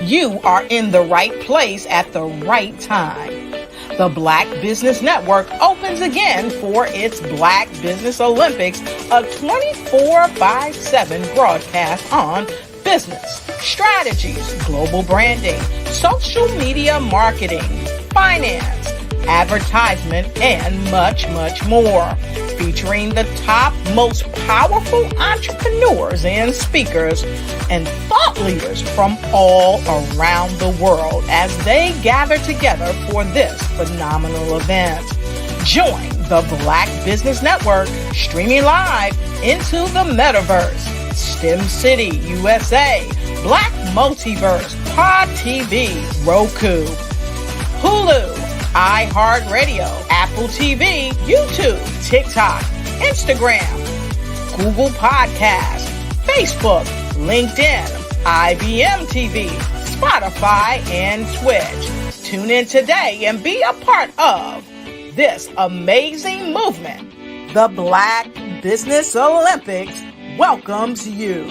You are in the right place at the right time. The Black Business Network opens again for its Black Business Olympics, a 24/7 broadcast on business, strategies, global branding, social media marketing, finance, advertisement, and much, much more. Featuring the top, most powerful entrepreneurs and speakers and thought leaders from all around the world as they gather together for this phenomenal event. Join the Black Business Network streaming live into the metaverse, STEM City USA, Black Multiverse, Pod TV, Roku, Hulu, iHeartRadio, Apple TV, YouTube, TikTok, Instagram, Google Podcasts, Facebook, LinkedIn, IBM TV, Spotify, and Twitch. Tune in today and be a part of this amazing movement. The Black Business Olympics welcomes you.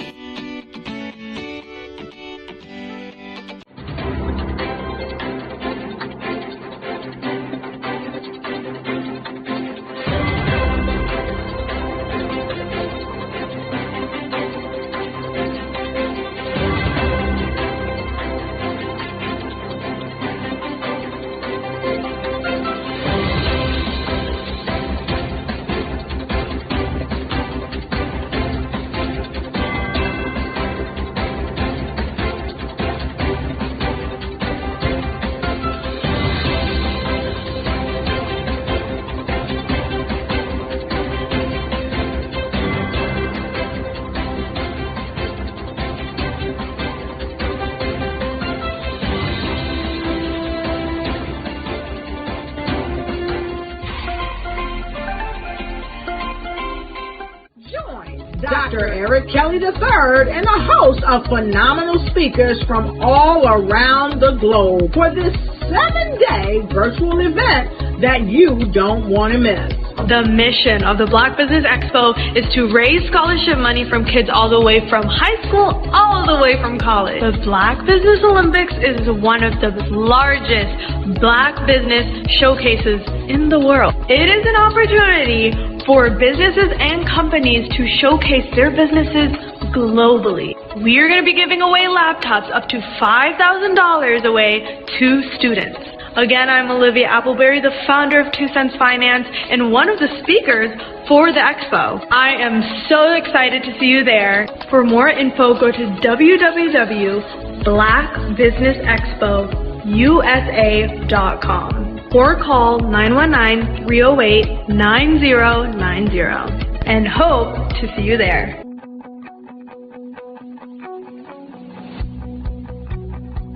Dr. Eric Kelly III and a host of phenomenal speakers from all around the globe for this 7-day virtual event that you don't want to miss. The mission of the Black Business Expo is to raise scholarship money from kids all the way from high school all the way from college. The Black Business Olympics is one of the largest Black business showcases in the world. It is an opportunity for businesses and companies to showcase their businesses globally. We are going to be giving away laptops up to $5,000 away to students. Again, I'm Olivia Appleberry, the founder of 2 Cents Finance and one of the speakers for the expo. I am so excited to see you there. For more info, go to www.blackbusinessexpousa.com or call 919-308-9090 and hope to see you there.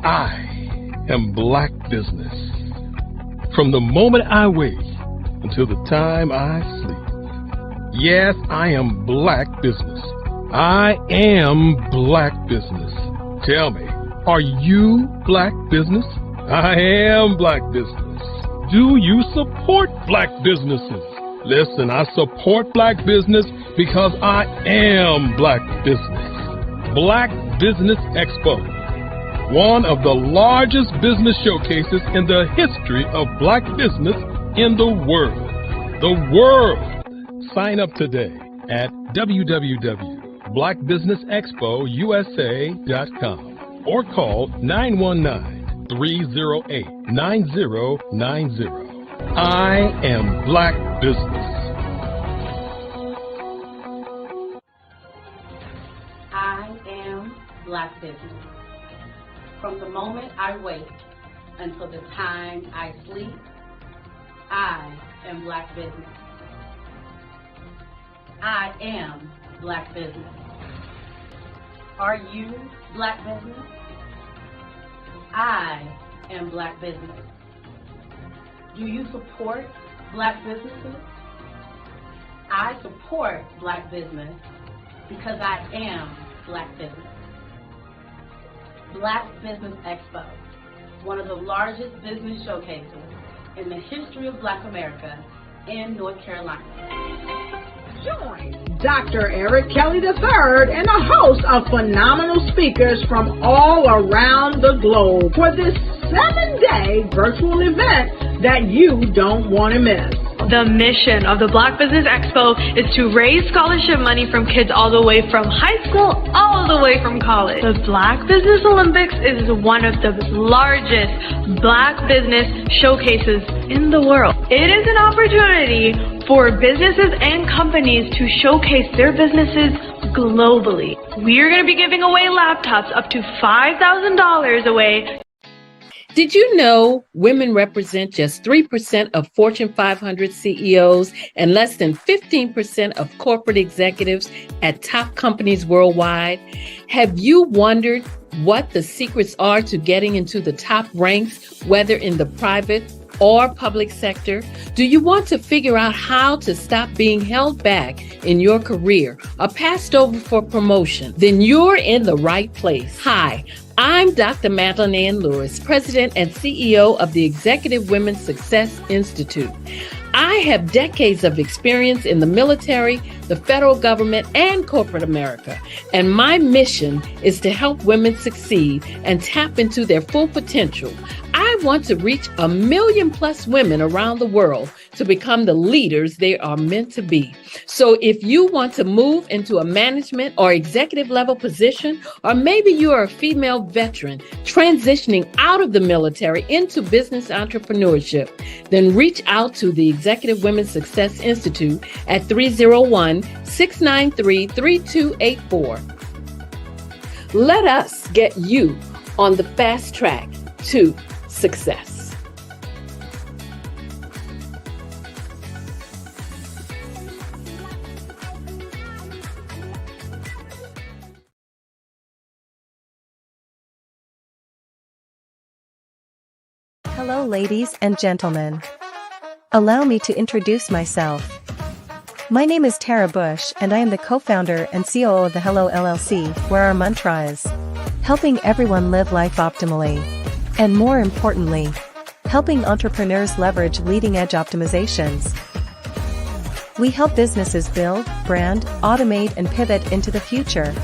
I am Black Business. From the moment I wake until the time I sleep. Yes, I am Black Business. I am Black Business. Tell me, are you Black Business? I am Black Business. Do you support Black businesses? Listen, I support Black business because I am Black Business. Black Business Expo, one of the largest business showcases in the history of Black business in the world. The world! Sign up today at www.blackbusinessexpousa.com or call 919-308-9090. I am Black Business. I am Black Business. From the moment I wake until the time I sleep, I am Black Business. I am Black Business. Are you Black Business? I am Black Business. Do you support Black businesses? I support Black business because I am Black business. Black Business Expo, one of the largest business showcases in the history of Black America in North Carolina. Join Dr. Eric Kelly III and a host of phenomenal speakers from all around the globe for this 7-day virtual event that you don't want to miss. The mission of the Black Business Expo is to raise scholarship money from kids all the way from high school, all the way from college. The Black Business Olympics is one of the largest Black business showcases in the world. It is an opportunity for businesses and companies to showcase their businesses globally. We are going to be giving away laptops up to $5,000 away. Did you know women represent just 3% of Fortune 500 CEOs and less than 15% of corporate executives at top companies worldwide? Have you wondered what the secrets are to getting into the top ranks, whether in the private or public sector? Do you want to figure out how to stop being held back in your career or passed over for promotion? Then you're in the right place. Hi, I'm Dr. Madeline Ann Lewis, President and CEO of the Executive Women's Success Institute. I have decades of experience in the military, the federal government, and corporate America, and my mission is to help women succeed and tap into their full potential. I want to reach 1 million+ women around the world to become the leaders they are meant to be. So if you want to move into a management or executive level position, or maybe you are a female veteran transitioning out of the military into business entrepreneurship, then reach out to the Executive Women's Success Institute at 301-693-3284. Let us get you on the fast track to success. Hello, ladies and gentlemen. Allow me to introduce myself. My name is Tara Bush, and I am the co-founder and COO of the Hello LLC, where our mantra is helping everyone live life optimally. And more importantly, helping entrepreneurs leverage leading-edge optimizations. We help businesses build, brand, automate, and pivot into the future.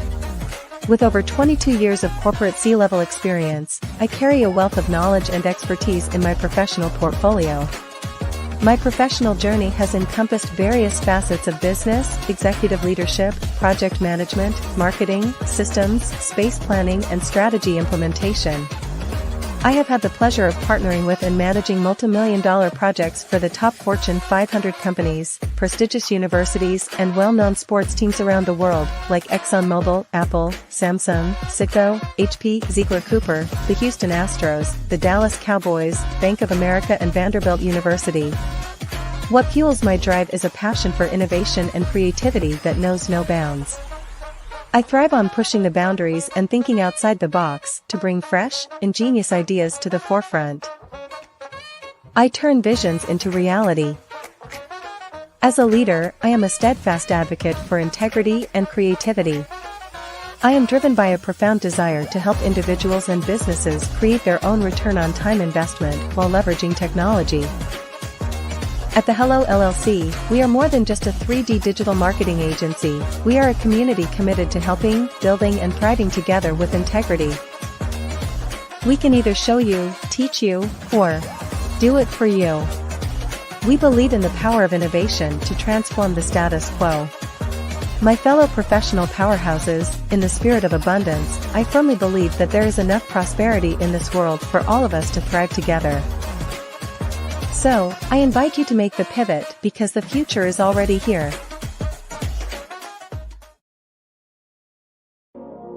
With over 22 years of corporate C-level experience, I carry a wealth of knowledge and expertise in my professional portfolio. My professional journey has encompassed various facets of business, executive leadership, project management, marketing, systems, space planning, and strategy implementation. I have had the pleasure of partnering with and managing multi-million-dollar projects for the top Fortune 500 companies, prestigious universities, and well-known sports teams around the world, like ExxonMobil, Apple, Samsung, Citgo, HP, Ziegler Cooper, the Houston Astros, the Dallas Cowboys, Bank of America, and Vanderbilt University. What fuels my drive is a passion for innovation and creativity that knows no bounds. I thrive on pushing the boundaries and thinking outside the box to bring fresh, ingenious ideas to the forefront. I turn visions into reality. As a leader, I am a steadfast advocate for integrity and creativity. I am driven by a profound desire to help individuals and businesses create their own return on time investment while leveraging technology. At the Hello LLC, we are more than just a 3D digital marketing agency. We are a community committed to helping, building, and thriving together with integrity. We can either show you, teach you, or do it for you. We believe in the power of innovation to transform the status quo. My fellow professional powerhouses, in the spirit of abundance, I firmly believe that there is enough prosperity in this world for all of us to thrive together. So, I invite you to make the pivot because the future is already here.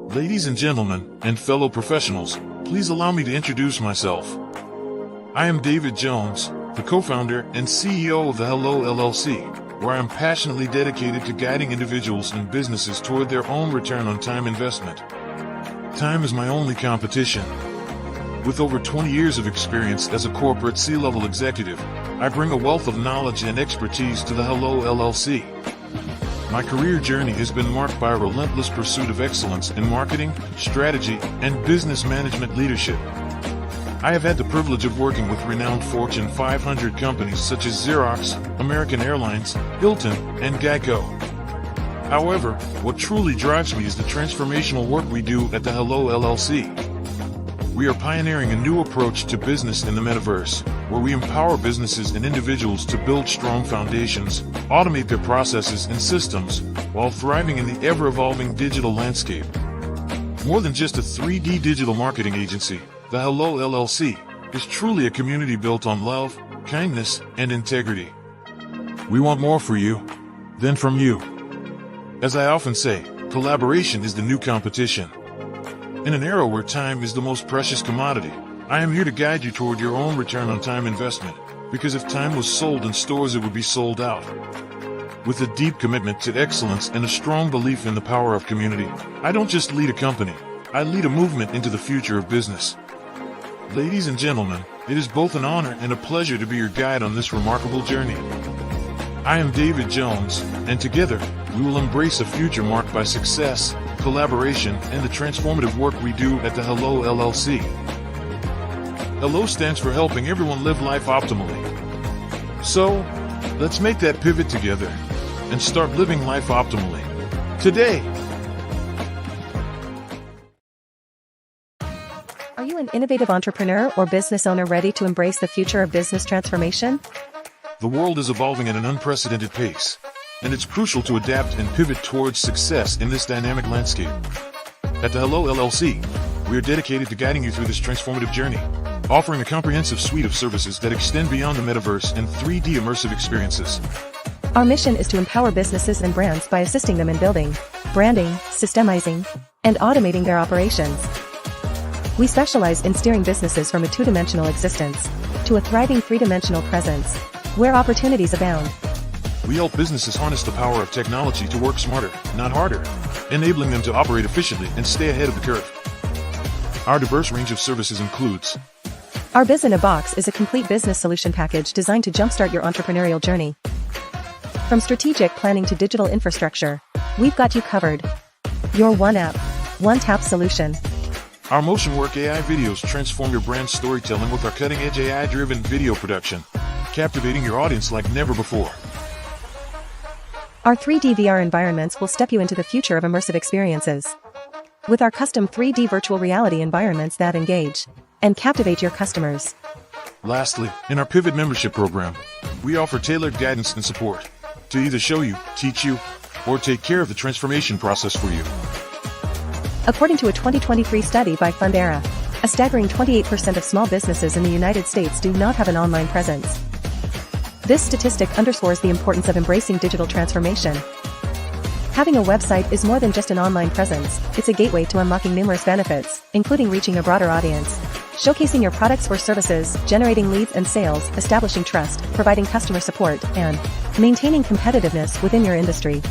Ladies and gentlemen, and fellow professionals, please allow me to introduce myself. I am David Jones, the co-founder and CEO of the Hello LLC, where I am passionately dedicated to guiding individuals and businesses toward their own return on time investment. Time is my only competition. With over 20 years of experience as a corporate C-level executive, I bring a wealth of knowledge and expertise to the Hello LLC. My career journey has been marked by a relentless pursuit of excellence in marketing, strategy, and business management leadership. I have had the privilege of working with renowned Fortune 500 companies such as Xerox, American Airlines, Hilton, and Geico. However, what truly drives me is the transformational work we do at the Hello LLC. We are pioneering a new approach to business in the metaverse, where we empower businesses and individuals to build strong foundations, automate their processes and systems, while thriving in the ever-evolving digital landscape. More than just a 3D digital marketing agency, the Hello LLC is truly a community built on love, kindness, and integrity. We want more for you than from you. As I often say, collaboration is the new competition. In an era where time is the most precious commodity, I am here to guide you toward your own return on time investment, because if time was sold in stores, it would be sold out. With a deep commitment to excellence and a strong belief in the power of community, I don't just lead a company, I lead a movement into the future of business. Ladies and gentlemen, it is both an honor and a pleasure to be your guide on this remarkable journey. I am David Jones, and together, we will embrace a future marked by success, collaboration, and the transformative work we do at the Hello LLC. Hello stands for helping everyone live life optimally. So, let's make that pivot together and start living life optimally today. Are you an innovative entrepreneur or business owner ready to embrace the future of business transformation? The world is evolving at an unprecedented pace, and it's crucial to adapt and pivot towards success in this dynamic landscape. At the Hello LLC, we are dedicated to guiding you through this transformative journey, offering a comprehensive suite of services that extend beyond the metaverse and 3D immersive experiences. Our mission is to empower businesses and brands by assisting them in building, branding, systemizing, and automating their operations. We specialize in steering businesses from a two-dimensional existence to a thriving three-dimensional presence, where opportunities abound. We help businesses harness the power of technology to work smarter, not harder, enabling them to operate efficiently and stay ahead of the curve. Our diverse range of services includes: Our Biz in a Box is a complete business solution package designed to jumpstart your entrepreneurial journey. From strategic planning to digital infrastructure, we've got you covered. Your one app, one tap solution. Our Motion Work AI videos transform your brand storytelling with our cutting-edge AI-driven video production, captivating your audience like never before. Our 3D VR environments will step you into the future of immersive experiences. With our custom 3D virtual reality environments that engage and captivate your customers. Lastly, in our Pivot membership program, we offer tailored guidance and support to either show you, teach you, or take care of the transformation process for you. According to a 2023 study by Fundera, a staggering 28% of small businesses in the United States do not have an online presence. This statistic underscores the importance of embracing digital transformation. Having a website is more than just an online presence, it's a gateway to unlocking numerous benefits, including reaching a broader audience, showcasing your products or services, generating leads and sales, establishing trust, providing customer support, and maintaining competitiveness within your industry.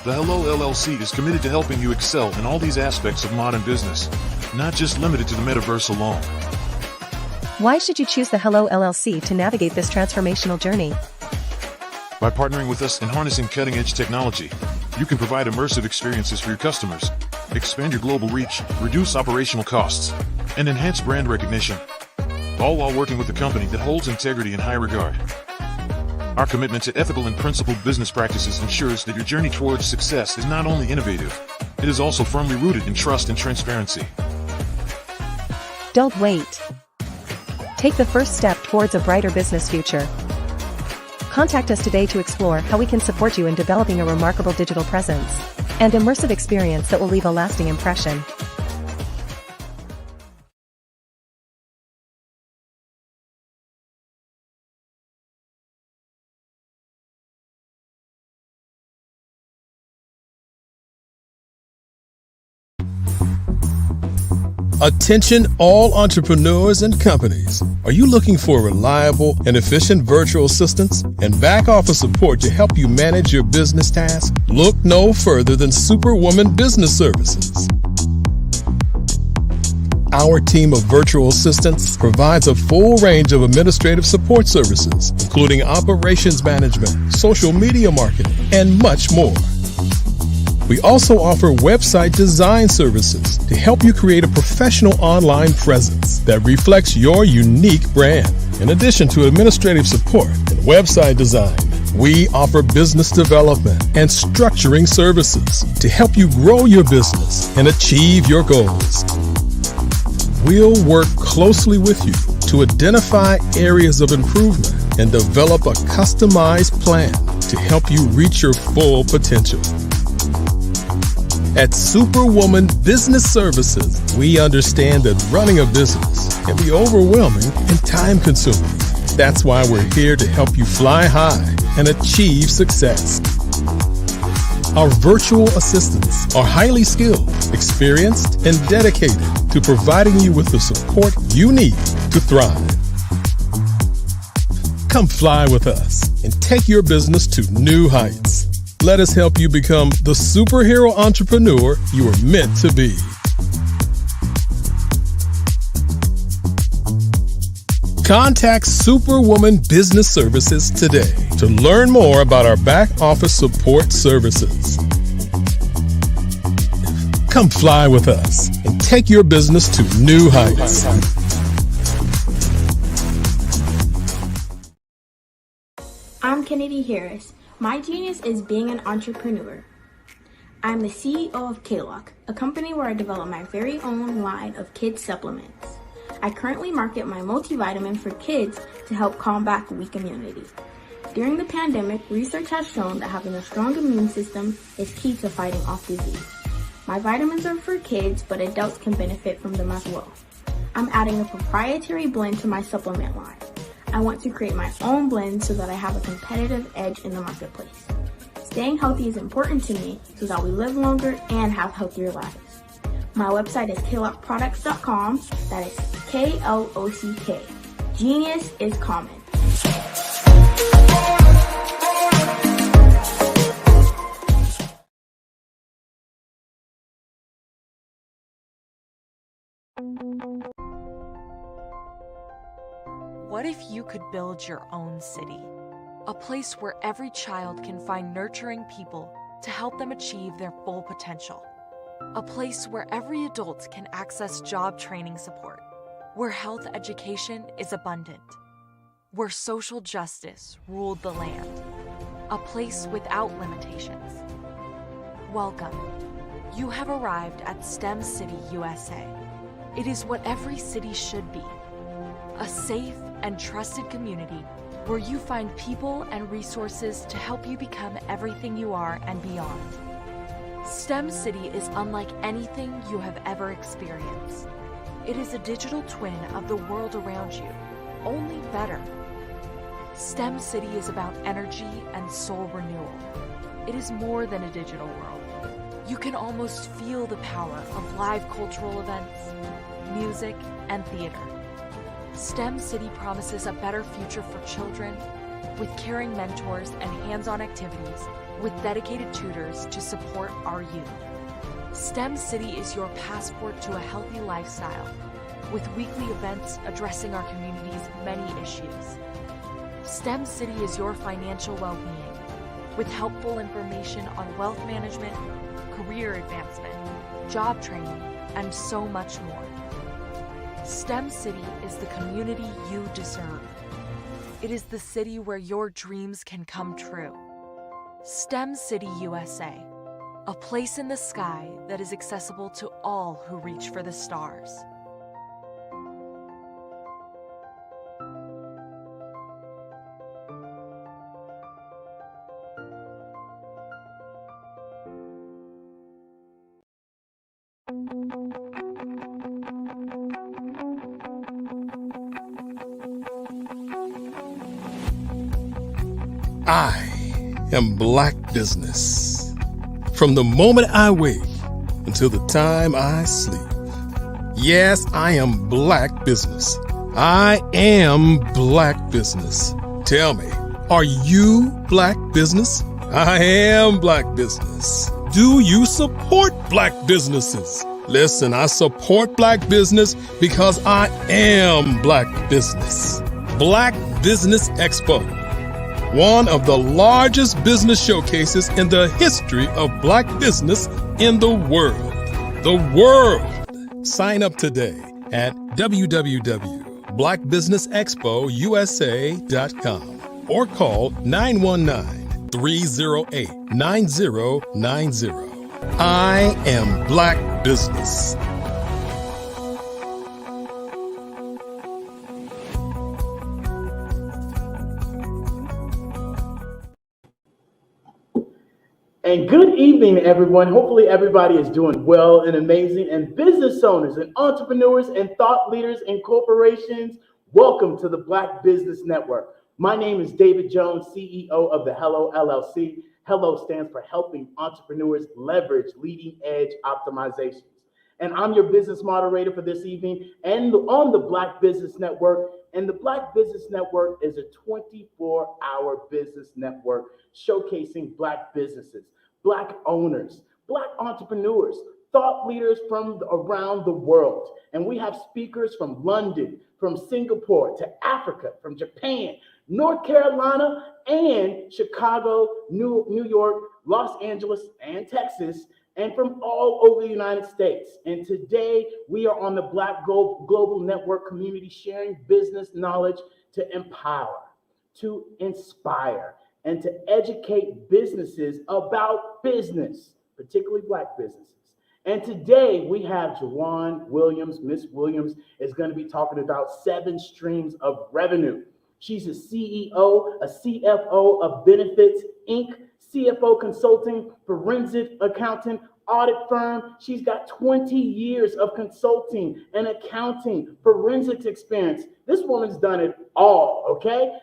The Hello LLC is committed to helping you excel in all these aspects of modern business, not just limited to the metaverse alone. Why should you choose the Hello LLC to navigate this transformational journey? By partnering with us and harnessing cutting-edge technology, you can provide immersive experiences for your customers, expand your global reach, reduce operational costs, and enhance brand recognition, all while working with a company that holds integrity in high regard. Our commitment to ethical and principled business practices ensures that your journey towards success is not only innovative, it is also firmly rooted in trust and transparency. Don't wait. Take the first step towards a brighter business future. Contact us today to explore how we can support you in developing a remarkable digital presence and immersive experience that will leave a lasting impression. Attention all entrepreneurs and companies. Are you looking for reliable and efficient virtual assistants and back office support to help you manage your business tasks? Look no further than Superwoman Business Services. Our team of virtual assistants provides a full range of administrative support services, including operations management, social media marketing, and much more. We also offer website design services to help you create a professional online presence that reflects your unique brand. In addition to administrative support and website design, we offer business development and structuring services to help you grow your business and achieve your goals. We'll work closely with you to identify areas of improvement and develop a customized plan to help you reach your full potential. At Superwoman Business Services, we understand that running a business can be overwhelming and time-consuming. That's why we're here to help you fly high and achieve success. Our virtual assistants are highly skilled, experienced, and dedicated to providing you with the support you need to thrive. Come fly with us and take your business to new heights. Let us help you become the superhero entrepreneur you are meant to be. Contact Superwoman Business Services today to learn more about our back office support services. Come fly with us and take your business to new heights. I'm Kennedy Harris. My genius is being an entrepreneur. I'm the CEO of K-Lock, a company where I develop my very own line of kids supplements. I currently market my multivitamin for kids to help combat weak immunity. During the pandemic, research has shown that having a strong immune system is key to fighting off disease. My vitamins are for kids, but adults can benefit from them as well. I'm adding a proprietary blend to my supplement line. I want to create my own blend so that I have a competitive edge in the marketplace. Staying healthy is important to me so that we live longer and have healthier lives. My website is klockproducts.com. That is K-L-O-C-K. Genius is common. What if you could build your own city? A place where every child can find nurturing people to help them achieve their full potential. A place where every adult can access job training support. Where health education is abundant. Where social justice ruled the land. A place without limitations. Welcome. You have arrived at STEM City USA. It is what every city should be. A safe and trusted community where you find people and resources to help you become everything you are and beyond. STEM City is unlike anything you have ever experienced. It is a digital twin of the world around you, only better. STEM City is about energy and soul renewal. It is more than a digital world. You can almost feel the power of live cultural events, music, and theater. STEM City promises a better future for children with caring mentors and hands-on activities with dedicated tutors to support our youth. STEM City is your passport to a healthy lifestyle with weekly events addressing our community's many issues. STEM City is your financial well-being with helpful information on wealth management, career advancement, job training, and so much more. STEM City is the community you deserve. It is the city where your dreams can come true. STEM City USA, a place in the sky that is accessible to all who reach for the stars. I am Black Business. From the moment I wake until the time I sleep. Yes, I am Black Business. I am Black Business. Tell me, are you Black Business? I am Black Business. Do you support Black businesses? Listen, I support Black business because I am Black Business. Black Business Expo. one of the largest business showcases in the history of Black business in the world. The world! Sign up today at www.blackbusinessexpousa.com or call 919-308-9090. I am Black Business. And good evening, everyone. Hopefully everybody is doing well and amazing. And business owners and entrepreneurs and thought leaders and corporations, welcome to the Black Business Network. My name is David Jones, CEO of the Hello LLC. Hello stands for Helping Entrepreneurs Leverage Leading Edge Optimizations. And I'm your business moderator for this evening and on the Black Business Network. And the Black Business Network is a 24-hour business network showcasing Black businesses, Black owners, Black entrepreneurs, thought leaders from around the world. And we have speakers from London, from Singapore to Africa, from Japan, North Carolina, and Chicago, New York, Los Angeles, and Texas, and from all over the United States. And today we are on the Black Global Network community, sharing business knowledge to empower, to inspire, and to educate businesses about business, particularly Black businesses. And today we have Jawan Williams. Miss Williams is going to be talking about 7 streams of revenue. She's a CEO, a CFO of Benefits Inc., CFO consulting, forensic accountant, audit firm. She's got 20 years of consulting and accounting, forensics experience. This woman's done it all, okay?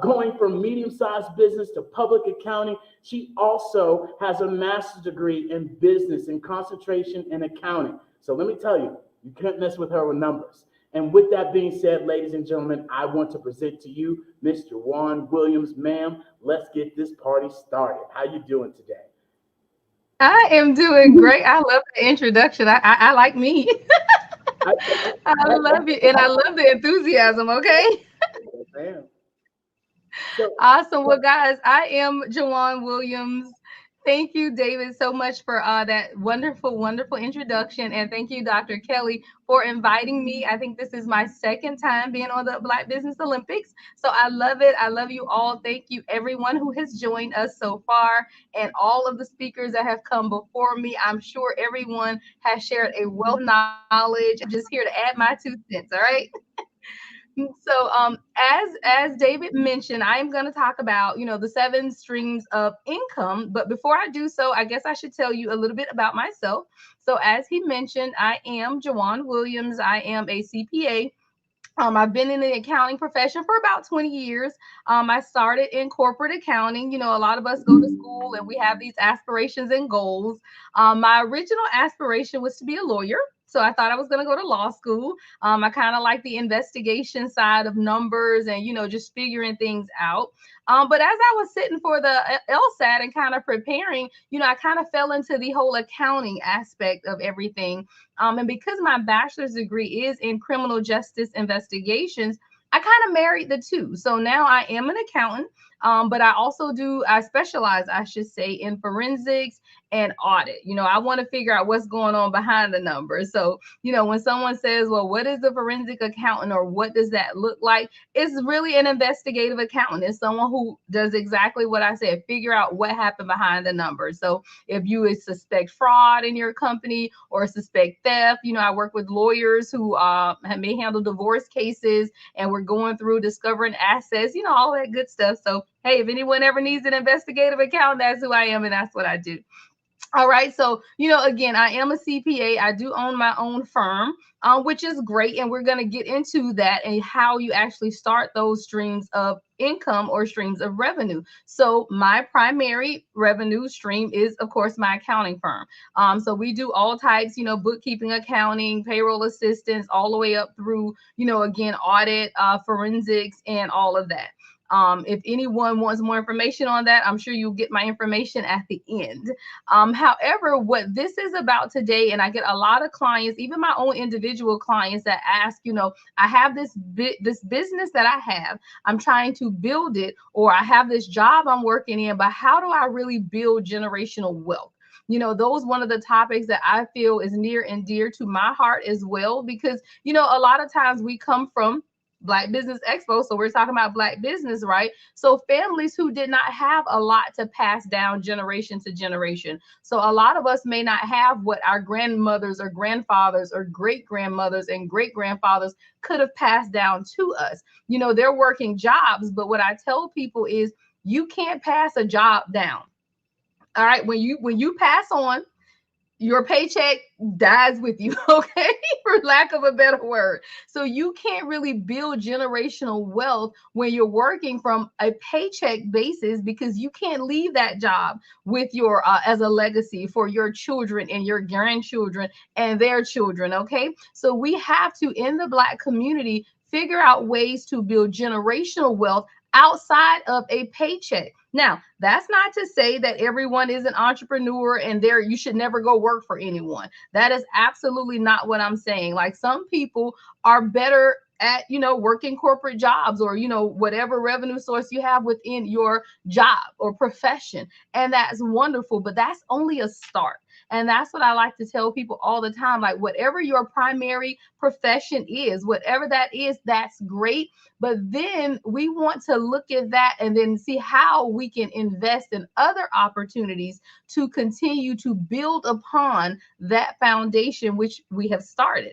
Going from medium-sized business to public accounting. She also has a master's degree in business and concentration in accounting. So let me tell you, you can't mess with her with numbers. And with that being said, ladies and gentlemen, I want to present to you Mr. Jawan Williams. Ma'am, let's get this party started. How you doing today? I am doing great. I love the introduction. I like me. I love it. And I love the enthusiasm, okay? Yes, ma'am. Awesome. Well, guys, I am Jawan Williams. Thank you, David, so much for that wonderful, wonderful introduction. And thank you, Dr. Kelly, for inviting me. I think this is my second time being on the Black Business Olympics. So I love it. I love you all. Thank you, everyone who has joined us so far and all of the speakers that have come before me. I'm sure everyone has shared a wealth of knowledge. I'm just here to add my 2 cents. All right. So as David mentioned, I'm going to talk about, the 7 streams of income. But before I do so, I guess I should tell you a little bit about myself. So as he mentioned, I am Jawan Williams. I am a CPA. I've been in the accounting profession for about 20 years. I started in corporate accounting. A lot of us go to school and we have these aspirations and goals. My original aspiration was to be a lawyer. So I thought I was going to go to law school. I kind of like the investigation side of numbers and, just figuring things out. But as I was sitting for the LSAT and kind of preparing, I kind of fell into the whole accounting aspect of everything. And because my bachelor's degree is in criminal justice investigations, I kind of married the two. So now I am an accountant, but I specialize, I should say, in forensics and audit. I want to figure out what's going on behind the numbers. So, when someone says, well, what is a forensic accountant or what does that look like? It's really an investigative accountant. It's someone who does exactly what I said, figure out what happened behind the numbers. So if you suspect fraud in your company or suspect theft, I work with lawyers who may handle divorce cases, and we're going through discovering assets, all that good stuff. So, hey, if anyone ever needs an investigative accountant, that's who I am and that's what I do. All right. So, again, I am a CPA. I do own my own firm, which is great. And we're going to get into that and how you actually start those streams of income or streams of revenue. So my primary revenue stream is, of course, my accounting firm. So we do all types, bookkeeping, accounting, payroll assistance, all the way up through, again, audit, forensics, and all of that. If anyone wants more information on that, I'm sure you'll get my information at the end. However, what this is about today, and I get a lot of clients, even my own individual clients, that ask, I have this business that I have, I'm trying to build it, or I have this job I'm working in, but how do I really build generational wealth? Those one of the topics that I feel is near and dear to my heart as well, because, a lot of times we come from Black Business Expo, so we're talking about Black business, right? So families who did not have a lot to pass down generation to generation. So a lot of us may not have what our grandmothers or grandfathers or great grandmothers and great grandfathers could have passed down to us. They're working jobs, but what I tell people is you can't pass a job down. All right, when you pass on, your paycheck dies with you, okay? For lack of a better word. So you can't really build generational wealth when you're working from a paycheck basis, because you can't leave that job with your as a legacy for your children and your grandchildren and their children, okay? So we have to, in the Black community, figure out ways to build generational wealth outside of a paycheck. Now, that's not to say that everyone is an entrepreneur and you should never go work for anyone. That is absolutely not what I'm saying. Like, some people are better at, working corporate jobs, or, whatever revenue source you have within your job or profession. And that's wonderful, but that's only a start. And that's what I like to tell people all the time. Like, whatever your primary profession is, whatever that is, that's great. But then we want to look at that and then see how we can invest in other opportunities to continue to build upon that foundation which we have started.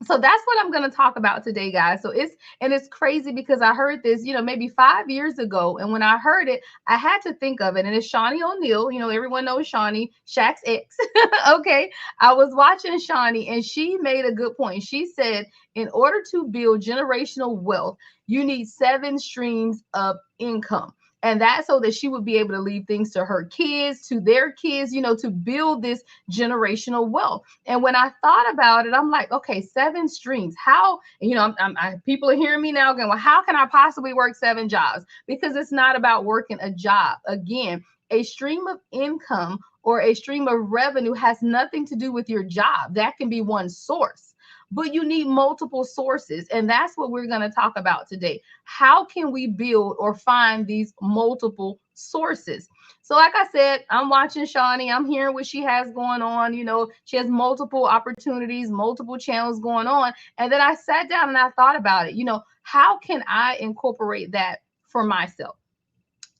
So that's what I'm going to talk about today, guys. So it's crazy, because I heard this, maybe 5 years ago. And when I heard it, I had to think of it. And it's Shawnee O'Neal. Everyone knows Shawnee, Shaq's ex. Okay. I was watching Shawnee, and she made a good point. She said, in order to build generational wealth, you need 7 streams of income. And that's so that she would be able to leave things to her kids, to their kids, to build this generational wealth. And when I thought about it, I'm like, okay, 7 streams. How, people are hearing me now going, well, how can I possibly work 7 jobs? Because it's not about working a job. Again, a stream of income or a stream of revenue has nothing to do with your job. That can be one source. But you need multiple sources. And that's what we're going to talk about today. How can we build or find these multiple sources? So like I said, I'm watching Shawnee. I'm hearing what she has going on. She has multiple opportunities, multiple channels going on. And then I sat down and I thought about it. How can I incorporate that for myself?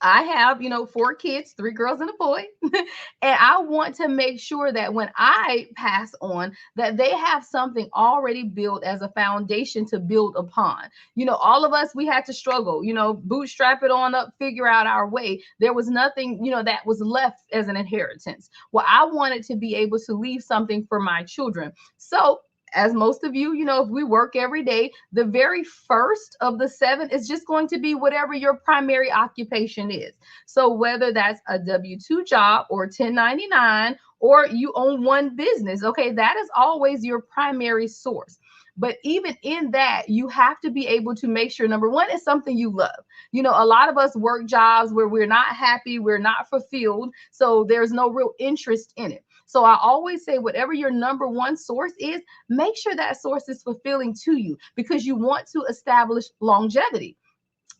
I have, 4 kids, 3 girls and a boy. And I want to make sure that when I pass on, that they have something already built as a foundation to build upon. All of us, we had to struggle, bootstrap it on up, figure out our way. There was nothing, that was left as an inheritance. Well, I wanted to be able to leave something for my children. So, as most of you, if we work every day, the very first of the 7 is just going to be whatever your primary occupation is. So whether that's a W-2 job or 1099, or you own one business, okay, that is always your primary source. But even in that, you have to be able to make sure, number one, it's something you love. A lot of us work jobs where we're not happy, we're not fulfilled, so there's no real interest in it. So I always say, whatever your number one source is, make sure that source is fulfilling to you, because you want to establish longevity.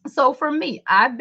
So for me, I've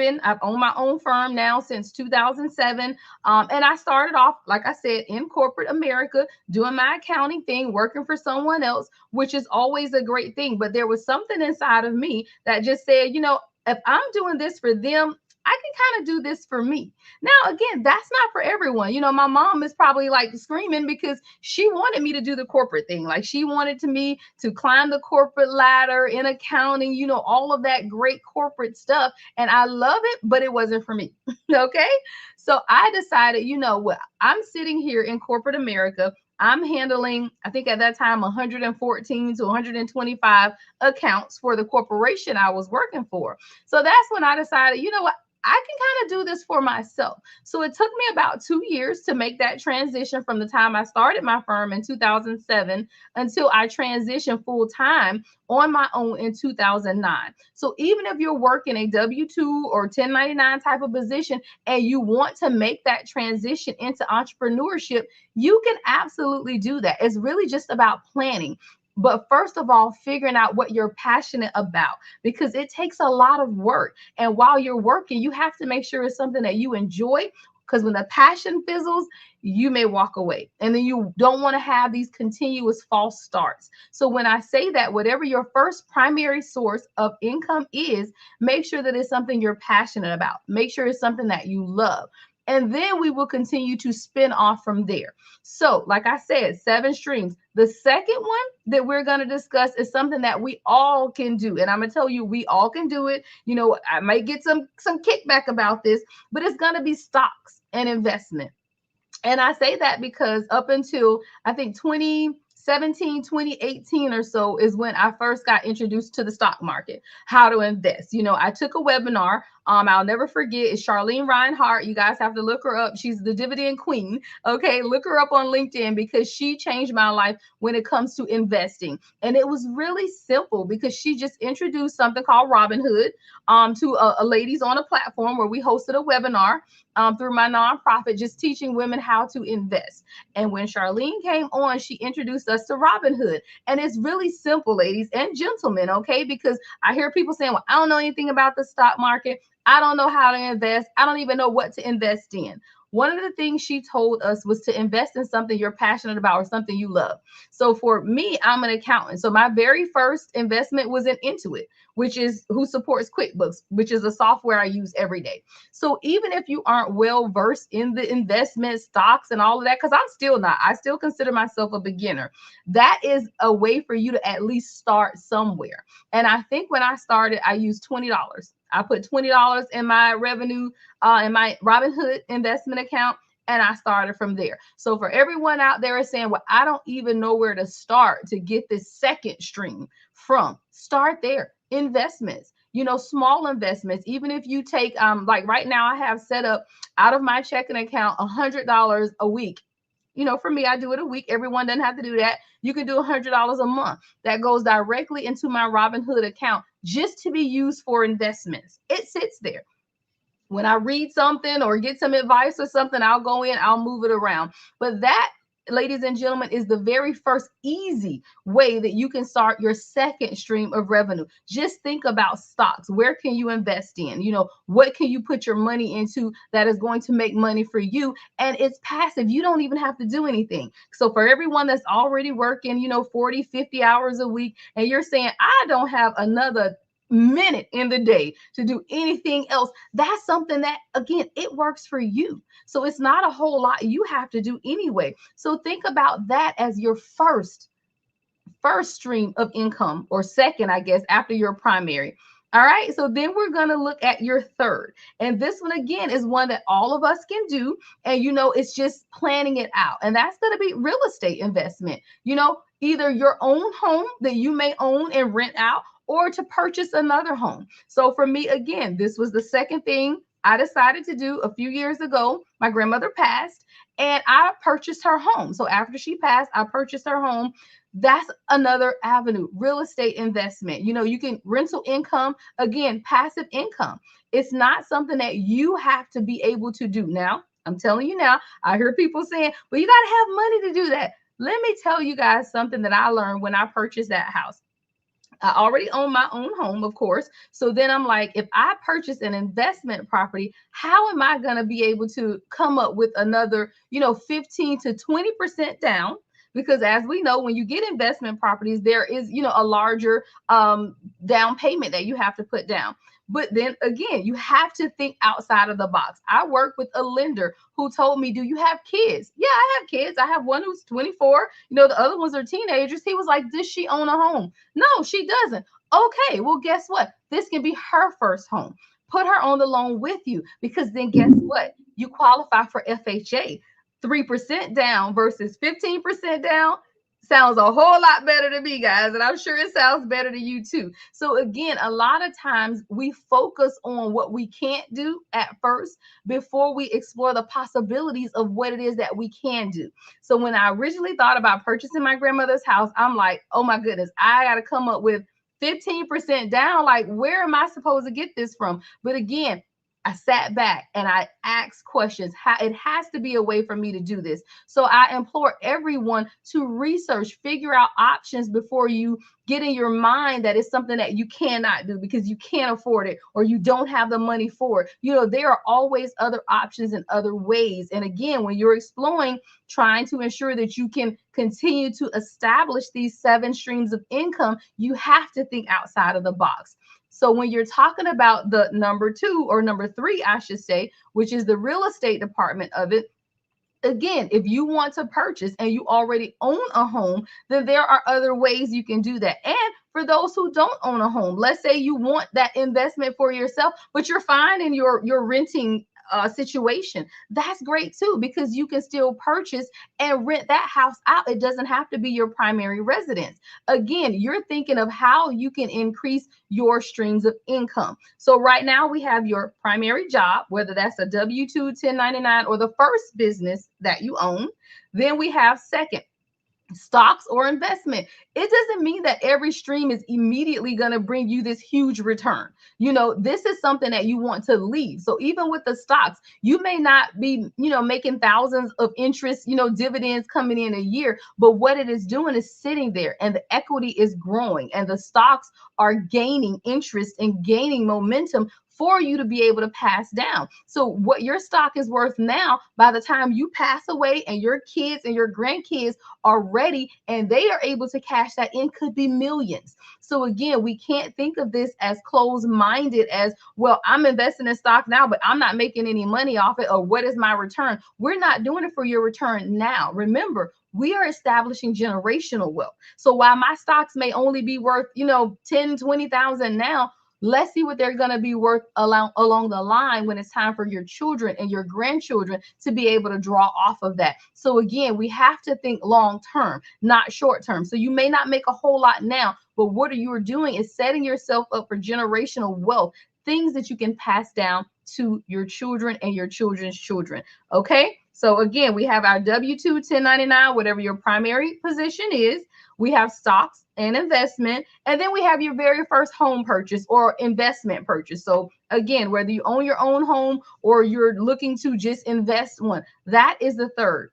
owned my own firm now since 2007. And I started off, like I said, in corporate America, doing my accounting thing, working for someone else, which is always a great thing. But there was something inside of me that just said, if I'm doing this for them, I can kind of do this for me. Now, again, that's not for everyone. My mom is probably like screaming because she wanted me to do the corporate thing. Like, she wanted me to climb the corporate ladder in accounting, all of that great corporate stuff. And I love it, but it wasn't for me. Okay. So I decided, what, I'm sitting here in corporate America. I'm handling, I think at that time, 114 to 125 accounts for the corporation I was working for. So that's when I decided, what, I can kind of do this for myself. So it took me about 2 years to make that transition from the time I started my firm in 2007 until I transitioned full time on my own in 2009. So even if you're working a W-2 or 1099 type of position and you want to make that transition into entrepreneurship, you can absolutely do that. It's really just about planning. But first of all, figuring out what you're passionate about, because it takes a lot of work. And while you're working, you have to make sure it's something that you enjoy. Because when the passion fizzles, you may walk away. And then you don't want to have these continuous false starts. So when I say that, whatever your first primary source of income is, make sure that it's something you're passionate about. Make sure it's something that you love. And then we will continue to spin off from there. So, like I said, 7 streams. The second one that we're going to discuss is something that we all can do. And I'm going to tell you, we all can do it. You know, I might get some kickback about this, but it's going to be stocks and investment. And I say that because up until I think 2017, 2018 or so is when I first got introduced to the stock market, how to invest. You know, I took a webinar. I'll never forget. It's Charlene Reinhardt. You guys have to look her up. She's the dividend queen. Okay, look her up on LinkedIn because she changed my life when it comes to investing. And it was really simple because she just introduced something called Robinhood to ladies on a platform where we hosted a webinar through my nonprofit, just teaching women how to invest. And when Charlene came on, she introduced us to Robinhood. And it's really simple, ladies and gentlemen, okay? Because I hear people saying, well, I don't know anything about the stock market. I don't know how to invest. I don't even know what to invest in. One of the things she told us was to invest in something you're passionate about or something you love. So for me, I'm an accountant. So my very first investment was in Intuit, which is who supports QuickBooks, which is a software I use every day. So even if you aren't well versed in the investment stocks and all of that, because I'm still not, I still consider myself a beginner. That is a way for you to at least start somewhere. And I think when I started, I used $20. I put $20 in my revenue, in my Robinhood investment account, and I started from there. So for everyone out there is saying, well, I don't even know where to start to get this second stream from, start there. Investments, you know, small investments. Even if you take, like right now, I have set up out of my checking account $100 a week. You know, for me, I do it a week. Everyone doesn't have to do that. You can do $100 a month. That goes directly into my Robinhood account just to be used for investments. It sits there. When I read something or get some advice or something, I'll go in, I'll move it around. But that, ladies and gentlemen, is the very first easy way that you can start your second stream of revenue. Just think about stocks. Where can you invest in? You know, what can you put your money into that is going to make money for you? And it's passive. You don't even have to do anything. So for everyone that's already working, you know, 40, 50 hours a week, and you're saying, I don't have another minute in the day to do anything else, that's something that, again, it works for you. So it's not a whole lot you have to do anyway. So think about that as your first stream of income, or second, I guess, after your primary. All right, so then we're going to look at your third. And this one, again, is one that all of us can do. And, you know, it's just planning it out. And that's going to be real estate investment. You know, either your own home that you may own and rent out, or to purchase another home. So for me, again, this was the second thing I decided to do a few years ago. My grandmother passed and I purchased her home. So after she passed, I purchased her home. That's another avenue, real estate investment. You know, you can rental income, again, passive income. It's not something that you have to be able to do. Now, I'm telling you now, I hear people saying, well, you got to have money to do that. Let me tell you guys something that I learned when I purchased that house. I already own my own home, of course. So then I'm like, if I purchase an investment property, how am I going to be able to come up with another, you know, 15 to 20% down? Because as we know, when you get investment properties, there is, you know, a larger down payment that you have to put down. But then again, you have to think outside of the box. I work with a lender who told me, do you have kids? Yeah, I have kids. I have one who's 24. You know, the other ones are teenagers. He was like, does she own a home? No, she doesn't. Okay, well, guess what? This can be her first home. Put her on the loan with you, because then guess what? You qualify for FHA. 3% down versus 15% down, Sounds a whole lot better to me, guys, and I'm sure it sounds better to you too. So again, a lot of times we focus on what we can't do at first before we explore the possibilities of what it is that we can do. So when I originally thought about purchasing my grandmother's house, I'm like, oh my goodness, I got to come up with 15% down. Like, where am I supposed to get this from? But again, I sat back and I asked questions. It has to be a way for me to do this. So I implore everyone to research, figure out options before you get in your mind that it's something that you cannot do because you can't afford it or you don't have the money for it. You know, there are always other options and other ways. And again, when you're exploring, trying to ensure that you can continue to establish these 7 streams of income, you have to think outside of the box. So when you're talking about the number 2 or number 3, I should say, which is the real estate department of it, again, if you want to purchase and you already own a home, then there are other ways you can do that. And for those who don't own a home, let's say you want that investment for yourself, but you're fine in your renting situation. That's great too, because you can still purchase and rent that house out. It doesn't have to be your primary residence. Again, you're thinking of how you can increase your streams of income. So right now we have your primary job, whether that's a W-2, 1099, or the first business that you own. Then we have second, stocks or investment. It doesn't mean that every stream is immediately going to bring you this huge return. You know, this is something that you want to leave. So even with the stocks, you may not be, making thousands of interest, dividends coming in a year, but what it is doing is sitting there and the equity is growing and the stocks are gaining interest and gaining momentum for you to be able to pass down. So what your stock is worth now, by the time you pass away and your kids and your grandkids are ready and they are able to cash that in, could be millions. So again, we can't think of this as closed-minded as, well, I'm investing in stock now, but I'm not making any money off it, or what is my return? We're not doing it for your return now. Remember, we are establishing generational wealth. So while my stocks may only be worth, 10, 20,000 now, let's see what they're going to be worth along the line when it's time for your children and your grandchildren to be able to draw off of that. So again, we have to think long term, not short term. So you may not make a whole lot now, but what you are doing is setting yourself up for generational wealth, things that you can pass down to your children and your children's children. Okay. So again, we have our W-2, 1099, whatever your primary position is. We have stocks and investment. And then we have your very first home purchase or investment purchase. So again, whether you own your own home or you're looking to just invest one, that is the third.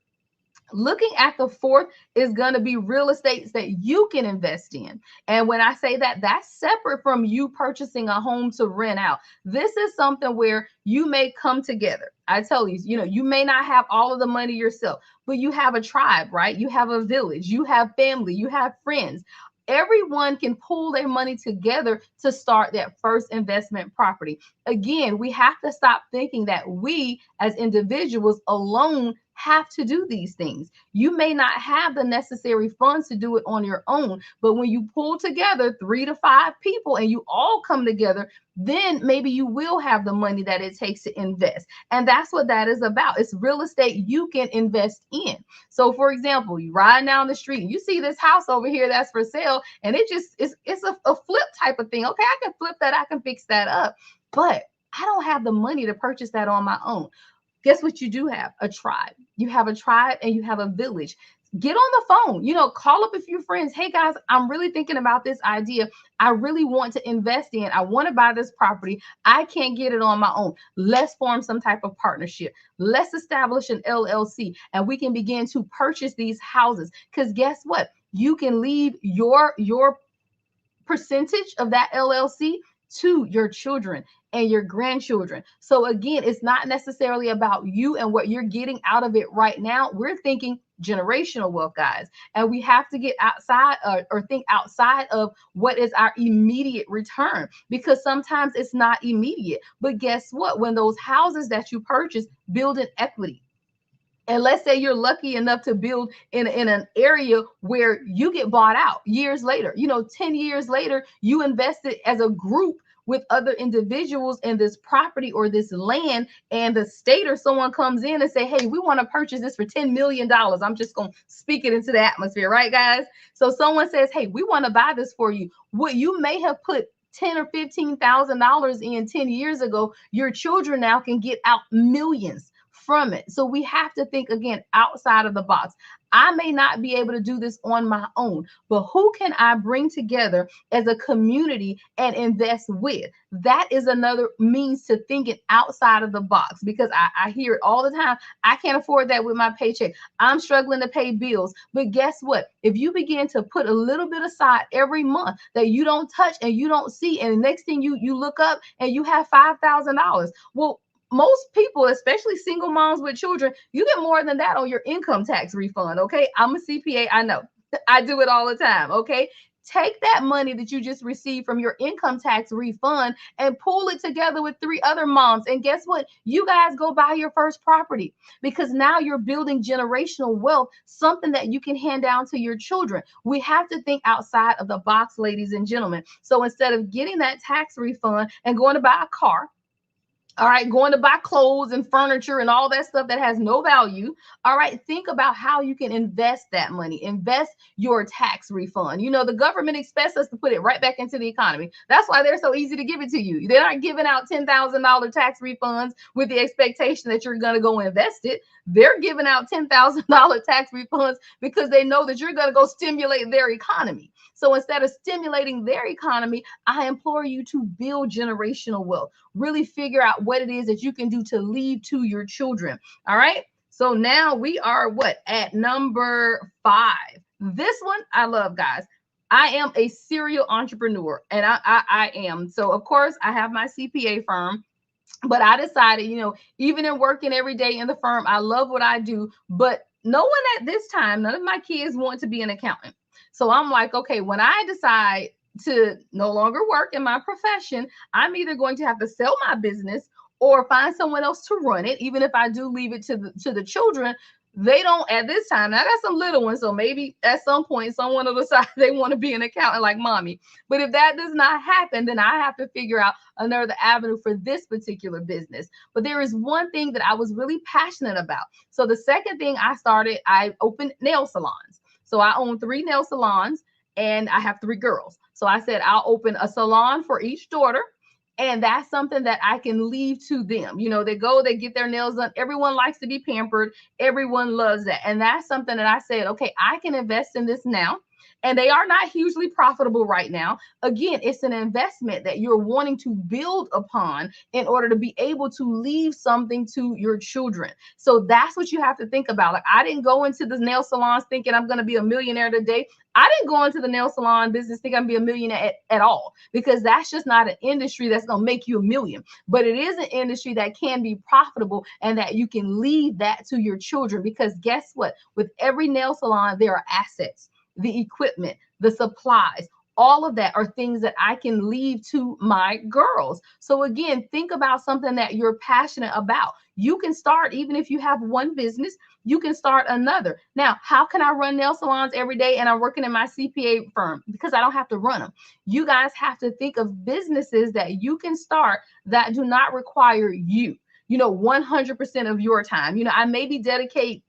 Looking at the fourth is going to be real estate that you can invest in. And when I say that, that's separate from you purchasing a home to rent out. This is something where you may come together. I tell you, you may not have all of the money yourself, but you have a tribe, right? You have a village, you have family, you have friends. Everyone can pool their money together to start that first investment property. Again, we have to stop thinking that we as individuals alone have to do these things. You may not have the necessary funds to do it on your own, but when you pull together 3 to 5 people and you all come together, then maybe you will have the money that it takes to invest. And that's what that is about. It's real estate you can invest in. So for example, you ride down the street and you see this house over here that's for sale, and it's a flip type of thing. Okay, I can flip that, I can fix that up, but I don't have the money to purchase that on my own. Guess what you do have? A tribe. You have a tribe and you have a village. Get on the phone, call up a few friends. Hey guys, I'm really thinking about this idea. I really want to invest in. I want to buy this property. I can't get it on my own. Let's form some type of partnership. Let's establish an LLC and we can begin to purchase these houses. Because guess what? You can leave your percentage of that LLC to your children and your grandchildren. So again, it's not necessarily about you and what you're getting out of it right now. We're thinking generational wealth, guys, and we have to get outside or think outside of what is our immediate return, because sometimes it's not immediate. But guess what? When those houses that you purchase build an equity, and let's say you're lucky enough to build in an area where you get bought out years later, 10 years later, you invested as a group with other individuals in this property or this land, and the state or someone comes in and say, hey, we want to purchase this for $10 million. I'm just going to speak it into the atmosphere, right, guys? So someone says, hey, we want to buy this for you. What you may have put $10,000 or $15,000 in 10 years ago, your children now can get out millions from it. So we have to think again outside of the box. I may not be able to do this on my own, but who can I bring together as a community and invest with? That is another means to thinking outside of the box, because I hear it all the time. I can't afford that with my paycheck. I'm struggling to pay bills. But guess what? If you begin to put a little bit aside every month that you don't touch and you don't see, and the next thing you look up and you have $5,000. Well, most people, especially single moms with children, you get more than that on your income tax refund. Okay. I'm a CPA. I know. I do it all the time. Okay. Take that money that you just received from your income tax refund and pull it together with 3 other moms. And guess what? You guys go buy your first property, because now you're building generational wealth, something that you can hand down to your children. We have to think outside of the box, ladies and gentlemen. So instead of getting that tax refund and going to buy a car, all right, going to buy clothes and furniture and all that stuff that has no value. All right, think about how you can invest that money, invest your tax refund. You know, the government expects us to put it right back into the economy. That's why they're so easy to give it to you. They're not giving out $10,000 tax refunds with the expectation that you're going to go invest it. They're giving out $10,000 tax refunds because they know that you're going to go stimulate their economy. So instead of stimulating their economy, I implore you to build generational wealth. Really figure out what it is that you can do to leave to your children. All right. So now we are at number 5. This one I love, guys. I am a serial entrepreneur, and I am. So of course I have my CPA firm. But I decided, even in working every day in the firm, I love what I do. But no one at this time, none of my kids want to be an accountant. So I'm like, okay, when I decide to no longer work in my profession, I'm either going to have to sell my business or find someone else to run it. Even if I do leave it to the children, they don't at this time. Now I got some little ones, so maybe at some point someone will decide they want to be an accountant like mommy. But if that does not happen, then I have to figure out another avenue for this particular business. But there is one thing that I was really passionate about. So the second thing I opened nail salons. So I own 3 nail salons and I have 3 girls. So I said, I'll open a salon for each daughter. And that's something that I can leave to them. They go, they get their nails done. Everyone likes to be pampered. Everyone loves that. And that's something that I said, okay, I can invest in this now. And they are not hugely profitable right now. Again, it's an investment that you're wanting to build upon in order to be able to leave something to your children. So that's what you have to think about. Like, I didn't go into the nail salons thinking I'm going to be a millionaire today. I didn't go into the nail salon business thinking I'm going to be a millionaire at all, because that's just not an industry that's going to make you a million. But it is an industry that can be profitable and that you can leave that to your children, because guess what? With every nail salon, there are assets. The equipment, the supplies, all of that are things that I can leave to my girls. So again, think about something that you're passionate about. You can start, even if you have one business, you can start another. Now, how can I run nail salons every day and I'm working in my CPA firm? Because I don't have to run them. You guys have to think of businesses that you can start that do not require you, 100% of your time. I maybe dedicate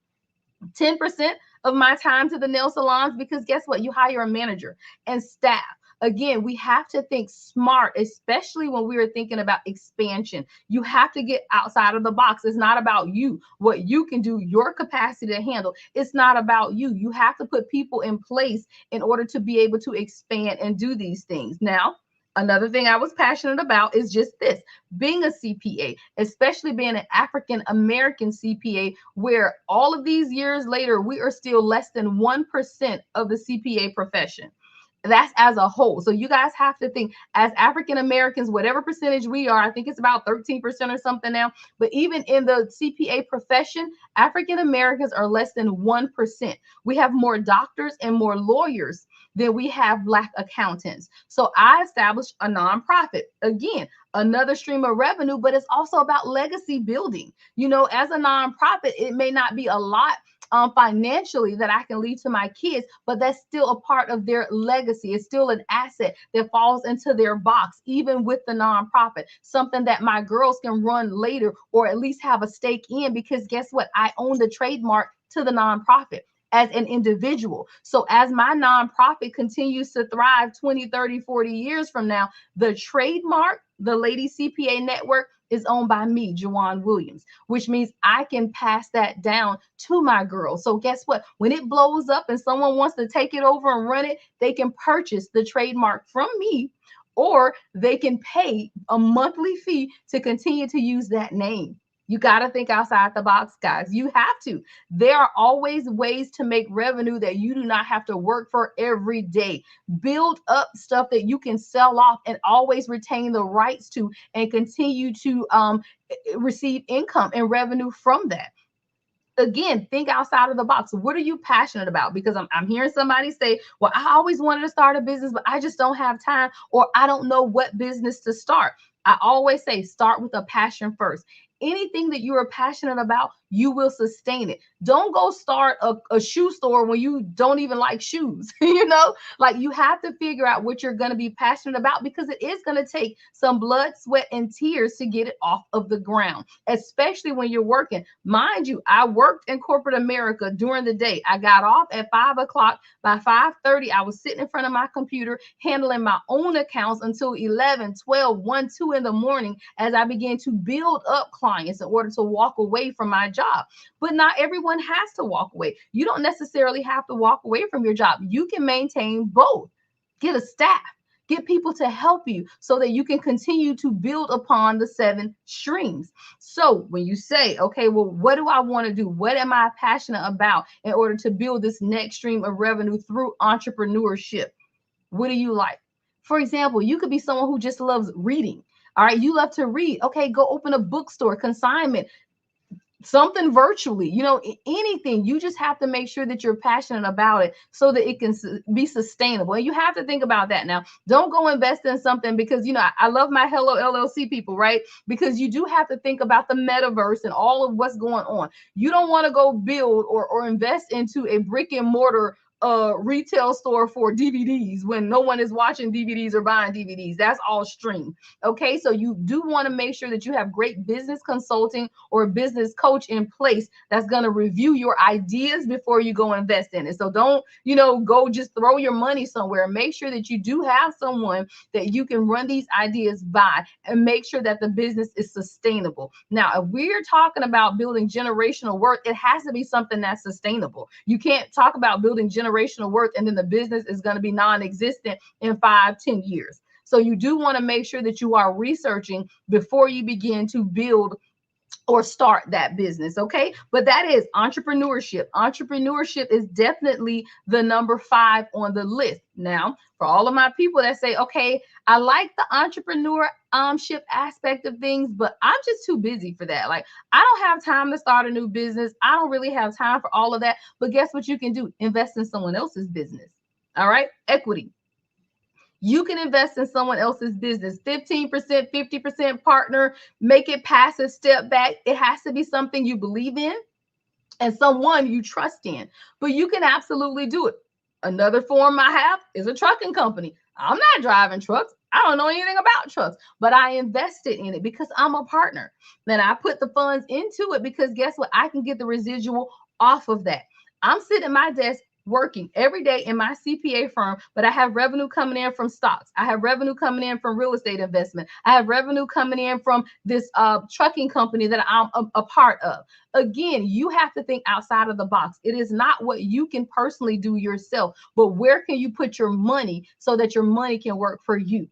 10% of my time to the nail salons, because guess what? You hire a manager and staff. Again, we have to think smart, especially when we are thinking about expansion. You have to get outside of the box. It's not about you, what you can do, your capacity to handle. It's not about you. You have to put people in place in order to be able to expand and do these things. Now, another thing I was passionate about is just this, being a CPA, especially being an African-American CPA, where all of these years later, we are still less than 1% of the CPA profession. That's as a whole. So you guys have to think, as African-Americans, whatever percentage we are, I think it's about 13% or something now, but even in the CPA profession, African-Americans are less than 1%. We have more doctors and more lawyers than we have Black accountants. So I established a nonprofit. Again, another stream of revenue, but it's also about legacy building. As a nonprofit, it may not be a lot financially that I can leave to my kids, but that's still a part of their legacy. It's still an asset that falls into their box, even with the nonprofit, something that my girls can run later or at least have a stake in, because guess what? I own the trademark to the nonprofit as an individual. So as my nonprofit continues to thrive 20, 30, 40 years from now, the trademark, the Lady CPA Network, is owned by me, Jawan Williams, which means I can pass that down to my girls. So guess what? When it blows up and someone wants to take it over and run it, they can purchase the trademark from me, or they can pay a monthly fee to continue to use that name. You got to think outside the box, guys. You have to. There are always ways to make revenue that you do not have to work for every day. Build up stuff that you can sell off and always retain the rights to, and continue to receive income and revenue from that. Again, think outside of the box. What are you passionate about? Because I'm hearing somebody say, well, I always wanted to start a business, but I just don't have time, or I don't know what business to start. I always say, start with a passion first. Anything that you are passionate about, you will sustain it. Don't go start a shoe store when you don't even like shoes. Like, you have to figure out what you're going to be passionate about, because it is going to take some blood, sweat, and tears to get it off of the ground, especially when you're working. Mind you, I worked in corporate America during the day. I got off at 5 o'clock. By 5:30, I was sitting in front of my computer handling my own accounts until 11, 12, 1, 2 in the morning, as I began to build up clients in order to walk away from my job. But not everyone has to walk away. You don't necessarily have to walk away from your job. You can maintain both. Get a staff, get people to help you so that you can continue to build upon the 7 streams. So when you say, okay, well, what do I want to do? What am I passionate about in order to build this next stream of revenue through entrepreneurship? What do you like? For example, you could be someone who just loves reading. All right, you love to read. Okay, go open a bookstore, consignment, something virtually, anything. You just have to make sure that you're passionate about it so that it can be sustainable. And you have to think about that. Now, don't go invest in something because, I love my Hello LLC people, right? Because you do have to think about the metaverse and all of what's going on. You don't want to go build or invest into a brick and mortar retail store for DVDs when no one is watching DVDs or buying DVDs. That's all stream. Okay, so you do want to make sure that you have great business consulting or business coach in place that's going to review your ideas before you go invest in it. So don't, go just throw your money somewhere. Make sure that you do have someone that you can run these ideas by, and make sure that the business is sustainable. Now, if we're talking about building generational wealth, it has to be something that's sustainable. You can't talk about building generational wealth and then the business is going to be non-existent in 5-10 years. So you do want to make sure that you are researching before you begin to build or start that business. Okay, but that is entrepreneurship. Entrepreneurship is definitely the number 5 on the list. Now, for all of my people that say, okay, I like the entrepreneurship aspect of things, but I'm just too busy for that. Like, I don't have time to start a new business. I don't really have time for all of that. But guess what you can do? Invest in someone else's business. All right, equity. You can invest in someone else's business, 15%, 50% partner, make it passive, step back. It has to be something you believe in and someone you trust in, but you can absolutely do it. Another form I have is a trucking company. I'm not driving trucks. I don't know anything about trucks, but I invested in it because I'm a partner. Then I put the funds into it because guess what? I can get the residual off of that. I'm sitting at my desk working every day in my CPA firm, but I have revenue coming in from stocks. I have revenue coming in from real estate investment. I have revenue coming in from this trucking company that I'm a part of. Again, you have to think outside of the box. It is not what you can personally do yourself, but where can you put your money so that your money can work for you?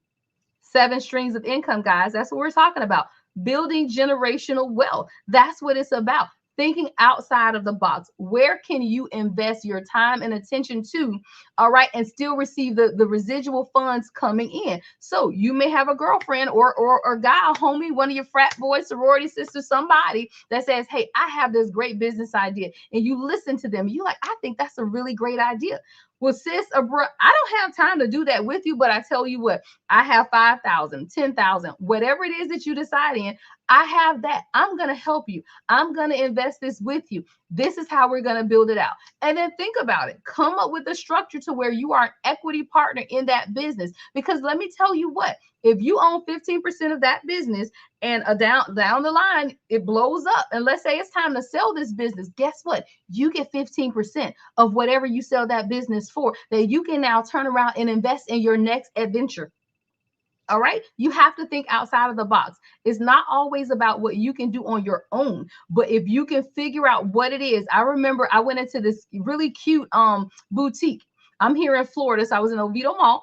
7 streams of income, guys. That's what we're talking about. Building generational wealth. That's what it's about. Thinking outside of the box. Where can you invest your time and attention to, all right, and still receive the residual funds coming in? So you may have a girlfriend or guy, a homie, one of your frat boys, sorority sisters, somebody that says, hey, I have this great business idea. And you listen to them. You're like, I think that's a really great idea. Well, sis, I don't have time to do that with you, but I tell you what, I have 5,000, 10,000, whatever it is that you decide in, I have that. I'm going to help you. I'm going to invest this with you. This is how we're going to build it out. And then think about it. Come up with a structure to where you are an equity partner in that business. Because let me tell you what, if you own 15% of that business and down the line, it blows up. And let's say it's time to sell this business. Guess what? You get 15% of whatever you sell that business for, that you can now turn around and invest in your next adventure. All right. You have to think outside of the box. It's not always about what you can do on your own, but if you can figure out what it is. I remember I went into this really cute boutique. I'm here in Florida, so I was in Oviedo Mall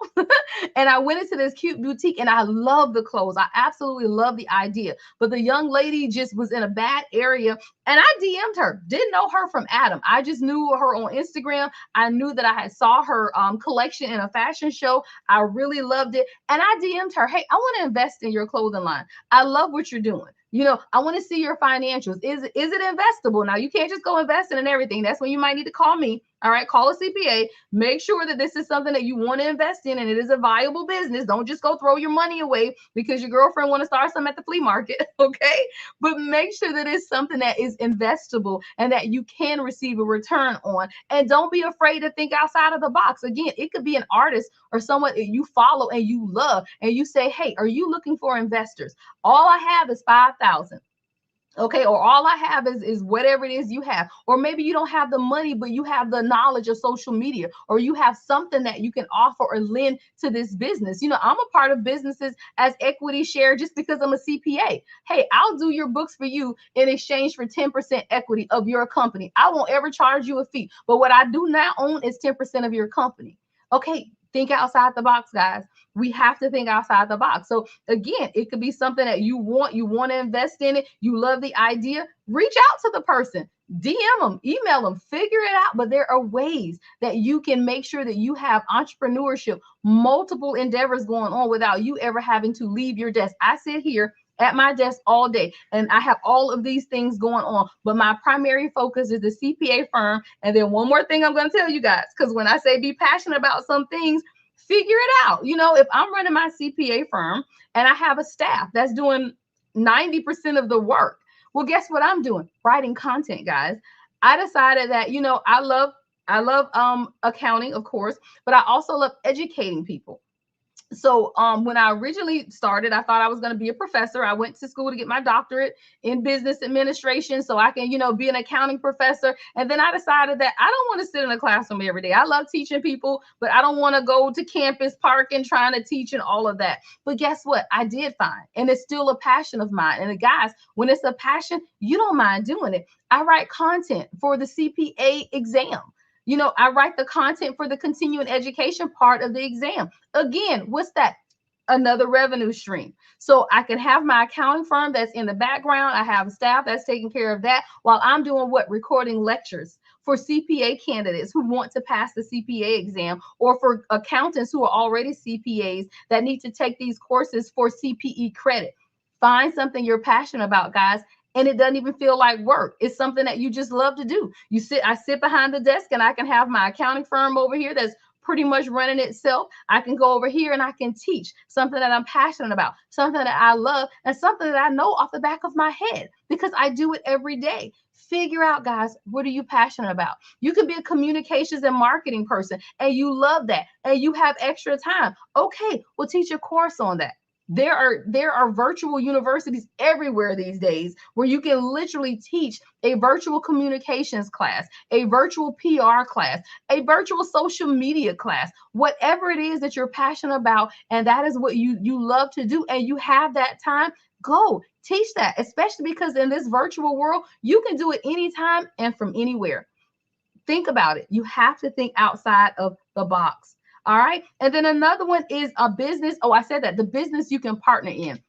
and I went into this cute boutique and I love the clothes. I absolutely love the idea. But the young lady just was in a bad area and I DM'd her. Didn't know her from Adam. I just knew her on Instagram. I knew that I had saw her collection in a fashion show. I really loved it. And I DM'd her, hey, I want to invest in your clothing line. I love what you're doing. You know, I want to see your financials. Is it investable? Now, you can't just go investing in everything. That's when you might need to call me. All right, call a CPA. Make sure that this is something that you want to invest in and it is a viable business. Don't just go throw your money away because your girlfriend want to start something at the flea market, okay? But make sure that it's something that is investable and that you can receive a return on. And don't be afraid to think outside of the box. Again, it could be an artist or someone that you follow and you love, and you say, hey, are you looking for investors? All I have is 5,000. Okay, or all I have is whatever it is you have. Or maybe you don't have the money, but you have the knowledge of social media, or you have something that you can offer or lend to this business. You know, I'm a part of businesses as equity share just because I'm a CPA. Hey, I'll do your books for you in exchange for 10% equity of your company. I won't ever charge you a fee, but what I do not own is 10% of your company. Okay, think outside the box, guys. We have to think outside the box. So again, it could be something that you want to invest in it. You love the idea. Reach out to the person, DM them, email them, figure it out. But there are ways that you can make sure that you have entrepreneurship, multiple endeavors going on without you ever having to leave your desk. I sit here at my desk all day and I have all of these things going on, but my primary focus is the CPA firm. And then one more thing I'm going to tell you guys, because when I say be passionate about some things, figure it out. You know, if I'm running my CPA firm and I have a staff that's doing 90% of the work, well, guess what I'm doing? Writing content, guys. I decided that, you know, I love accounting, of course, but I also love educating people. So when I originally started, I thought I was going to be a professor. I went to school to get my doctorate in business administration so I can, you know, be an accounting professor. And then I decided that I don't want to sit in a classroom every day. I love teaching people, but I don't want to go to campus parking trying to teach and all of that. But guess what? I did fine. And it's still a passion of mine. And guys, when it's a passion, you don't mind doing it. I write content for the CPA exam. You know, I write the content for the continuing education part of the exam. Again, what's that? Another revenue stream. So I can have my accounting firm that's in the background. I have staff that's taking care of that while I'm doing what? Recording lectures for CPA candidates who want to pass the CPA exam, or for accountants who are already CPAs that need to take these courses for CPE credit. Find something you're passionate about, guys. And it doesn't even feel like work. It's something that you just love to do. I sit behind the desk and I can have my accounting firm over here that's pretty much running itself. I can go over here and I can teach something that I'm passionate about, something that I love, and something that I know off the back of my head because I do it every day. Figure out, guys, what are you passionate about? You could be a communications and marketing person and you love that and you have extra time. Okay, we'll teach a course on that. There are virtual universities everywhere these days where you can literally teach a virtual communications class, a virtual PR class, a virtual social media class, whatever it is that you're passionate about. And that is what you love to do. And you have that time. Go teach that, especially because in this virtual world, you can do it anytime and from anywhere. Think about it. You have to think outside of the box. All right. And then another one is a business. Oh, I said that the business you can partner in.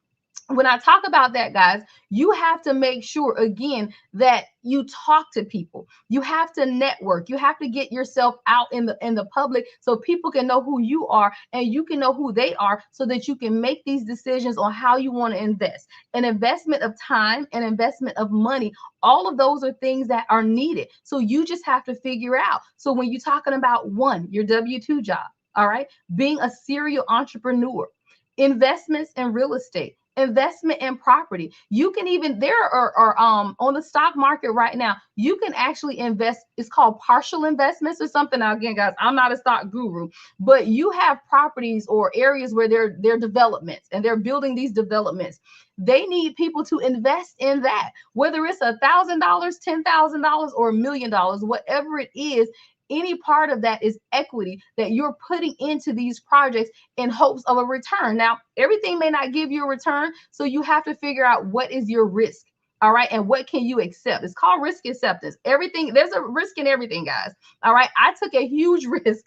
when I talk about that, guys, you have to make sure again that you talk to people. You have to network. You have to get yourself out in the public so people can know who you are and you can know who they are so that you can make these decisions on how you want to invest. An investment of time, an investment of money, all of those are things that are needed. So you just have to figure out. So when you're talking about your W-2 job, all right, being a serial entrepreneur, investments in real estate, investment in property. You can even there are on the stock market right now, you can actually invest. It's called partial investments or something. Now again, guys, I'm not a stock guru, but you have properties or areas where they're developments and they're building these developments. They need people to invest in that, whether it's $1,000, $10,000, or $1,000,000, whatever it is. Any part of that is equity that you're putting into these projects in hopes of a return. Now, everything may not give you a return, so you have to figure out what is your risk. All right. And what can you accept? It's called risk acceptance. Everything, there's a risk in everything, guys. All right. I took a huge risk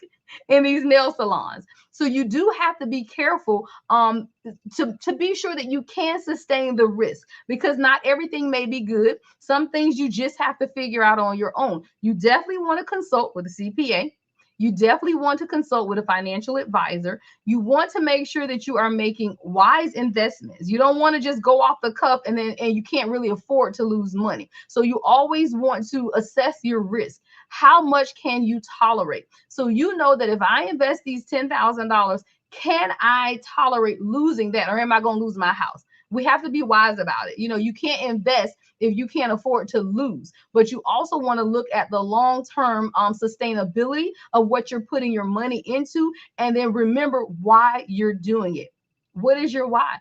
in these nail salons. So you do have to be careful to be sure that you can sustain the risk, because not everything may be good. Some things you just have to figure out on your own. You definitely want to consult with a CPA. You definitely want to consult with a financial advisor. You want to make sure that you are making wise investments. You don't want to just go off the cuff and you can't really afford to lose money. So you always want to assess your risk. How much can you tolerate? So you know that if I invest these $10,000, can I tolerate losing that, or am I going to lose my house? We have to be wise about it. You can't invest if you can't afford to lose, but you also want to look at the long-term sustainability of what you're putting your money into, and then remember why you're doing it. What is your why?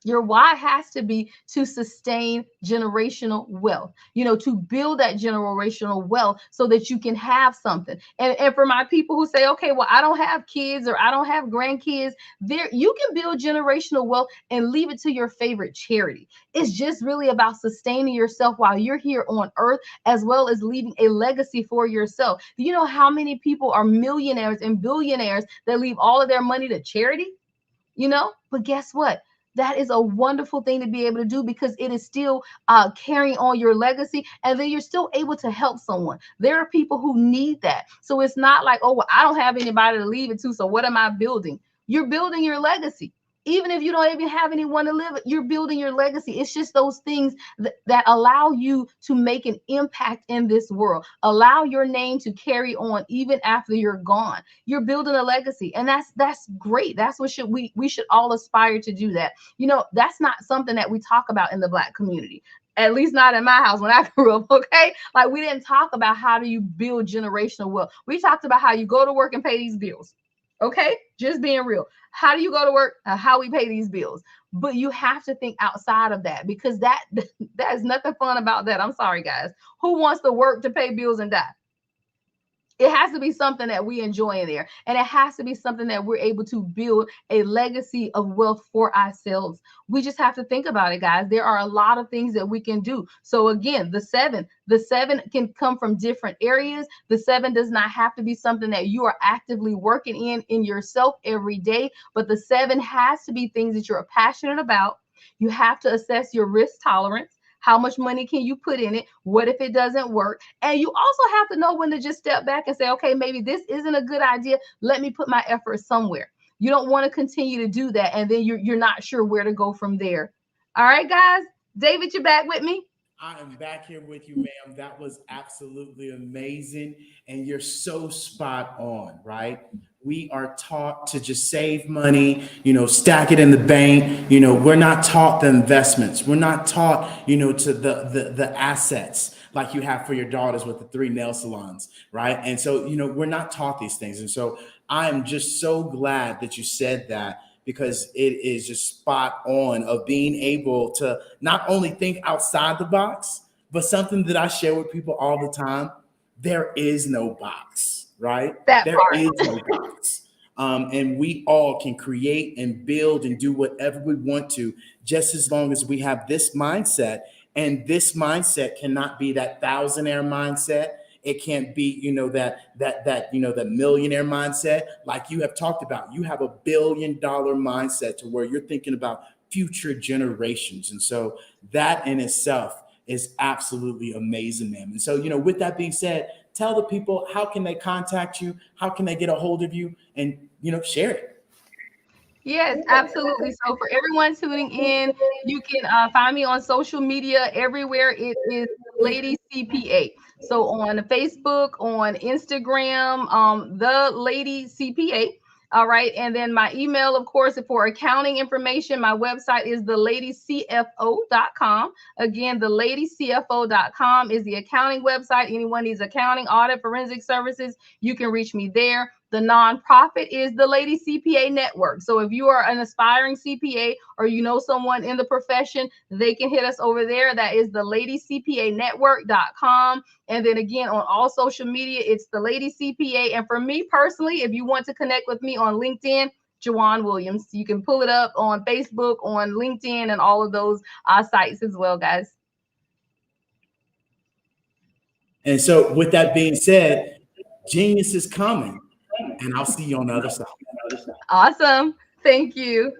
Your why has to be to sustain generational wealth, to build that generational wealth so that you can have something. And for my people who say, okay, well, I don't have kids or I don't have grandkids, you can build generational wealth and leave it to your favorite charity. It's just really about sustaining yourself while you're here on earth, as well as leaving a legacy for yourself. Do you know how many people are millionaires and billionaires that leave all of their money to charity? But guess what? That is a wonderful thing to be able to do, because it is still carrying on your legacy, and then you're still able to help someone. There are people who need that. So it's not like, oh, well, I don't have anybody to leave it to, so what am I building? You're building your legacy. Even if you don't even have anyone to live it, you're building your legacy. It's just those things that allow you to make an impact in this world, allow your name to carry on even after you're gone. You're building a legacy, and that's great. That's what we should all aspire to do that. That's not something that we talk about in the Black community. At least not in my house when I grew up, okay? Like, we didn't talk about how do you build generational wealth. We talked about how you go to work and pay these bills. Okay, just being real. How do you go to work? How we pay these bills? But you have to think outside of that, because that is nothing fun about that. I'm sorry, guys. Who wants to work to pay bills and die? It has to be something that we enjoy in there. And it has to be something that we're able to build a legacy of wealth for ourselves. We just have to think about it, guys. There are a lot of things that we can do. So again, the seven can come from different areas. The 7 does not have to be something that you are actively working in yourself every day, but the 7 has to be things that you're passionate about. You have to assess your risk tolerance. How much money can you put in it? What if it doesn't work? And you also have to know when to just step back and say, okay, maybe this isn't a good idea. Let me put my effort somewhere. You don't want to continue to do that, and then you're not sure where to go from there. All right, guys. David, you back with me? I am back here with you, ma'am. That was absolutely amazing. And you're so spot on, right? We are taught to just save money, stack it in the bank. We're not taught the investments. We're not taught, to the assets like you have for your daughters with the 3 nail salons, right? And so, we're not taught these things. And so I'm just so glad that you said that, because it is just spot on of being able to not only think outside the box, but something that I share with people all the time. There is no box, right? There is no box. And we all can create and build and do whatever we want to, just as long as we have this mindset. And this mindset cannot be that thousandaire mindset. It can't be, that millionaire mindset like you have talked about. You have $1 billion mindset to where you're thinking about future generations. And so that in itself is absolutely amazing, ma'am. And so, with that being said, tell the people, how can they contact you? How can they get a hold of you? And, share it. Yes, absolutely. So for everyone tuning in, you can find me on social media everywhere. It is Lady CPA. So on Facebook, on Instagram, the Lady CPA. All right. And then my email, of course, for accounting information, my website is theladycfo.com. Again, theladycfo.com is the accounting website. Anyone needs accounting, audit, forensic services, you can reach me there. The nonprofit is the Lady CPA Network. So if you are an aspiring CPA or you know someone in the profession, they can hit us over there. That is the ladycpanetwork.com. And then again, on all social media, it's the Lady CPA. And for me personally, if you want to connect with me on LinkedIn, Jawan Williams, you can pull it up on Facebook, on LinkedIn, and all of those sites as well, guys. And so with that being said, genius is coming. And I'll see you on the other side. Awesome. Thank you.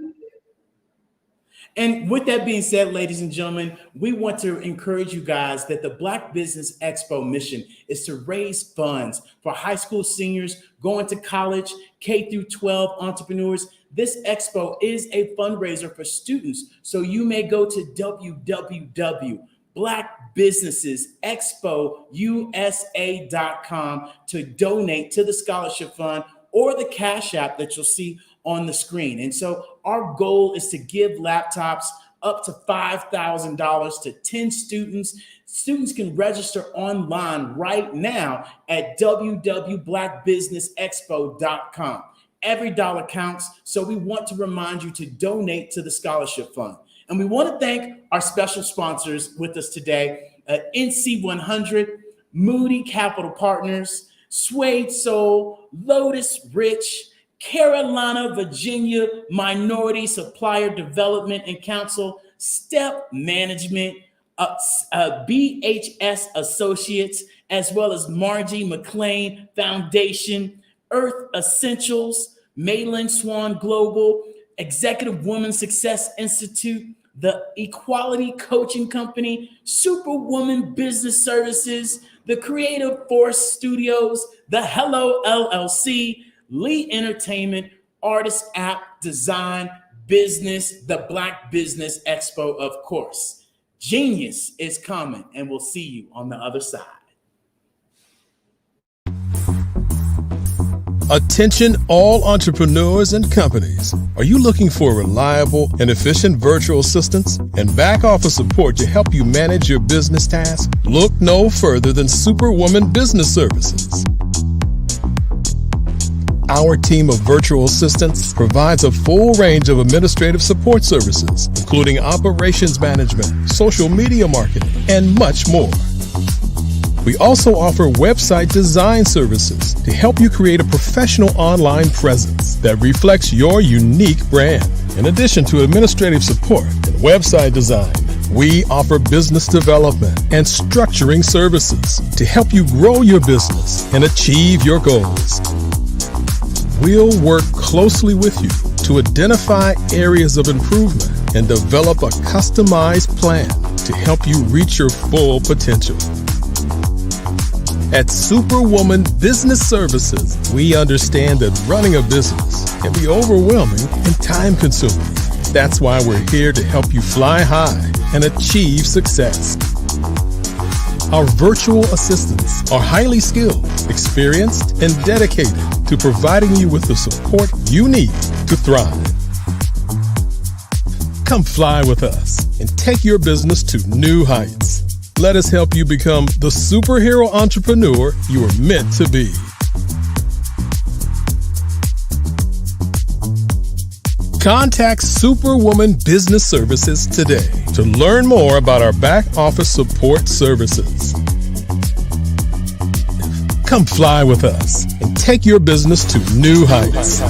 And with that being said, ladies and gentlemen, we want to encourage you guys that the Black Business Expo mission is to raise funds for high school seniors going to college, K through 12 entrepreneurs. This expo is a fundraiser for students. So you may go to www.blackbusinessexpousa.com to donate to the scholarship fund or the Cash App that you'll see on the screen. And so our goal is to give laptops up to $5,000 to 10 students. Students can register online right now at www.blackbusinessexpo.com. Every dollar counts, so we want to remind you to donate to the scholarship fund. And we want to thank our special sponsors with us today, NC100, Moody Capital Partners, Suede Soul, Lotus Rich, Carolina, Virginia Minority Supplier Development and Council, Step Management, BHS Associates, as well as Margie McLean Foundation, Earth Essentials, Malin Swan Global, Executive Women Success Institute, the Equality Coaching Company, Superwoman Business Services, the Creative Force Studios, the Hello LLC, Lee Entertainment, Artist App Design, Business, the Black Business Expo, of course. Genius is coming, and we'll see you on the other side. Attention all entrepreneurs and companies. Are you looking for reliable and efficient virtual assistants and back office support to help you manage your business tasks? Look no further than Superwoman Business Services. Our team of virtual assistants provides a full range of administrative support services, including operations management, social media marketing, and much more. We also offer website design services to help you create a professional online presence that reflects your unique brand. In addition to administrative support and website design, we offer business development and structuring services to help you grow your business and achieve your goals. We'll work closely with you to identify areas of improvement and develop a customized plan to help you reach your full potential. At Superwoman Business Services, we understand that running a business can be overwhelming and time-consuming. That's why we're here to help you fly high and achieve success. Our virtual assistants are highly skilled, experienced, and dedicated to providing you with the support you need to thrive. Come fly with us and take your business to new heights. Let us help you become the superhero entrepreneur you are meant to be. Contact Superwoman Business Services today to learn more about our back office support services. Come fly with us and take your business to new heights.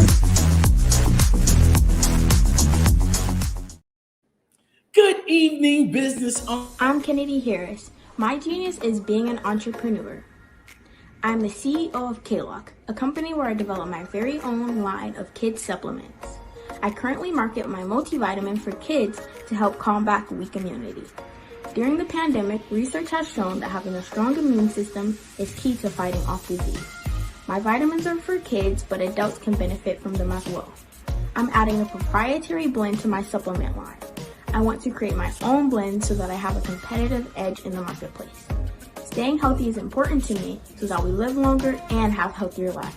Good evening, business owners. I'm Kennedy Harris. My genius is being an entrepreneur. I'm the CEO of K-Lock, a company where I develop my very own line of kids supplements. I currently market my multivitamin for kids to help combat weak immunity. During the pandemic, research has shown that having a strong immune system is key to fighting off disease. My vitamins are for kids, but adults can benefit from them as well. I'm adding a proprietary blend to my supplement line. I want to create my own blend so that I have a competitive edge in the marketplace. Staying healthy is important to me so that we live longer and have healthier lives.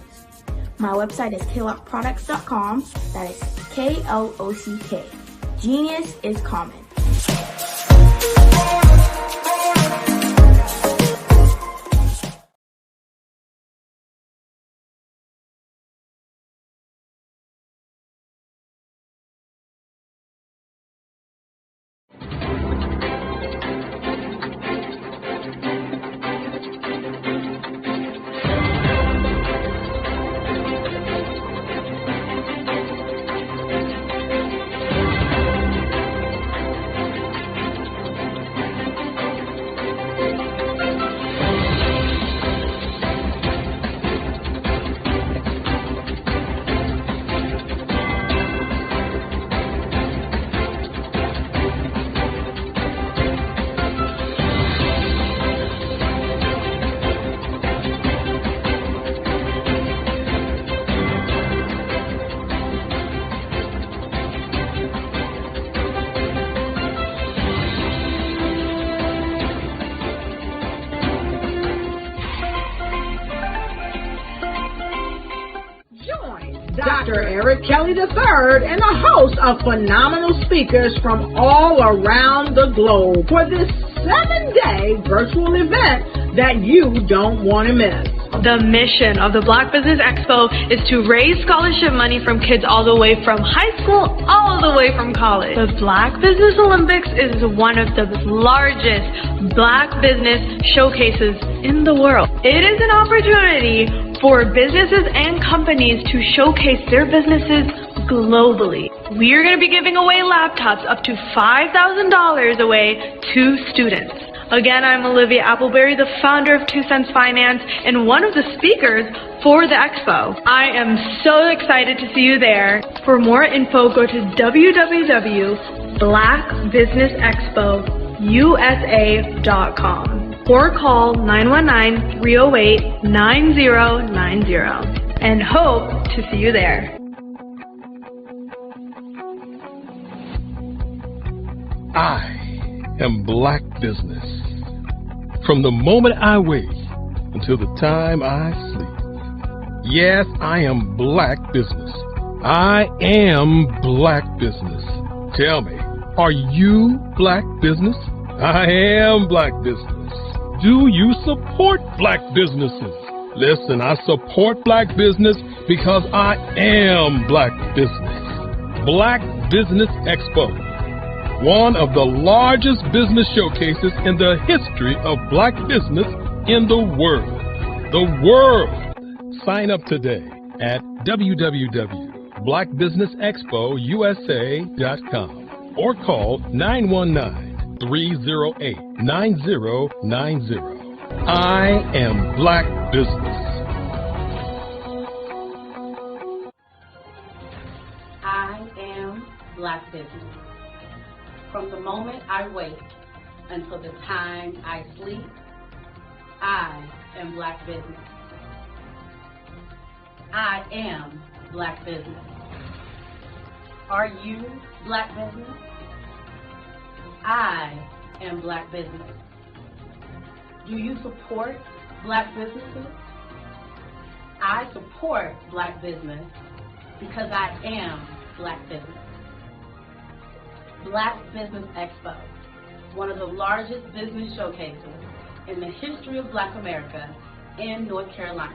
My website is klockproducts.com. That is Klock. Genius is common. Dr. Eric Kelly III and a host of phenomenal speakers from all around the globe for this 7-day virtual event that you don't want to miss. The mission of the Black Business Expo is to raise scholarship money from kids all the way from high school, all the way from college. The Black Business Olympics is one of the largest Black business showcases in the world. It is an opportunity for businesses and companies to showcase their businesses globally. We are going to be giving away laptops up to $5,000 away to students. Again, I'm Olivia Appleberry, the founder of 2 Cents Finance and one of the speakers for the expo. I am so excited to see you there. For more info, go to www.blackbusinessexpousa.com or call 919-308-9090 and hope to see you there. I am Black Business. From the moment I wake until the time I sleep. Yes, I am Black Business. I am Black Business. Tell me, are you Black Business? I am Black Business. Do you support Black businesses? Listen, I support Black business because I am Black Business. Black Business Expo, one of the largest business showcases in the history of Black business in the world. The world! Sign up today at www.blackbusinessexpousa.com or call 919-308-9090. I am Black Business. I am Black Business. From the moment I wake until the time I sleep, I am Black Business. I am Black Business. Are you Black Business? I am Black Business. Do you support Black businesses? I support Black business because I am Black Business. Black Business Expo, one of the largest business showcases in the history of Black America in North Carolina.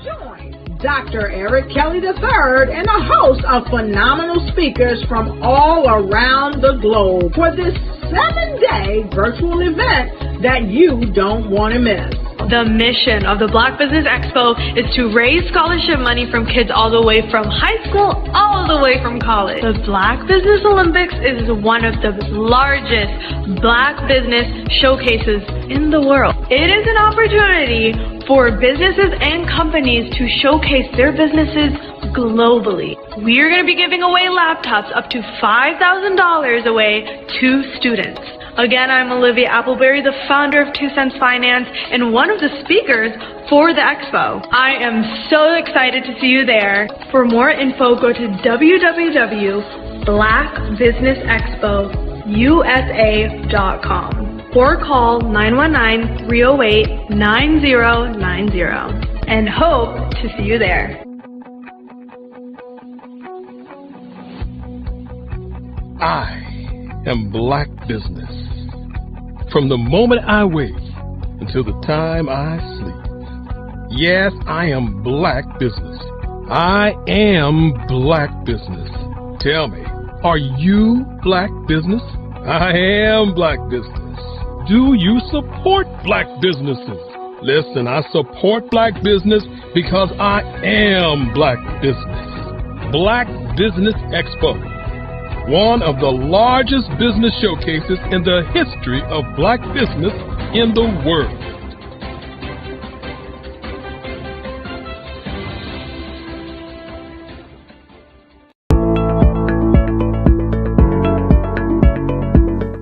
Join Dr. Eric Kelly III and a host of phenomenal speakers from all around the globe for this 7-day virtual event that you don't want to miss. The mission of the Black Business Expo is to raise scholarship money from kids all the way from high school, all the way from college. The Black Business Olympics is one of the largest Black business showcases in the world. It is an opportunity for businesses and companies to showcase their businesses globally. We are going to be giving away laptops up to $5,000 away to students. Again, I'm Olivia Appleberry, the founder of 2 Cents Finance and one of the speakers for the expo. I am so excited to see you there. For more info, go to www.blackbusinessexpousa.com or call 919-308-9090 and hope to see you there. I am Black Business. From the moment I wake until the time I sleep. Yes, I am Black Business. I am Black Business. Tell me, are you Black Business? I am Black Business. Do you support Black businesses? Listen, I support Black business because I am Black Business. Black Business Expo, one of the largest business showcases in the history of Black business in the world.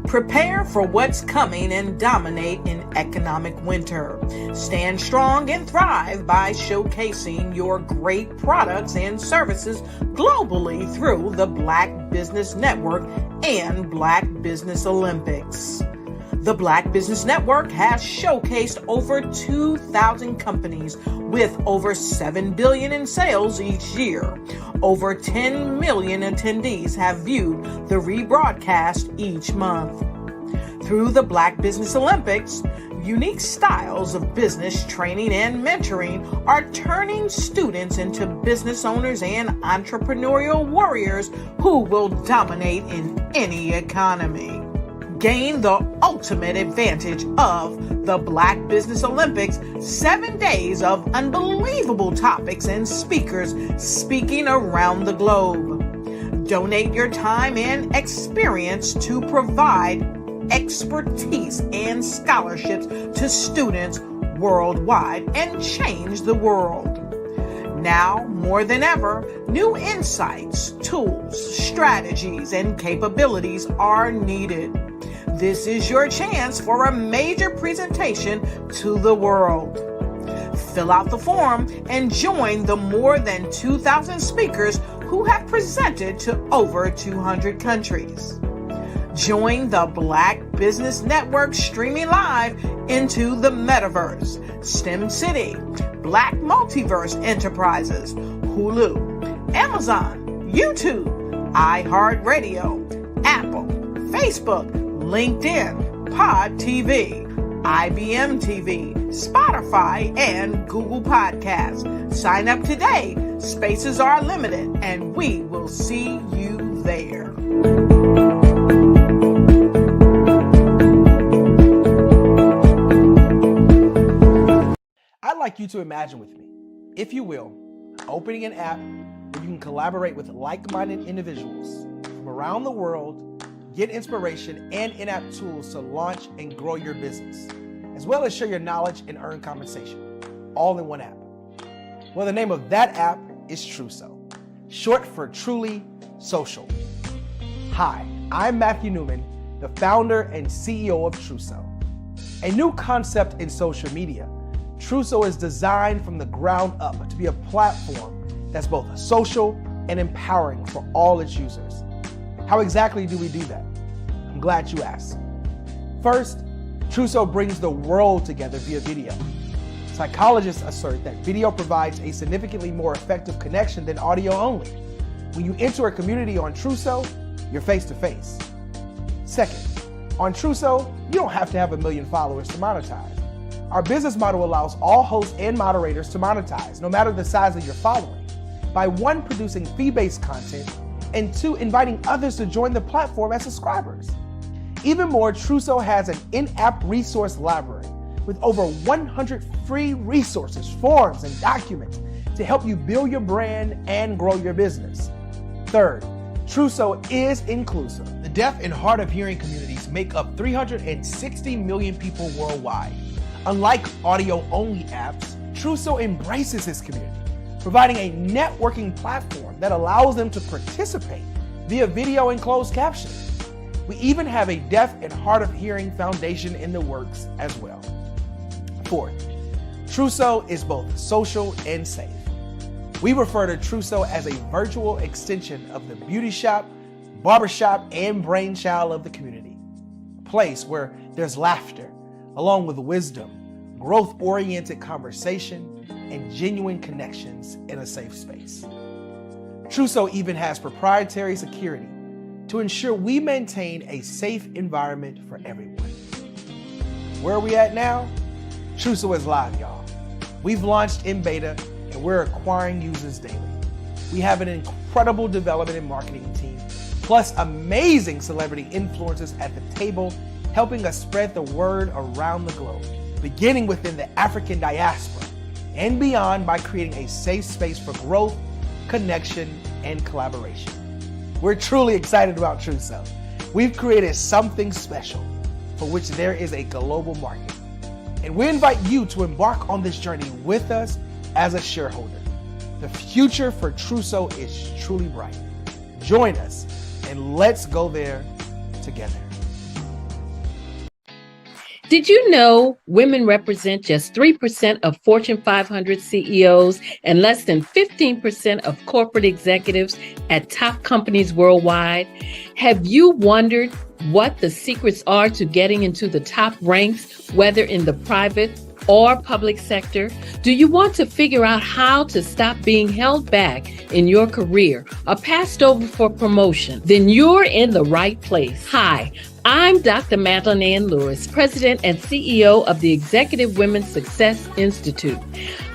Prepare for what's coming and dominate in economic winter. Stand strong and thrive by showcasing your great products and services globally through the Black Business Network and Black Business Olympics. The Black Business Network has showcased over 2,000 companies with over $7 billion in sales each year. Over 10 million attendees have viewed the rebroadcast each month. Through the Black Business Olympics, unique styles of business training and mentoring are turning students into business owners and entrepreneurial warriors who will dominate in any economy. Gain the ultimate advantage of the Black Business Olympics, 7 days of unbelievable topics and speakers speaking around the globe. Donate your time and experience to provide expertise and scholarships to students worldwide and change the world. Now, more than ever, new insights, tools, strategies, and capabilities are needed. This is your chance for a major presentation to the world. Fill out the form and join the more than 2,000 speakers who have presented to over 200 countries. Join the Black Business Network streaming live into the Metaverse, STEM City, Black Multiverse Enterprises, Hulu, Amazon, YouTube, iHeartRadio, Apple, Facebook, LinkedIn, Pod TV, IBM TV, Spotify, and Google Podcasts. Sign up today. Spaces are limited, and we will see you there. I'd like you to imagine with me, if you will, opening an app where you can collaborate with like-minded individuals from around the world, get inspiration and in-app tools to launch and grow your business, as well as share your knowledge and earn compensation, all in one app. Well, the name of that app is Truso, short for Truly Social. Hi, I'm Matthew Newman, the founder and CEO of Truso. A new concept in social media, Truso is designed from the ground up to be a platform that's both social and empowering for all its users. How exactly do we do that? I'm glad you asked. First, Truso brings the world together via video. Psychologists assert that video provides a significantly more effective connection than audio only. When you enter a community on Truso, you're face to face. Second, on Truso, you don't have to have 1 million followers to monetize. Our business model allows all hosts and moderators to monetize, no matter the size of your following, by 1, producing fee-based content, and 2, inviting others to join the platform as subscribers. Even more, Truso has an in-app resource library with over 100 free resources, forms, and documents to help you build your brand and grow your business. Third, Truso is inclusive. The deaf and hard of hearing communities make up 360 million people worldwide. Unlike audio-only apps, Truso embraces this community. providing a networking platform that allows them to participate via video and closed captioning. We even have a deaf and hard of hearing foundation in the works as well. Fourth, Trousseau is both social and safe. We refer to Trousseau as a virtual extension of the beauty shop, barbershop, and brainchild of the community. A place where there's laughter, along with wisdom, growth-oriented conversation, and genuine connections in a safe space. Trousseau even has proprietary security to ensure we maintain a safe environment for everyone. Where are we at now? Trousseau is live, y'all. We've launched in beta and we're acquiring users daily. We have an incredible development and marketing team, plus amazing celebrity influencers at the table, helping us spread the word around the globe, beginning within the African diaspora and beyond by creating a safe space for growth, connection, and collaboration. We're truly excited about Trousseau. We've created something special for which there is a global market. And we invite you to embark on this journey with us as a shareholder. The future for Trousseau is truly bright. Join us and let's go there together. Did you know women represent just 3% of Fortune 500 CEOs and less than 15% of corporate executives at top companies worldwide? Have you wondered what the secrets are to getting into the top ranks, whether in the private or public sector? Do you want to figure out how to stop being held back in your career or passed over for promotion? Then you're in the right place. Hi, I'm Dr. Madeline Ann Lewis, President and CEO of the Executive Women's Success Institute.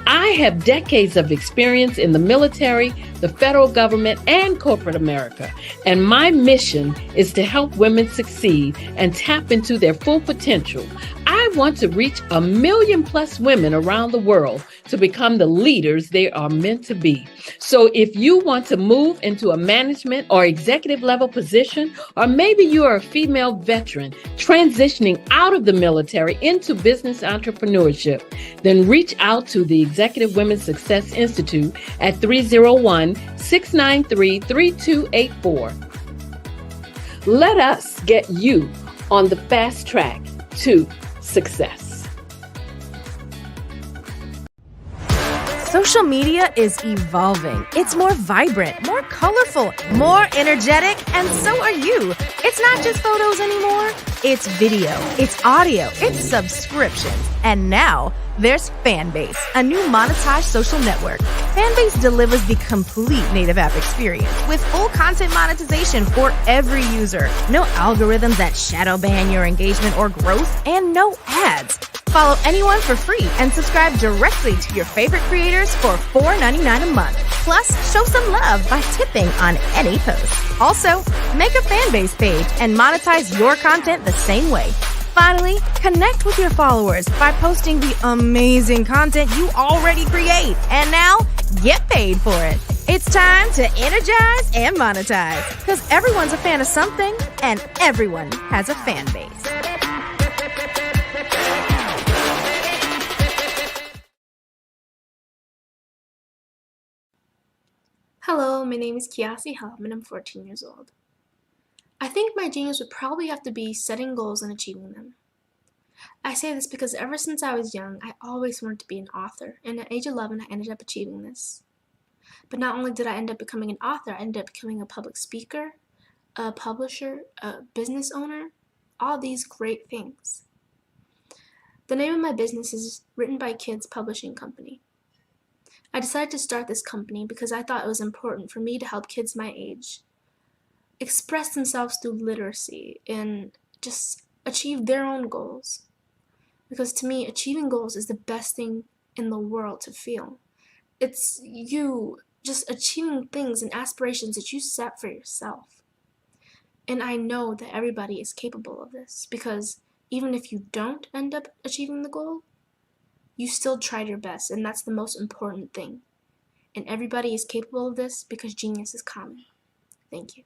I have decades of experience in the military, the federal government, and corporate America. And my mission is to help women succeed and tap into their full potential. I want to reach 1 million+ women around the world to become the leaders they are meant to be. So if you want to move into a management or executive level position, or maybe you are a female veteran transitioning out of the military into business entrepreneurship, then reach out to the Executive Women's Success Institute at 301-693-3284. Let us get you on the fast track to success. Social media is evolving. It's more vibrant, more colorful, more energetic, and so are you. It's not just photos anymore. It's video, it's audio, it's subscriptions. And now there's Fanbase, a new monetized social network. Fanbase delivers the complete native app experience with full content monetization for every user. No algorithms that shadow ban your engagement or growth, and no ads. Follow anyone for free and subscribe directly to your favorite creators for $4.99 a month. Plus, show some love by tipping on any post. Also, make a Fanbase page and monetize your content the same way. Finally, connect with your followers by posting the amazing content you already create. And now, get paid for it. It's time to energize and monetize, because everyone's a fan of something and everyone has a fan base. Hello, my name is Kiasi Helm and I'm 14 years old. I think my genius would probably have to be setting goals and achieving them. I say this because ever since I was young, I always wanted to be an author, and at age 11, I ended up achieving this. But not only did I end up becoming an author, I ended up becoming a public speaker, a publisher, a business owner, all these great things. The name of my business is Written by Kids Publishing Company. I decided to start this company because I thought it was important for me to help kids my age express themselves through literacy and just achieve their own goals. Because to me, achieving goals is the best thing in the world to feel. It's you just achieving things and aspirations that you set for yourself. And I know that everybody is capable of this, because even if you don't end up achieving the goal, you still tried your best, and that's the most important thing. And everybody is capable of this because genius is common. Thank you.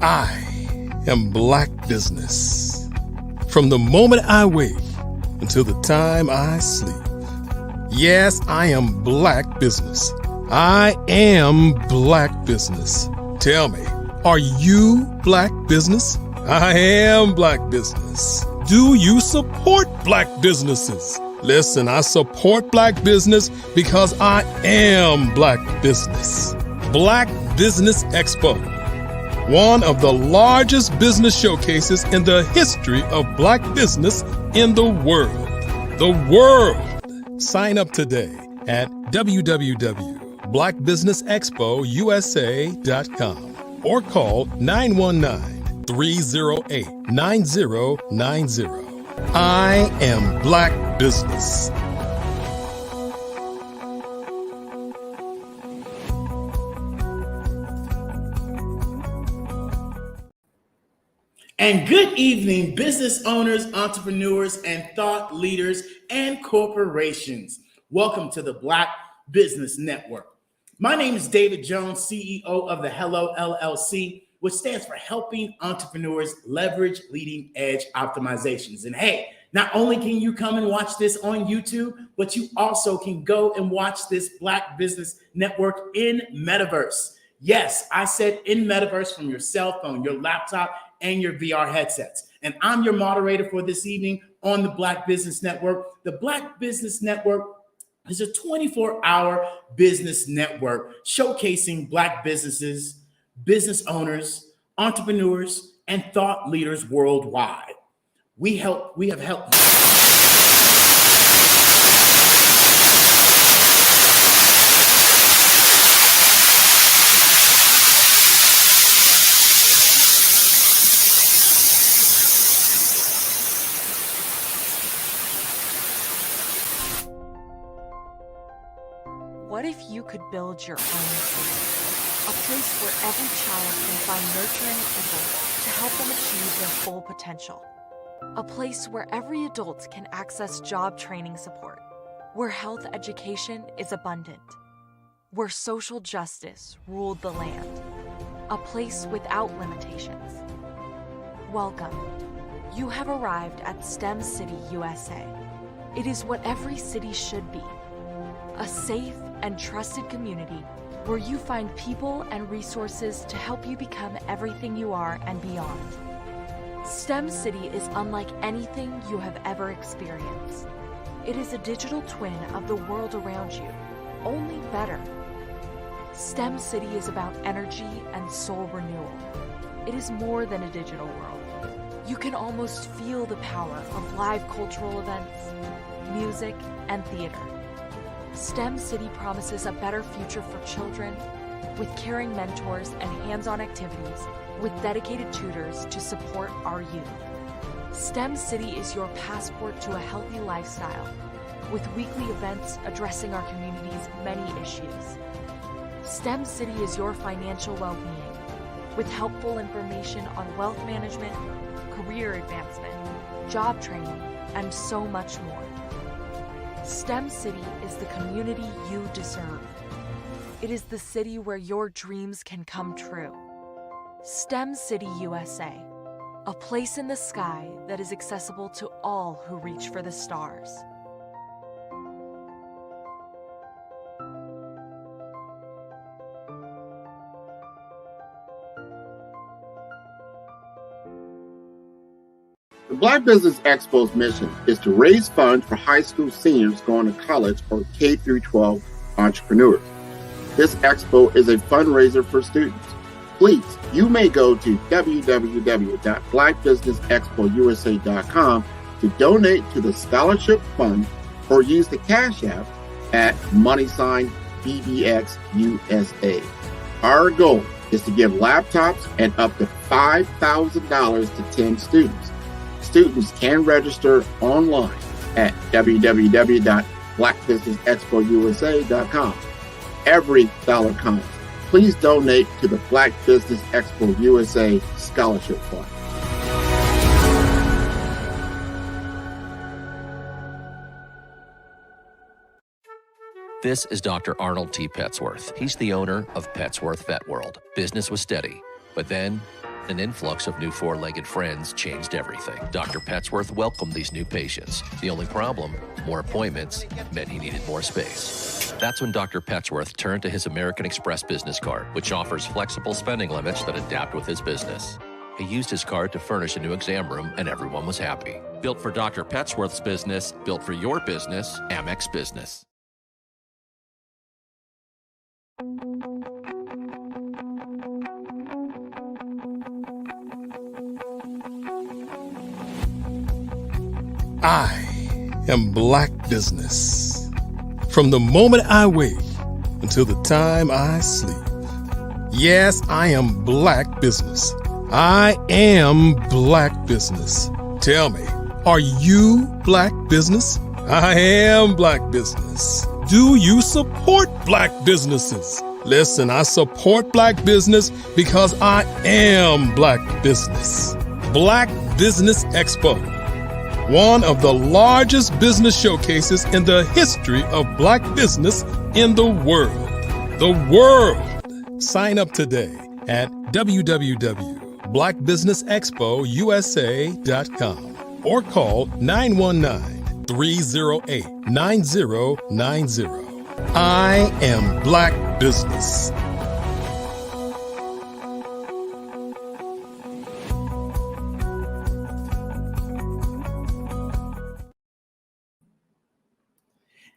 I am Black Business. From the moment I wake until the time I sleep. Yes, I am Black Business. I am Black Business. Tell me, are you Black Business? I am Black Business. Do you support Black businesses? Listen, I support Black business because I am Black Business. Black Business Expo, one of the largest business showcases in the history of Black business in the world. The world! Sign up today at www.blackbusinessexpousa.com or call 919-308-9090. I am Black Business. And good evening, business owners, entrepreneurs, and thought leaders and corporations. Welcome to the Black Business Network. My name is David Jones, CEO of the Hello LLC, which stands for Helping Entrepreneurs Leverage Leading Edge Optimizations. And hey, not only can you come and watch this on YouTube, but you also can go and watch this Black Business Network in Metaverse. Yes, I said in Metaverse, from your cell phone, your laptop, and your VR headsets. And I'm your moderator for this evening on the Black Business Network. The Black Business Network is a 24-hour business network showcasing Black businesses, business owners, entrepreneurs, and thought leaders worldwide. We have helped. What if you could build your own city? A place where every child can find nurturing people to help them achieve their full potential. A place where every adult can access job training support. Where health education is abundant. Where social justice ruled the land. A place without limitations. Welcome. You have arrived at STEM City USA. It is what every city should be. A safe and trusted community where you find people and resources to help you become everything you are and beyond. STEM City is unlike anything you have ever experienced. It is a digital twin of the world around you, only better. STEM City is about energy and soul renewal. It is more than a digital world. You can almost feel the power of live cultural events, music, and theater. STEM City promises a better future for children with caring mentors and hands-on activities with dedicated tutors to support our youth. STEM City is your passport to a healthy lifestyle with weekly events addressing our community's many issues. STEM City is your financial well-being with helpful information on wealth management, career advancement, job training, and so much more. STEM City is the community you deserve. It is the city where your dreams can come true. STEM City USA, a place in the sky that is accessible to all who reach for the stars. The Black Business Expo's mission is to raise funds for high school seniors going to college or K-12 entrepreneurs. This expo is a fundraiser for students. Please, you may go to www.blackbusinessexpousa.com to donate to the scholarship fund or use the Cash App at $BBXUSA. Our goal is to give laptops and up to $5,000 to 10 students. Students can register online at www.blackbusinessexpousa.com. Every dollar counts. Please donate to the Black Business Expo USA Scholarship Fund. This is Dr. Arnold T. Petsworth. He's the owner of Petsworth Vet World. Business was steady, but then An influx of new four-legged friends changed everything. Dr. Petsworth welcomed these new patients. The only problem, more appointments, meant he needed more space. That's when Dr. Petsworth turned to his American Express business card, which offers flexible spending limits that adapt with his business. He used his card to furnish a new exam room, and everyone was happy. Built for Dr. Petsworth's business, built for your business, Amex Business. I am Black Business. From the moment I wake until the time I sleep. Yes, I am Black Business. I am Black Business. Tell me, are you Black Business? I am Black Business. Do you support Black businesses? Listen, I support Black business because I am Black Business. Black Business Expo, one of the largest business showcases in the history of Black business in the world. The world! Sign up today at www.blackbusinessexpousa.com or call 919-308-9090. I am Black Business.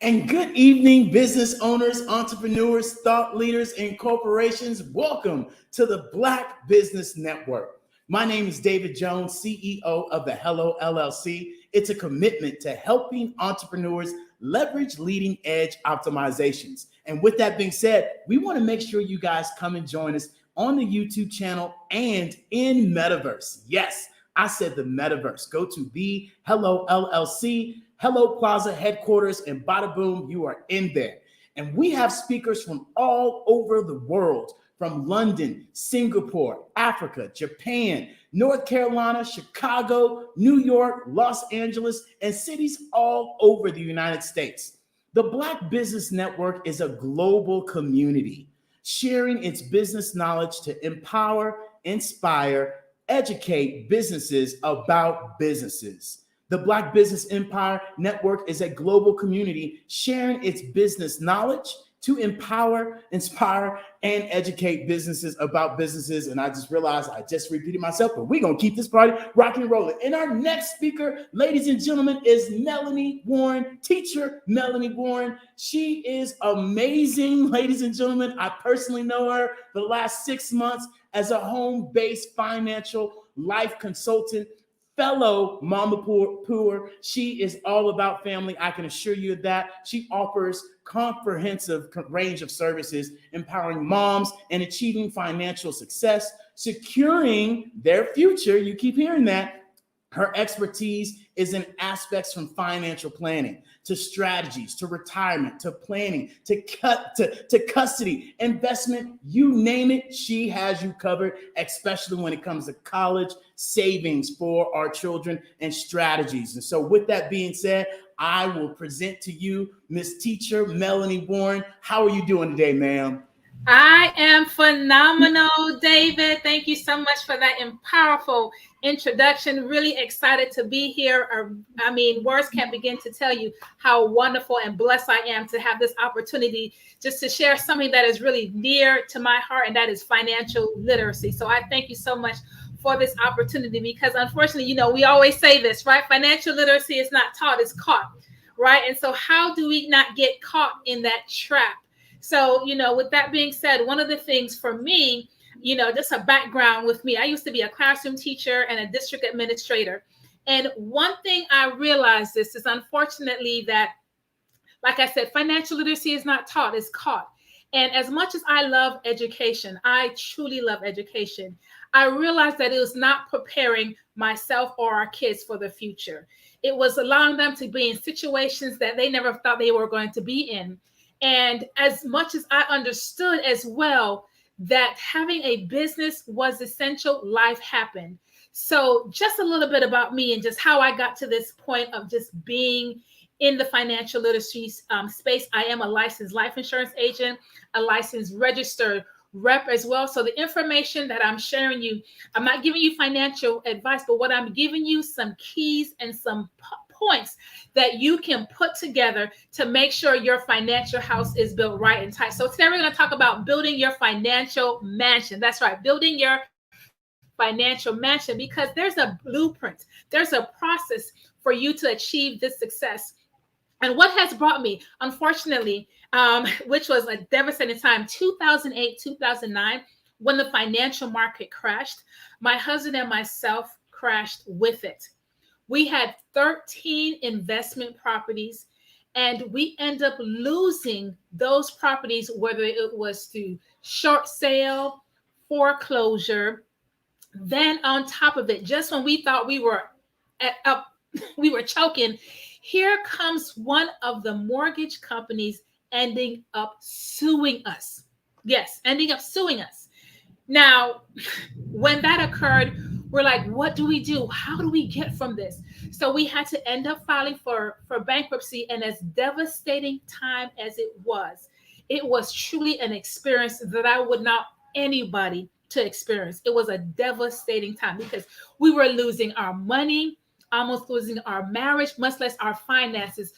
And good evening, business owners, entrepreneurs, thought leaders, and corporations. Welcome to the Black Business Network. My name is David Jones, CEO of the Hello LLC. It's a commitment to helping entrepreneurs leverage leading edge optimizations. And with that being said, we want to make sure you guys come and join us on the YouTube channel and in Metaverse. Yes, I said the Metaverse. Go to the Hello LLC, Hello Plaza headquarters, and bada boom, you are in there. And we have speakers from all over the world, from London, Singapore, Africa, Japan, North Carolina, Chicago, New York, Los Angeles, and cities all over the United States. The Black Business Network is a global community sharing its business knowledge to empower, inspire, educate businesses about businesses. The Black Business Empire Network is a global community sharing its business knowledge to empower, inspire, and educate businesses about businesses. And I just realized I just repeated myself, but we're going to keep this party rocking and rolling. And our next speaker, ladies and gentlemen, is Melanie Warren, teacher Melanie Warren. She is amazing, ladies and gentlemen. I personally know her for the last 6 months as a home-based financial life consultant, fellow Mama Poor. She is all about family. I can assure you of that. She offers comprehensive range of services, empowering moms and achieving financial success, securing their future. You keep hearing that. Her expertise is in aspects from financial planning to strategies, to retirement, to planning, to custody, investment, you name it, she has you covered, especially when it comes to college savings for our children and strategies. And so with that being said, I will present to you Miss Teacher Melanie Warren. How are you doing today, ma'am? I am phenomenal, David. Thank you so much for that powerful introduction. Really excited to be here. I mean, words can't begin to tell you how wonderful and blessed I am to have this opportunity just to share something that is really near to my heart, and that is financial literacy. So I thank you so much for this opportunity, because unfortunately, you know, we always say this, right? Financial literacy is not taught, it's caught, right? And so how do we not get caught in that trap? So, you know, with that being said, one of the things for me, you know, just a background with me, I used to be a classroom teacher and a district administrator. And one thing I realized is unfortunately that, like I said, financial literacy is not taught, it's caught. And as much as I love education, I truly love education, I realized that it was not preparing myself or our kids for the future. It was allowing them to be in situations that they never thought they were going to be in. And as much as I understood as well that having a business was essential, life happened. So just a little bit about me and just how I got to this point of just being in the financial literacy space. I am a licensed life insurance agent, a licensed registered rep as well. So the information that I'm sharing you, I'm not giving you financial advice, but what I'm giving you some keys and some points that you can put together to make sure your financial house is built right and tight. So today we're going to talk about building your financial mansion. That's right, building your financial mansion, because there's a blueprint, there's a process for you to achieve this success. And what has brought me, unfortunately, which was a devastating time, 2008, 2009, when the financial market crashed, my husband and myself crashed with it. We had 13 investment properties, and we end up losing those properties, whether it was through short sale, foreclosure. Then on top of it, just when we thought we were we were choking, here comes one of the mortgage companies ending up suing us. Yes, ending up suing us. Now, when that occurred, we're like, what do we do? How do we get from this? So we had to end up filing for bankruptcy. And as devastating time as it was truly an experience that I would not anybody to experience. It was a devastating time because we were losing our money, almost losing our marriage, much less our finances,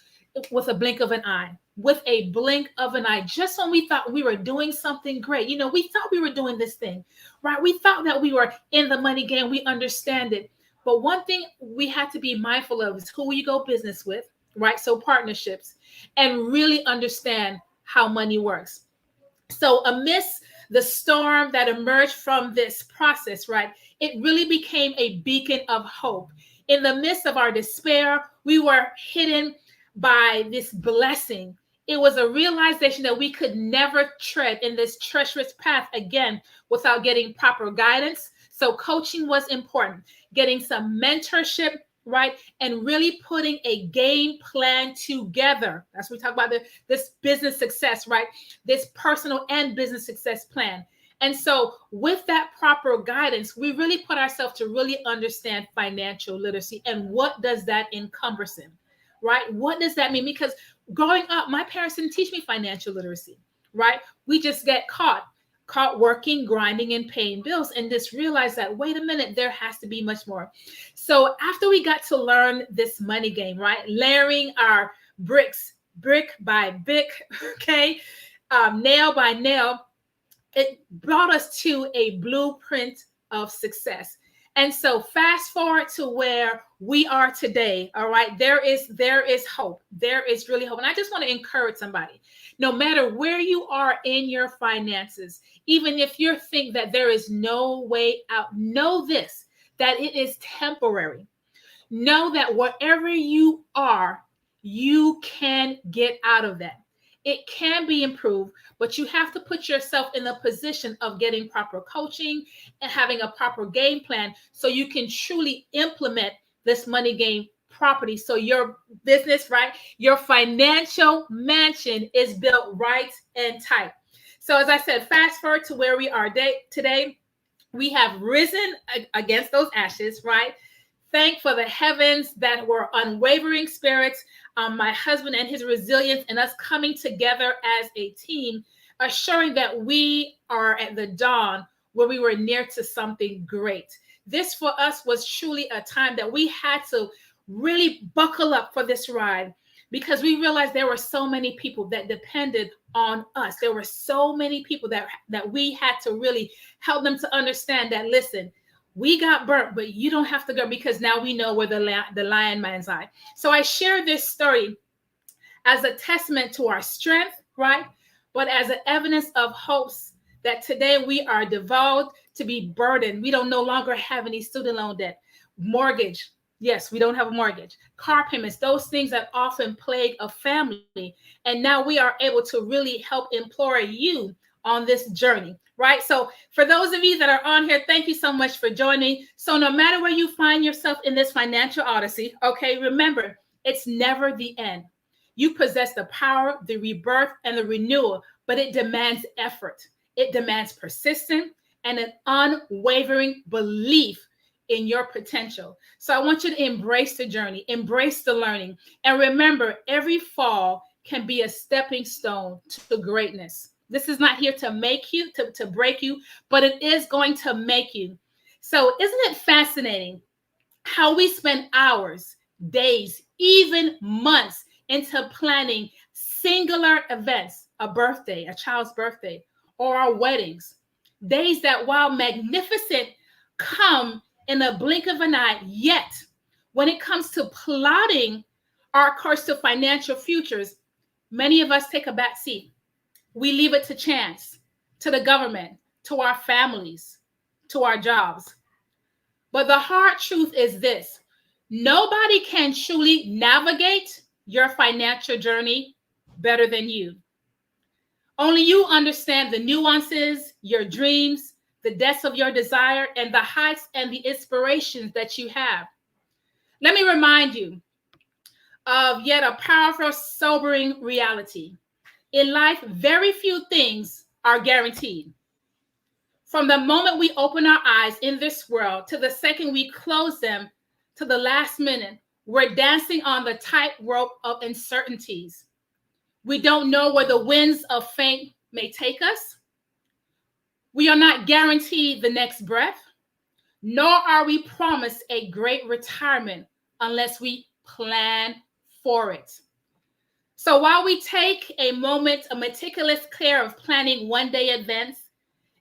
with a blink of an eye. With a blink of an eye, just when we thought we were doing something great. You know, we thought we were doing this thing, right? We thought that we were in the money game. We understand it. But one thing we had to be mindful of is who you go business with, right? So partnerships, and really understand how money works. So amidst the storm that emerged from this process, right, it really became a beacon of hope. In the midst of our despair, we were hidden by this blessing. It was a realization that we could never tread in this treacherous path again without getting proper guidance. So coaching was important, getting some mentorship, right? And really putting a game plan together. That's what we talk about, this business success, right? This personal and business success plan. And so with that proper guidance, we really put ourselves to really understand financial literacy. And what does that encompass in, right? What does that mean? Because growing up, my parents didn't teach me financial literacy, right? We just get caught working, grinding, and paying bills, and just realize that, wait a minute, there has to be much more. So after we got to learn this money game, right? Layering our bricks, brick by brick, okay? Nail by nail, it brought us to a blueprint of success. And so fast forward to where we are today, all right, there is hope. There is really hope. And I just want to encourage somebody, no matter where you are in your finances, even if you think that there is no way out, know this, that it is temporary. Know that wherever you are, you can get out of that. It can be improved, but you have to put yourself in the position of getting proper coaching and having a proper game plan so you can truly implement this money game property. So your business, right, your financial mansion is built right and tight. So as I said, fast forward to where we are today. We have risen against those ashes, right? Thank for the heavens that were unwavering spirits, my husband and his resilience, and us coming together as a team, assuring that we are at the dawn where we were near to something great. This for us was truly a time that we had to really buckle up for this ride, because we realized there were so many people that depended on us. There were so many people that we had to really help them to understand that, listen, we got burnt, but you don't have to go, because now we know where the lion man's eye. So I share this story as a testament to our strength, right? But as an evidence of hopes that today we are devolved to be burdened. We don't no longer have any student loan debt, mortgage. Yes, we don't have a mortgage, car payments, those things that often plague a family. And now we are able to really help employ you on this journey, right? So for those of you that are on here, thank you so much for joining. So no matter where you find yourself in this financial odyssey, okay, remember, it's never the end. You possess the power, the rebirth, and the renewal, but it demands effort. It demands persistence and an unwavering belief in your potential. So I want you to embrace the journey, embrace the learning, and remember, every fall can be a stepping stone to greatness. This is not here to make you, to break you, but it is going to make you. So isn't it fascinating how we spend hours, days, even months into planning singular events, a birthday, a child's birthday, or our weddings, days that, while magnificent, come in a blink of an eye. Yet, when it comes to plotting our course to financial futures, many of us take a back seat. We leave it to chance, to the government, to our families, to our jobs. But the hard truth is this: nobody can truly navigate your financial journey better than you. Only you understand the nuances, your dreams, the depths of your desire, and the heights and the inspirations that you have. Let me remind you of yet a powerful, sobering reality. In life, very few things are guaranteed. From the moment we open our eyes in this world to the second we close them, to the last minute, we're dancing on the tightrope of uncertainties. We don't know where the winds of fate may take us. We are not guaranteed the next breath, nor are we promised a great retirement unless we plan for it. So while we take a moment, a meticulous care of planning one-day events,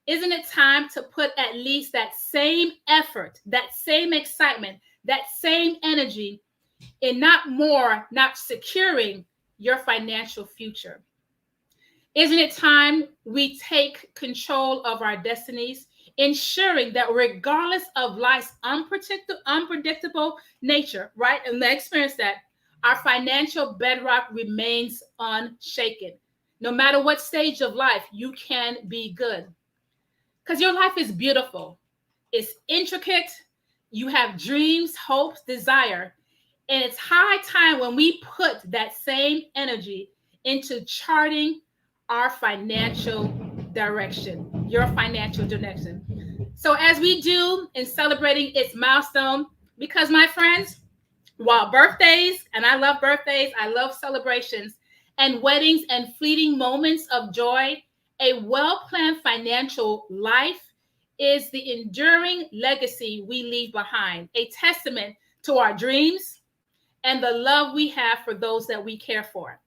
isn't it time to put at least that same effort, that same excitement, that same energy in not securing your financial future? Isn't it time we take control of our destinies, ensuring that regardless of life's unpredictable nature, right? And I experience that our financial bedrock remains unshaken. No matter what stage of life, you can be good. Because your life is beautiful. It's intricate. You have dreams, hopes, desire. And it's high time when we put that same energy into charting our financial direction, your financial direction. So as we do in celebrating its milestone, because my friends, while birthdays, and I love birthdays, I love celebrations and weddings and fleeting moments of joy, a well-planned financial life is the enduring legacy we leave behind, a testament to our dreams and the love we have for those that we care for.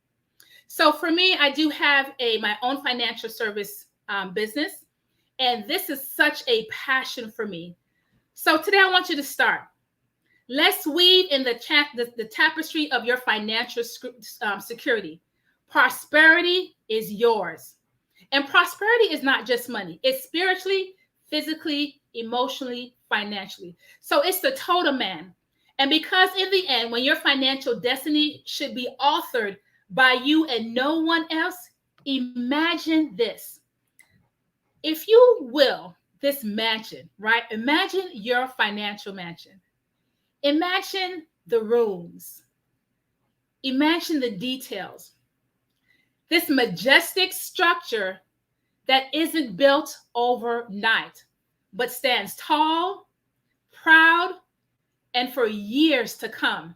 So for me, I do have my own financial service business, and this is such a passion for me. So today I want you to start. Let's weave in the tapestry of your financial security. Prosperity is yours. And prosperity is not just money. It's spiritually, physically, emotionally, financially. So it's the total man. And because in the end, when your financial destiny should be authored by you and no one else, imagine this. If you will, this mansion, right? Imagine your financial mansion. Imagine the rooms. Imagine the details. This majestic structure that isn't built overnight, but stands tall, proud, and for years to come.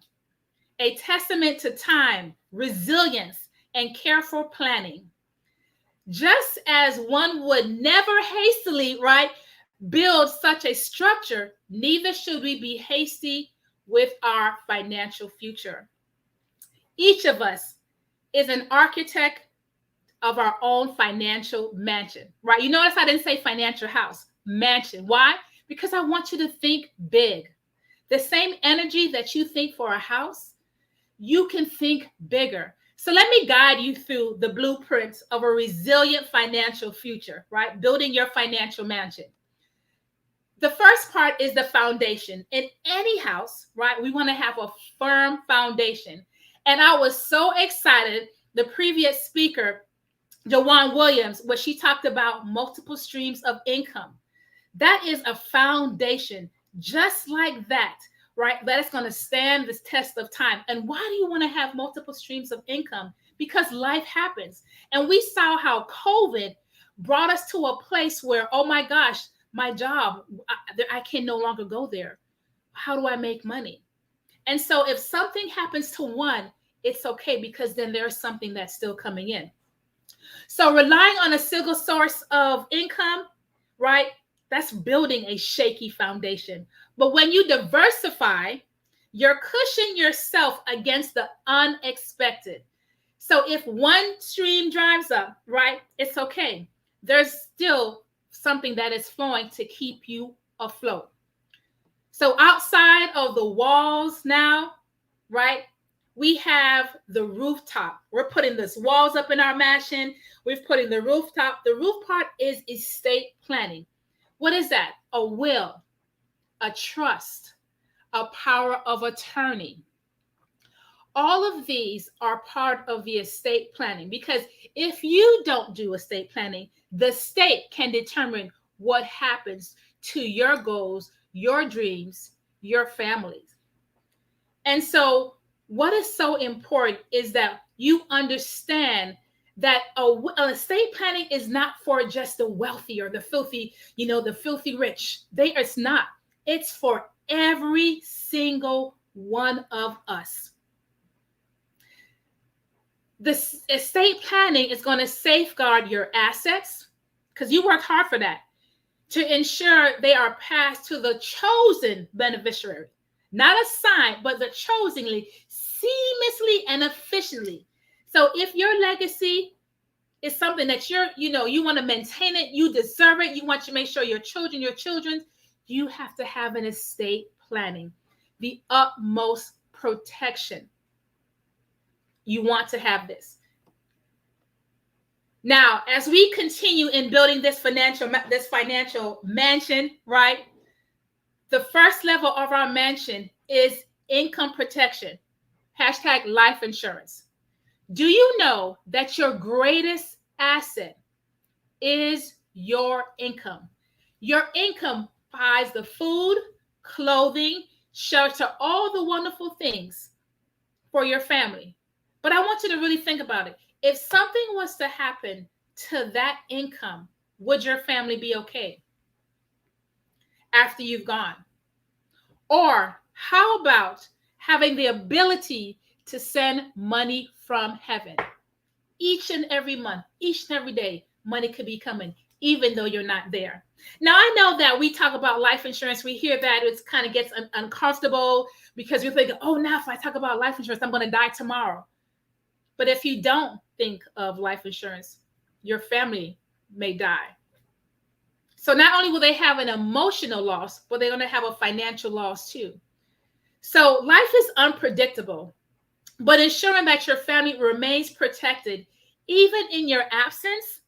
A testament to time, resilience, and careful planning. Just as one would never hastily, right, build such a structure, neither should we be hasty with our financial future. Each of us is an architect of our own financial mansion, right? You notice I didn't say financial house, mansion. Why? Because I want you to think big. The same energy that you think for a house, you can think bigger. So let me guide you through the blueprints of a resilient financial future, right? Building your financial mansion. The first part is the foundation. In any house, right, we want to have a firm foundation. And I was so excited, the previous speaker, Jawan Williams, where she talked about multiple streams of income. That is a foundation just like that, right? That is going to stand this test of time. And why do you want to have multiple streams of income? Because life happens. And we saw how COVID brought us to a place where, oh my gosh, my job, I can no longer go there. How do I make money? And so if something happens to one, it's okay, because then there's something that's still coming in. So relying on a single source of income, right? That's building a shaky foundation. But when you diversify, you're cushioning yourself against the unexpected. So if one stream dries up, right, it's okay. There's still something that is flowing to keep you afloat. So outside of the walls now, right, we have the rooftop. We're putting this walls up in our mansion. We're putting the rooftop. The roof part is estate planning. What is that? A will, a trust, a power of attorney. All of these are part of the estate planning, because if you don't do estate planning, the state can determine what happens to your goals, your dreams, your families. And so what is so important is that you understand that estate planning is not for just the wealthy or the filthy, the filthy rich. It's not. It's for every single one of us. This estate planning is going to safeguard your assets, because you worked hard for that, to ensure they are passed to the chosen beneficiary. Not assigned, but the chosenly, seamlessly and efficiently. So if your legacy is something that you want to maintain it, you deserve it, you want to make sure your children, you have to have an estate planning, the utmost protection. You want to have this. Now, as we continue in building this financial mansion, right? The first level of our mansion is income protection. # life insurance. Do you know that your greatest asset is your income? Your income buys the food, clothing, shelter, all the wonderful things for your family. But I want you to really think about it. If something was to happen to that income, would your family be okay after you've gone? Or how about having the ability to send money from heaven? Each and every month, each and every day, money could be coming, even though you're not there. Now, I know that we talk about life insurance. We hear that it kind of gets uncomfortable, because you're thinking, oh, now if I talk about life insurance, I'm going to die tomorrow. But if you don't think of life insurance, your family may die. So not only will they have an emotional loss, but they're going to have a financial loss too. So life is unpredictable, but ensuring that your family remains protected, even in your absence,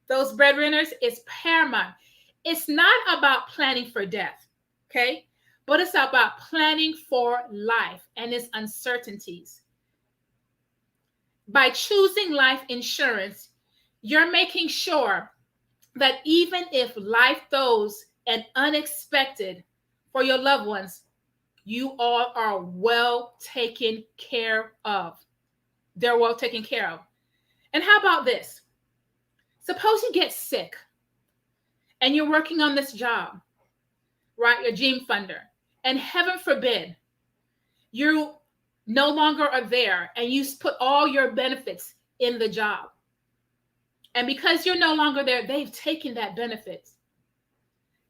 those breadwinners, is paramount. It's not about planning for death, okay? But it's about planning for life and its uncertainties. By choosing life insurance, you're making sure that even if life throws an unexpected for your loved ones, you all are well taken care of. They're well taken care of. And how about this? Suppose you get sick and you're working on this job, right? Your dream funder, and heaven forbid, you no longer are there and you put all your benefits in the job. And because you're no longer there, they've taken that benefit.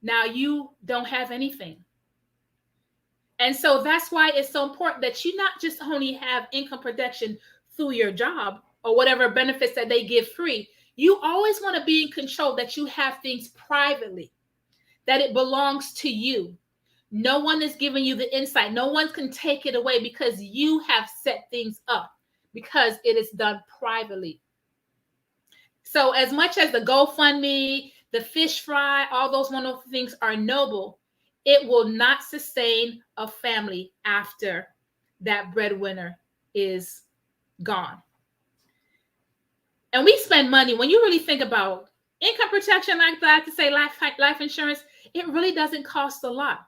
Now you don't have anything. And so that's why it's so important that you not just only have income protection through your job or whatever benefits that they give free. You always want to be in control, that you have things privately, that it belongs to you. No one is giving you the insight. No one can take it away, because you have set things up, because it is done privately. So as much as the GoFundMe, the fish fry, all those wonderful things are noble, it will not sustain a family after that breadwinner is gone. And we spend money. When you really think about income protection like that, to say life insurance, it really doesn't cost a lot.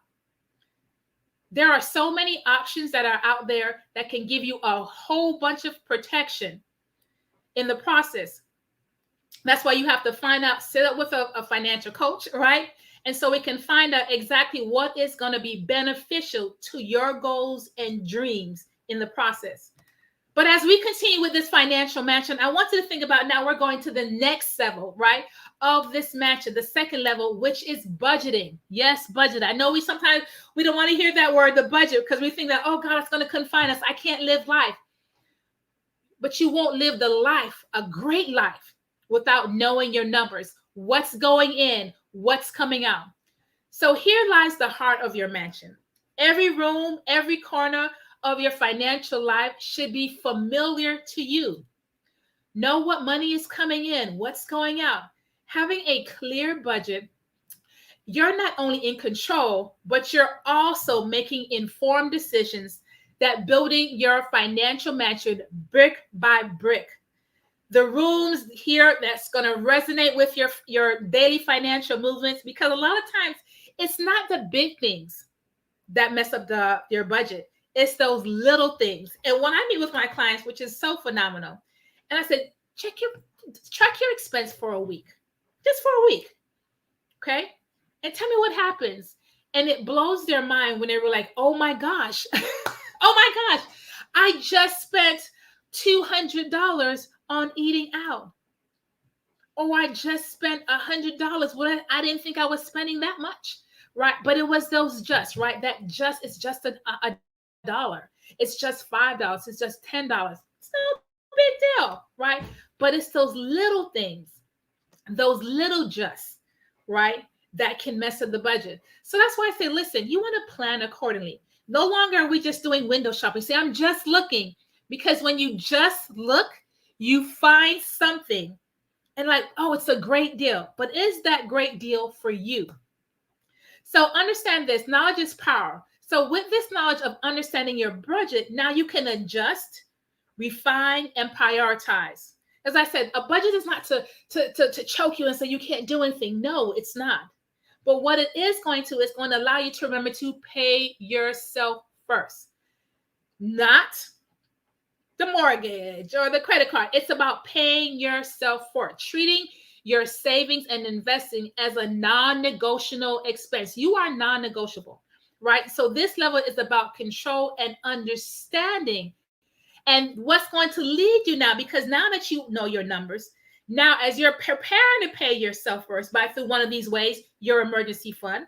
There are so many options that are out there that can give you a whole bunch of protection in the process. That's why you have to find out, sit up with a financial coach, right? And so we can find out exactly what is going to be beneficial to your goals and dreams in the process. But as we continue with this financial mansion, I want you to think about now we're going to the next level, right, of this mansion, the second level, which is budgeting. Yes, budget. I know sometimes we don't want to hear that word, the budget, because we think that, oh God, it's going to confine us. I can't live life. But you won't live the life, a great life, without knowing your numbers, what's going in, what's coming out. So here lies the heart of your mansion. Every room, every corner of your financial life should be familiar to you. Know what money is coming in, what's going out. Having a clear budget, you're not only in control, but you're also making informed decisions that building your financial mansion brick by brick. The rooms here that's going to resonate with your daily financial movements, because a lot of times it's not the big things that mess up your budget. It's those little things. And when I meet with my clients, which is so phenomenal, and I said, track your expense for a week, just for a week, okay? And tell me what happens. And it blows their mind when they were like, oh my gosh, oh my gosh, I just spent $200 on eating out. Or I just spent $100. Well, I didn't think I was spending that much, right? But it was those just, right? That just, it's just a dollar. It's just $5. It's just $10. It's no big deal, right? But it's those little things, those little just, right, that can mess up the budget. So that's why I say, listen, you want to plan accordingly. No longer are we just doing window shopping. Say, I'm just looking, because when you just look, you find something and like, oh, it's a great deal. But is that great deal for you? So understand this, knowledge is power. So with this knowledge of understanding your budget, now you can adjust, refine, and prioritize. As I said, a budget is not to choke you and say you can't do anything. No, it's not. But what it is going to allow you to remember to pay yourself first, not the mortgage or the credit card. It's about paying yourself first, treating your savings and investing as a non-negotiable expense. You are non-negotiable, right? So this level is about control and understanding. And what's going to lead you now, because now that you know your numbers, now as you're preparing to pay yourself first through one of these ways, your emergency fund,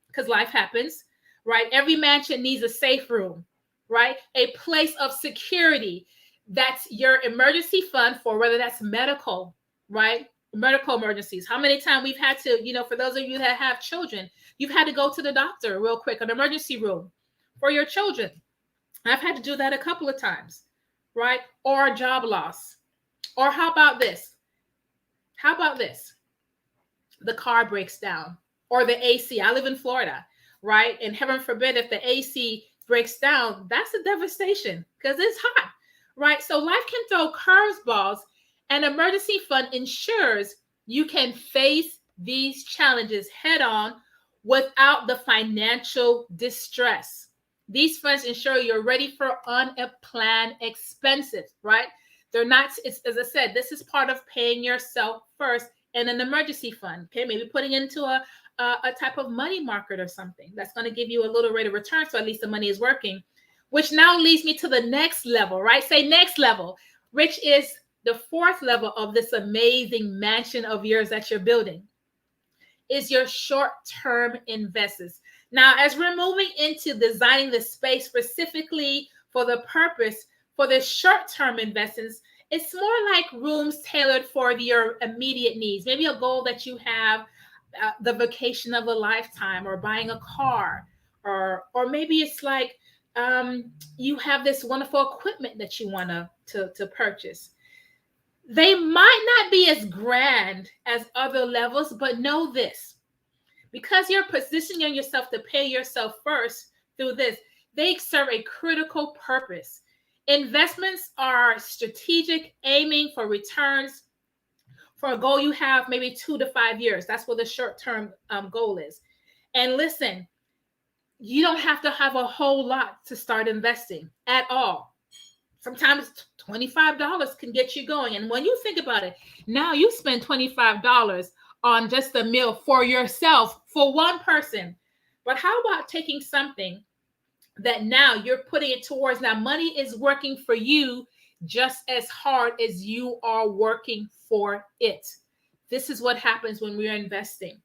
because life happens, right? Every mansion needs a safe room, right? A place of security. That's your emergency fund for whether that's medical, right? Medical emergencies. How many times we've had to, for those of you that have children, you've had to go to the doctor real quick, an emergency room for your children. I've had to do that a couple of times, right? Or a job loss. Or how about this? How about this? The car breaks down or the AC. I live in Florida, right? And heaven forbid if the AC breaks down, that's a devastation because it's hot, right? So life can throw curveballs. An emergency fund ensures you can face these challenges head on without the financial distress. These funds ensure you're ready for unplanned expenses, right? They're not, as I said, this is part of paying yourself first in an emergency fund. Okay, maybe putting into a type of money market or something that's going to give you a little rate of return, so at least the money is working, which now leads me to the next level, right? Say next level, which is the fourth level of this amazing mansion of yours that you're building, is your short-term investments. Now, as we're moving into designing the space specifically for the purpose for the short-term investments, it's more like rooms tailored for your immediate needs. Maybe a goal that you have, the vacation of a lifetime, or buying a car, or maybe it's like you have this wonderful equipment that you want to purchase. They might not be as grand as other levels, but know this. Because you're positioning yourself to pay yourself first through this, they serve a critical purpose. Investments are strategic, aiming for returns for a goal you have maybe 2 to 5 years. That's what the short-term goal is. And listen, you don't have to have a whole lot to start investing at all. Sometimes $25 can get you going. And when you think about it, now you spend $25 on just a meal for yourself, for one person. But how about taking something that now you're putting it towards, now money is working for you just as hard as you are working for it. This is what happens when we're investing.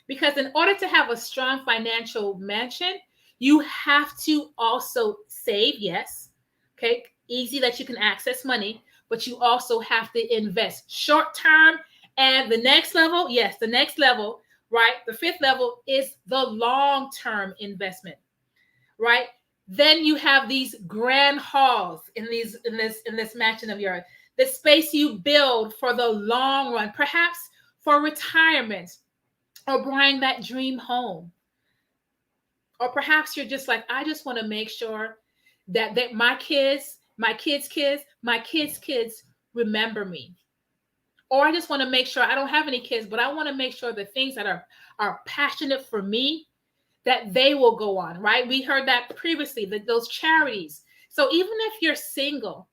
Because in order to have a strong financial mansion, you have to also save, yes. Okay, easy that you can access money, but you also have to invest short term. And the next level, yes, the next level, right? The fifth level is the long-term investment, right? Then you have these grand halls in this mansion of yours, the space you build for the long run, perhaps for retirement or buying that dream home. Or perhaps you're just like, I just want to make sure that my kids remember me. Or I just want to make sure, I don't have any kids, but I want to make sure the things that are passionate for me, that they will go on, right? We heard that previously, that those charities. So even if you're single,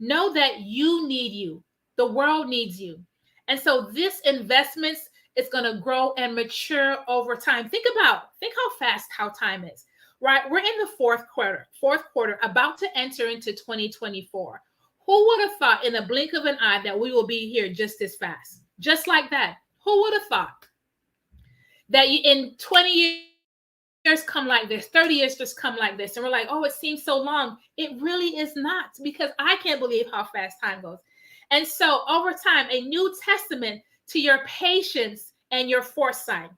know that you need you. The world needs you. And so this investments is going to grow and mature over time. Think how fast how time is, right? We're in the fourth quarter, about to enter into 2024. Who would have thought in a blink of an eye that we will be here just this fast? Just like that. Who would have thought that in 20 years come like this, 30 years just come like this? And we're like, oh, it seems so long. It really is not, because I can't believe how fast time goes. And so over time, a new testament to your patience and your foresight.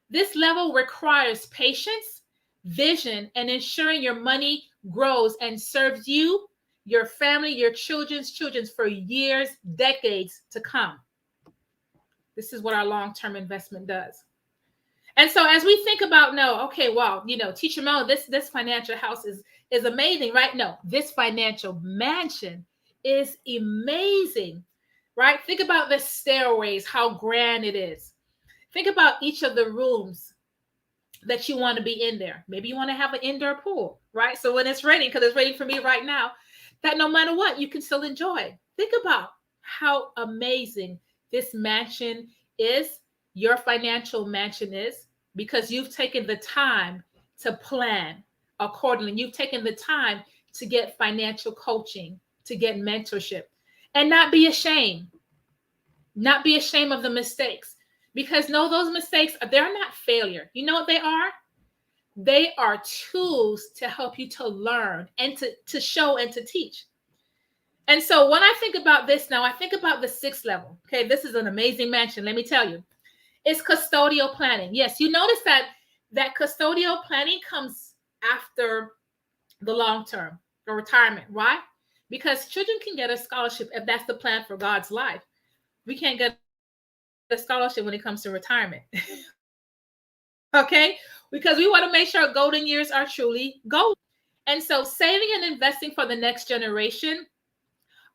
This level requires patience, vision, and ensuring your money grows and serves you, your family, your children's for years, decades to come. This is what our long-term investment does. And so as we think about, Teacher Mel, this financial house is amazing, right? No, this financial mansion is amazing, right? Think about the stairways, how grand it is. Think about each of the rooms that you want to be in there. Maybe you want to have an indoor pool, right? So when it's raining, because it's raining for me right now, that no matter what, you can still enjoy. Think about how amazing this mansion is, your financial mansion is, because you've taken the time to plan accordingly. You've taken the time to get financial coaching, to get mentorship, and not be ashamed. Not be ashamed of the mistakes, because those mistakes, they're not failure. You know what they are? They are tools to help you to learn and to show and to teach. And so when I think about this now, I think about the sixth level. Okay, this is an amazing mansion, let me tell you. It's custodial planning. Yes, you notice that custodial planning comes after the long term, the retirement. Why? Because children can get a scholarship if that's the plan for God's life. We can't get a scholarship when it comes to retirement. Okay? Because we want to make sure golden years are truly golden. And so saving and investing for the next generation,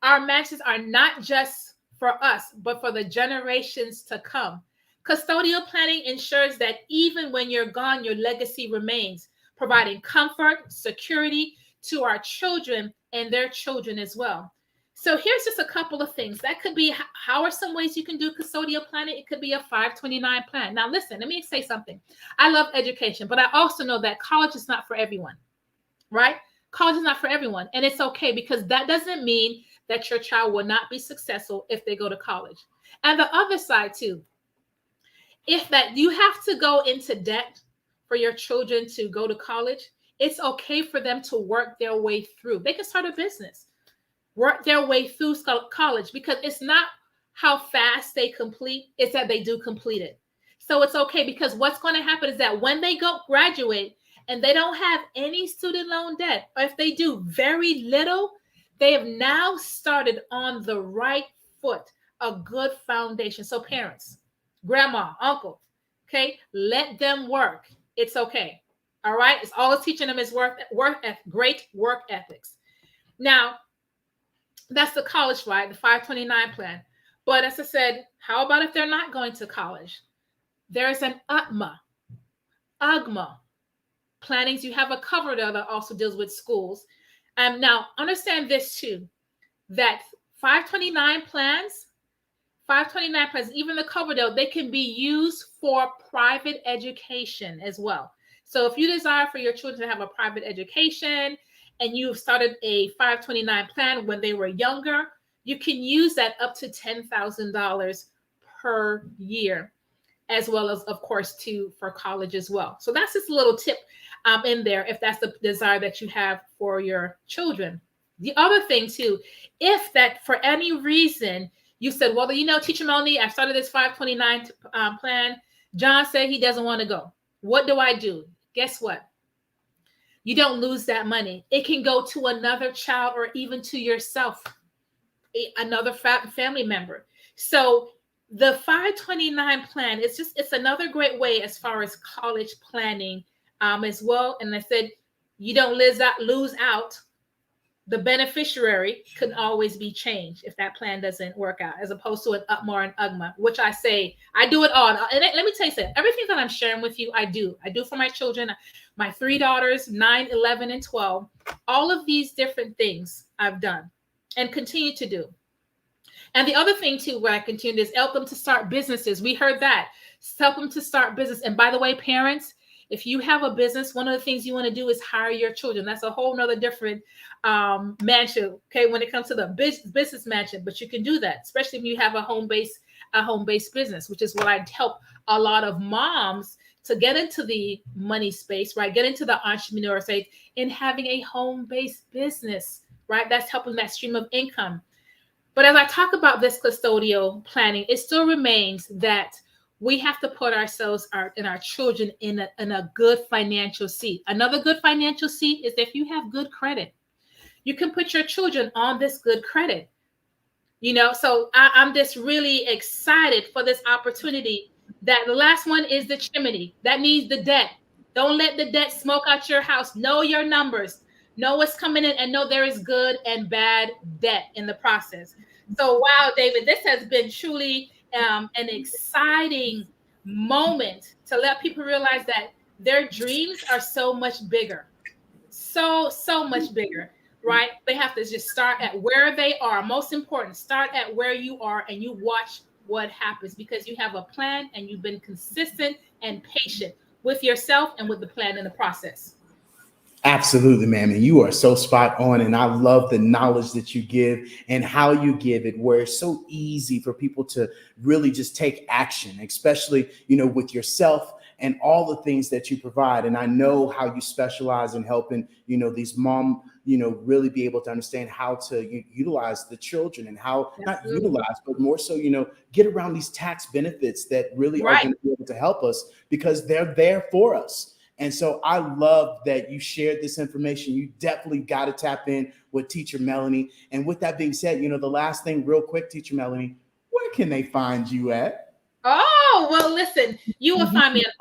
our mansions are not just for us, but for the generations to come. Custodial planning ensures that even when you're gone, your legacy remains, providing comfort, security to our children and their children as well. So here's just a couple of things. That could be, how are some ways you can do custodial planning? It could be a 529 plan. Now, listen, let me say something. I love education, but I also know that college is not for everyone, right? College is not for everyone. And it's okay, because that doesn't mean that your child will not be successful if they go to college. And the other side too, if that you have to go into debt for your children to go to college, it's okay for them to work their way through. They can start a business, work their way through college, because it's not how fast they complete, it's that they do complete it. So it's okay, because what's going to happen is that when they go graduate and they don't have any student loan debt, or if they do very little, they have now started on the right foot, a good foundation. So parents, grandma, uncle, okay, let them work. It's okay. All right. It's always teaching them is great work ethics. Now, that's the college, right? The 529 plan. But as I said, how about if they're not going to college? There's an UGMA plannings. You have a cover there that also deals with schools. Now, understand this too, that 529 plans, even the cover though, they can be used for private education as well. So if you desire for your children to have a private education and you started a 529 plan when they were younger, you can use that up to $10,000 per year, as well as, of course, for college as well. So that's just a little tip in there if that's the desire that you have for your children. The other thing too, if that for any reason you said, well, Teacher Melanie, I started this 529 plan. John said he doesn't want to go. What do I do? Guess what? You don't lose that money. It can go to another child or even to yourself, another family member. So the 529 plan is it's another great way as far as college planning as well. And I said, you don't lose out. The beneficiary can always be changed if that plan doesn't work out, as opposed to an UPMAR and UGMA, which I say, I do it all. And let me tell you something, everything that I'm sharing with you, I do for my children, my 3 daughters, 9, 11, and 12. All of these different things I've done and continue to do. And the other thing too, where I continue is help them to start businesses. We heard that. Help them to start business. And by the way, parents, if you have a business, one of the things you want to do is hire your children. That's a whole nother different mansion, okay, when it comes to the business mansion. But you can do that, especially if you have a home-based business, which is what I help a lot of moms to get into the money space, right? Get into the entrepreneur space in having a home-based business, right? That's helping that stream of income. But as I talk about this custodial planning, it still remains that we have to put ourselves and our children in a good financial seat. Another good financial seat is if you have good credit. You can put your children on this good credit. So I'm just really excited for this opportunity. That the last one is the chimney. That needs the debt. Don't let the debt smoke out your house. Know your numbers. Know what's coming in and know there is good and bad debt in the process. So, wow, David, this has been truly an exciting moment to let people realize that their dreams are so much bigger. So much bigger, right? They have to just start at where they are. Most important, start at where you are and you watch what happens, because you have a plan and you've been consistent and patient with yourself and with the plan and the process. Absolutely, ma'am. And you are so spot on. And I love the knowledge that you give and how you give it, where it's so easy for people to really just take action, especially, with yourself and all the things that you provide. And I know how you specialize in helping, these mom, really be able to understand how to utilize the children and how not utilize, but more so, get around these tax benefits that really are going to be able to help us, because they're there for us. And so I love that you shared this information. You definitely got to tap in with Teacher Melanie. And with that being said, the last thing real quick, Teacher Melanie, where can they find you at? Oh, well, listen, you will find me on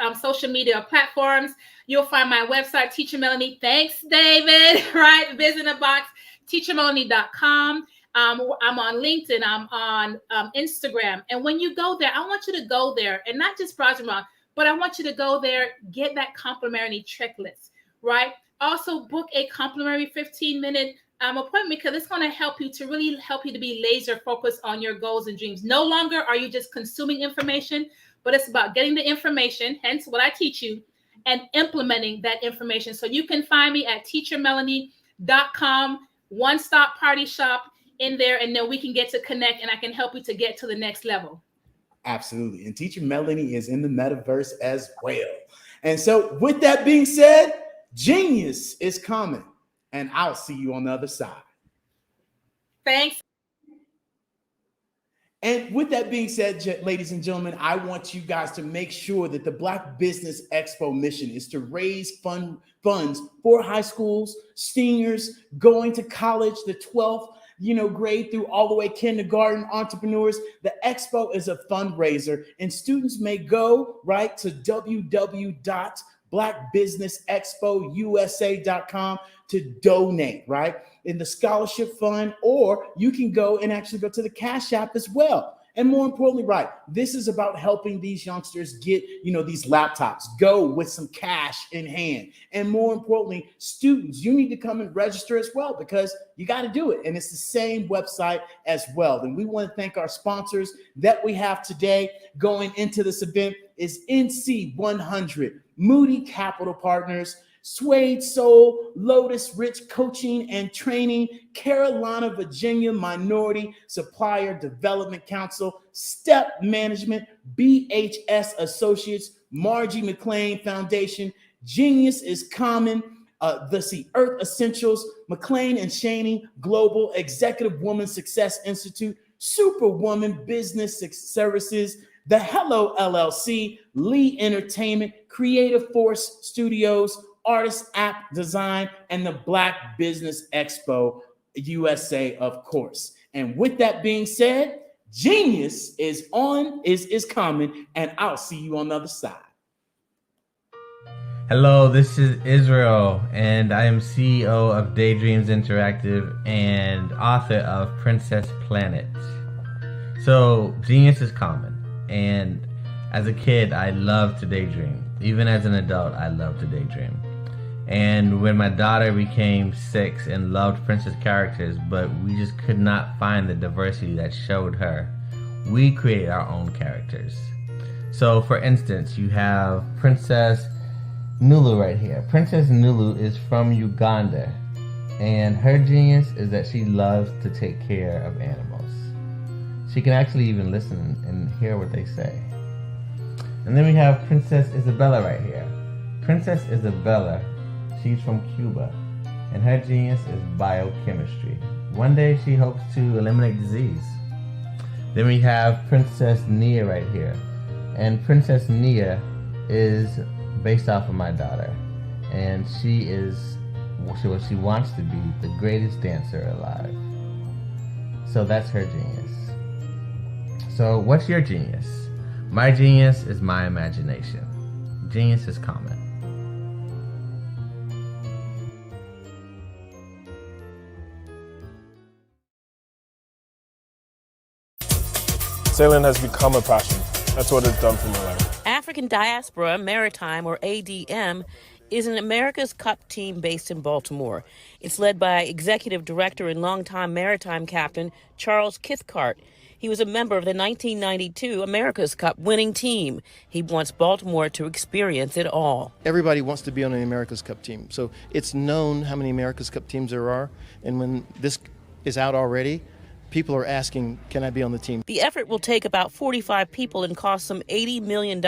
all social media platforms. You'll find my website, Teacher Melanie. Thanks, David, right? Biz in a Box, teachermelanie.com. I'm on LinkedIn. I'm on Instagram. And when you go there, I want you to go there and not just browse around, but I want you to go there, get that complimentary checklist, right? Also book a complimentary 15-minute appointment, because it's going to help you to be laser focused on your goals and dreams. No longer are you just consuming information, but it's about getting the information, hence what I teach you, and implementing that information. So you can find me at teachermelanie.com, one-stop party shop in there, and then we can get to connect and I can help you to get to the next level. Absolutely. And Teacher Melanie is in the metaverse as well. And so with that being said, genius is coming, and I'll see you on the other side. Thanks. And with that being said, ladies and gentlemen, I want you guys to make sure that the Black Business Expo mission is to raise funds for high schools, seniors, going to college, the 12th grade through all the way kindergarten entrepreneurs. The expo is a fundraiser, and students may go right to www.blackbusinessexpousa.com to donate, right, in the scholarship fund, or you can go and actually go to the Cash App as well. And more importantly, right, this is about helping these youngsters get, these laptops, go with some cash in hand. And more importantly, students, you need to come and register as well, because you got to do it. And it's the same website as well. And we want to thank our sponsors that we have today going into this event is NC100, Moody Capital Partners, Suede Soul, Lotus Rich Coaching and Training, Carolina, Virginia Minority Supplier Development Council, Step Management, BHS Associates, Margie McLean Foundation, Genius is Common, the Earth Essentials, McLean and Shaney Global, Executive Woman Success Institute, Superwoman Business Services, the Hello LLC, Lee Entertainment, Creative Force Studios, Artist App Design, and the Black Business Expo USA, of course. And with that being said, Genius is coming, and I'll see you on the other side. Hello, this is Israel, and I am CEO of Daydreams Interactive and author of Princess Planet. So, genius is common, and as a kid, I loved to daydream. Even as an adult, I love to daydream. And when my daughter became 6 and loved princess characters, but we just could not find the diversity that showed her, we created our own characters. So, for instance, you have Princess Nulu right here. Princess Nulu is from Uganda, and her genius is that she loves to take care of animals. She can actually even listen and hear what they say. And then we have Princess Isabella right here. Princess Isabella, she's from Cuba, and her genius is biochemistry. One day she hopes to eliminate disease. Then we have Princess Nia right here, and Princess Nia is based off of my daughter, and she is what she wants to be, the greatest dancer alive. So that's her genius. So what's your genius? My genius is my imagination. Genius is common. Sailing has become a passion. That's what it's done for my life. African Diaspora Maritime, or ADM, is an America's Cup team based in Baltimore. It's led by Executive Director and longtime maritime captain Charles Cathcart. He was a member of the 1992 America's Cup winning team. He wants Baltimore to experience it all. Everybody wants to be on an America's Cup team. So it's known how many America's Cup teams there are. And when this is out already, people are asking, can I be on the team? The effort will take about 45 people and cost some $80 million.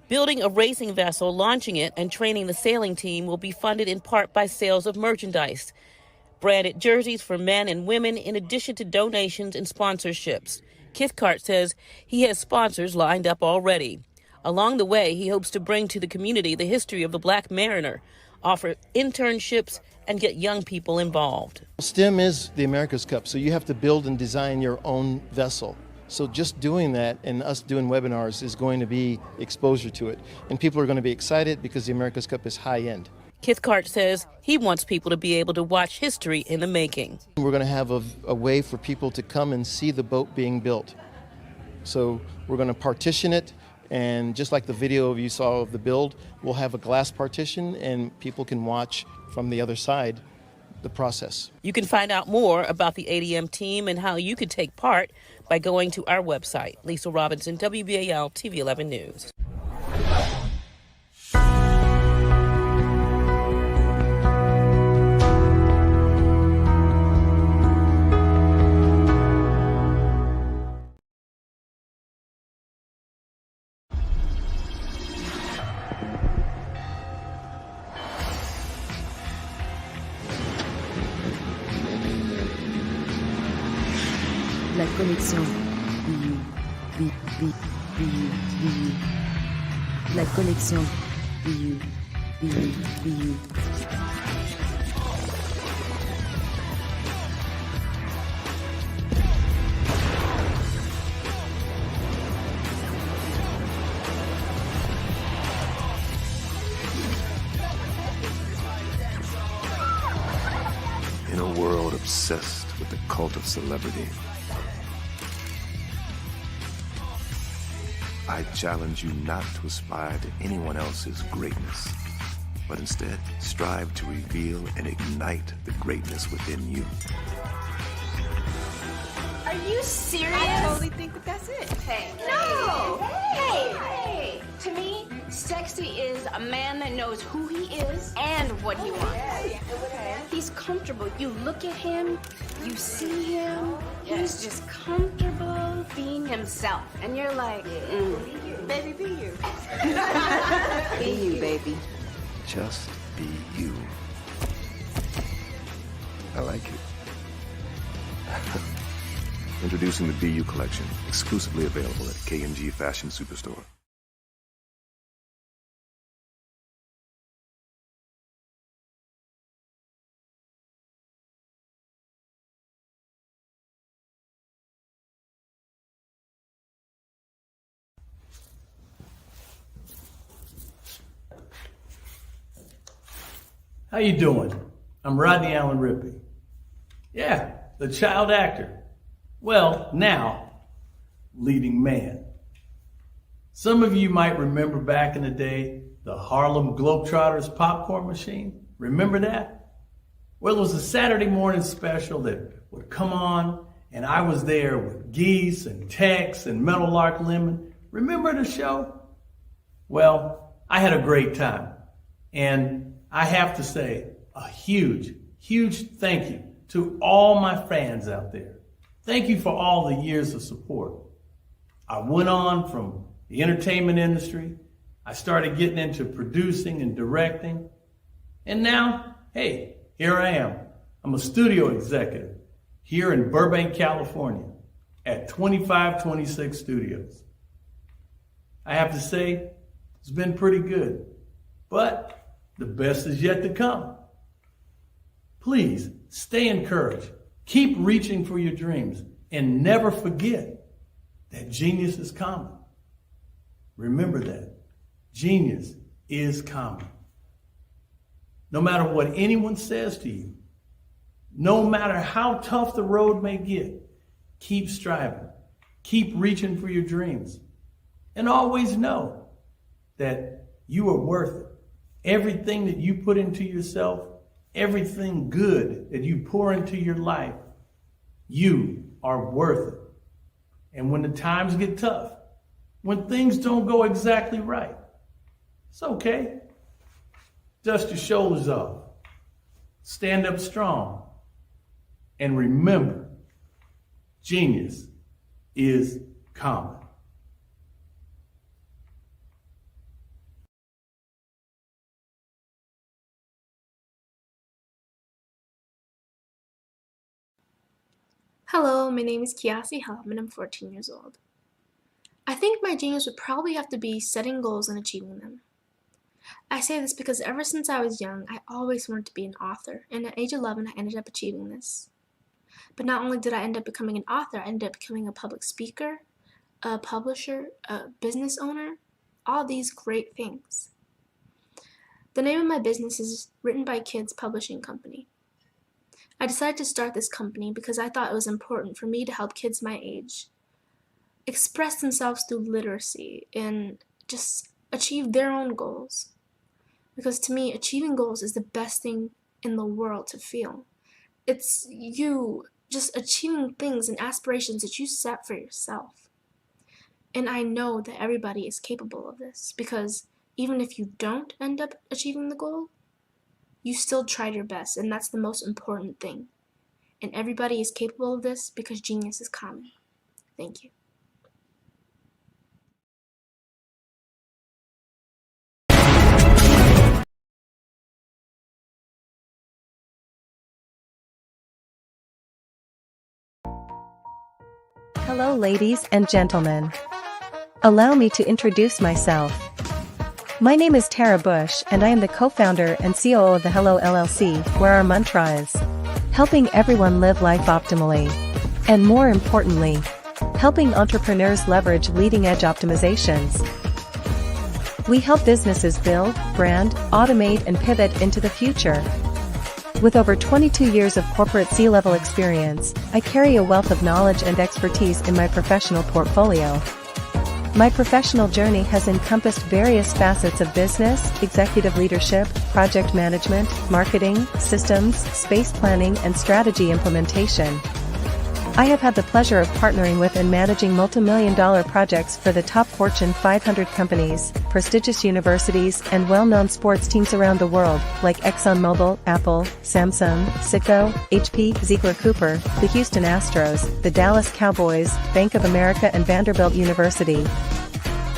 Building a racing vessel, launching it, and training the sailing team will be funded in part by sales of merchandise. Branded jerseys for men and women, in addition to donations and sponsorships. Cathcart says he has sponsors lined up already. Along the way, he hopes to bring to the community the history of the Black mariner, offer internships, and get young people involved. STEM is the America's Cup, so you have to build and design your own vessel. So just doing that and us doing webinars is going to be exposure to it. And people are going to be excited because the America's Cup is high end. Cathcart says he wants people to be able to watch history in the making. We're going to have a way for people to come and see the boat being built. So we're going to partition it, and just like the video you saw of the build, we'll have a glass partition and people can watch from the other side the process. You can find out more about the ADM team and how you can take part by going to our website. Lisa Robinson, WBAL TV 11 News. La connexion. La connexion. In a world obsessed with the cult of celebrity, I challenge you not to aspire to anyone else's greatness, but instead strive to reveal and ignite the greatness within you. Are you serious? I totally think that that's it. Hey. No! Hey! To me, Sexy is a man that knows who he is and what he wants. He's comfortable. You look at him, you see him, he's just comfortable being himself. And you're like, baby, be you. Be you, baby. Just be you. I like it. Introducing the Be You collection, exclusively available at K&G Fashion Superstore. How you doing? I'm Rodney Allen Rippey. Yeah, the child actor. Well, now, leading man. Some of you might remember back in the day, the Harlem Globetrotters popcorn machine. Remember that? Well, it was a Saturday morning special that would come on, and I was there with Geese and Tex and Meadowlark Lemon. Remember the show? Well, I had a great time. And I have to say a huge, huge thank you to all my fans out there. Thank you for all the years of support. I went on from the entertainment industry. I started getting into producing and directing. And now, hey, here I am. I'm a studio executive here in Burbank, California at 2526 Studios. I have to say, it's been pretty good, but the best is yet to come. Please stay encouraged. Keep reaching for your dreams and never forget that genius is common. Remember that. Genius is common. No matter what anyone says to you, no matter how tough the road may get, keep striving. Keep reaching for your dreams. And always know that you are worth it. Everything that you put into yourself, everything good that you pour into your life, you are worth it. And when the times get tough, when things don't go exactly right, it's okay. Dust your shoulders off. Stand up strong. And remember, genius is common. Hello, my name is Kiasi Helm and I'm 14 years old. I think my genius would probably have to be setting goals and achieving them. I say this because ever since I was young, I always wanted to be an author, and at age 11 I ended up achieving this. But not only did I end up becoming an author, I ended up becoming a public speaker, a publisher, a business owner, all these great things. The name of my business is Written by Kids Publishing Company. I decided to start this company because I thought it was important for me to help kids my age express themselves through literacy and just achieve their own goals. Because to me, achieving goals is the best thing in the world to feel. It's you just achieving things and aspirations that you set for yourself. And I know that everybody is capable of this because even if you don't end up achieving the goal, you still tried your best, and that's the most important thing. And everybody is capable of this because genius is common. Thank you. Hello, ladies and gentlemen. Allow me to introduce myself. My name is Tara Bush, and I am the co-founder and COO of the Hello LLC, where our mantra is helping everyone live life optimally. And more importantly, helping entrepreneurs leverage leading-edge optimizations. We help businesses build, brand, automate, and pivot into the future. With over 22 years of corporate C-level experience, I carry a wealth of knowledge and expertise in my professional portfolio. My professional journey has encompassed various facets of business, executive leadership, project management, marketing, systems, space planning, and strategy implementation. I have had the pleasure of partnering with and managing multi-million-dollar projects for the top Fortune 500 companies, prestigious universities, and well-known sports teams around the world, like ExxonMobil, Apple, Samsung, Citgo, HP, Ziegler Cooper, the Houston Astros, the Dallas Cowboys, Bank of America, and Vanderbilt University.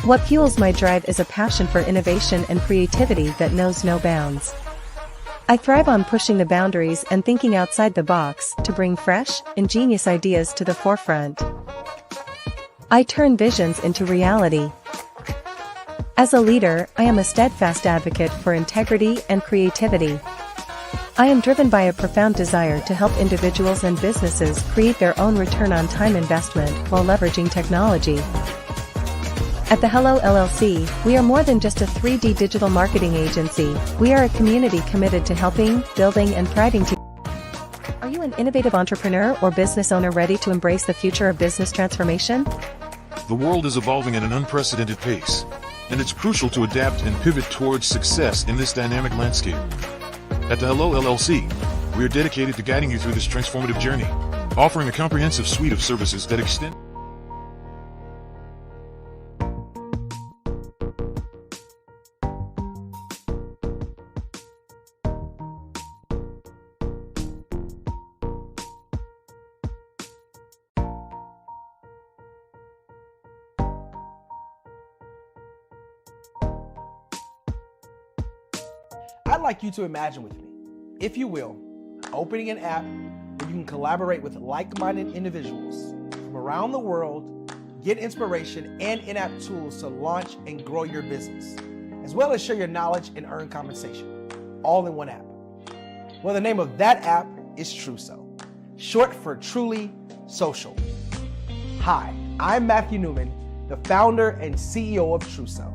What fuels my drive is a passion for innovation and creativity that knows no bounds. I thrive on pushing the boundaries and thinking outside the box to bring fresh, ingenious ideas to the forefront. I turn visions into reality. As a leader, I am a steadfast advocate for integrity and creativity. I am driven by a profound desire to help individuals and businesses create their own return on time investment while leveraging technology. At the Hello LLC, we are more than just a 3D digital marketing agency. We are a community committed to helping, building, and thriving together. Are you an innovative entrepreneur or business owner ready to embrace the future of business transformation? The world is evolving at an unprecedented pace, and it's crucial to adapt and pivot towards success in this dynamic landscape. At the Hello LLC, we are dedicated to guiding you through this transformative journey, offering a comprehensive suite of services that extend. I'd like you to imagine with me, if you will, opening an app where you can collaborate with like-minded individuals from around the world, get inspiration and in-app tools to launch and grow your business, as well as share your knowledge and earn compensation, all in one app. Well, the name of that app is Truso, short for Truly Social. Hi, I'm Matthew Newman, the founder and CEO of Truso,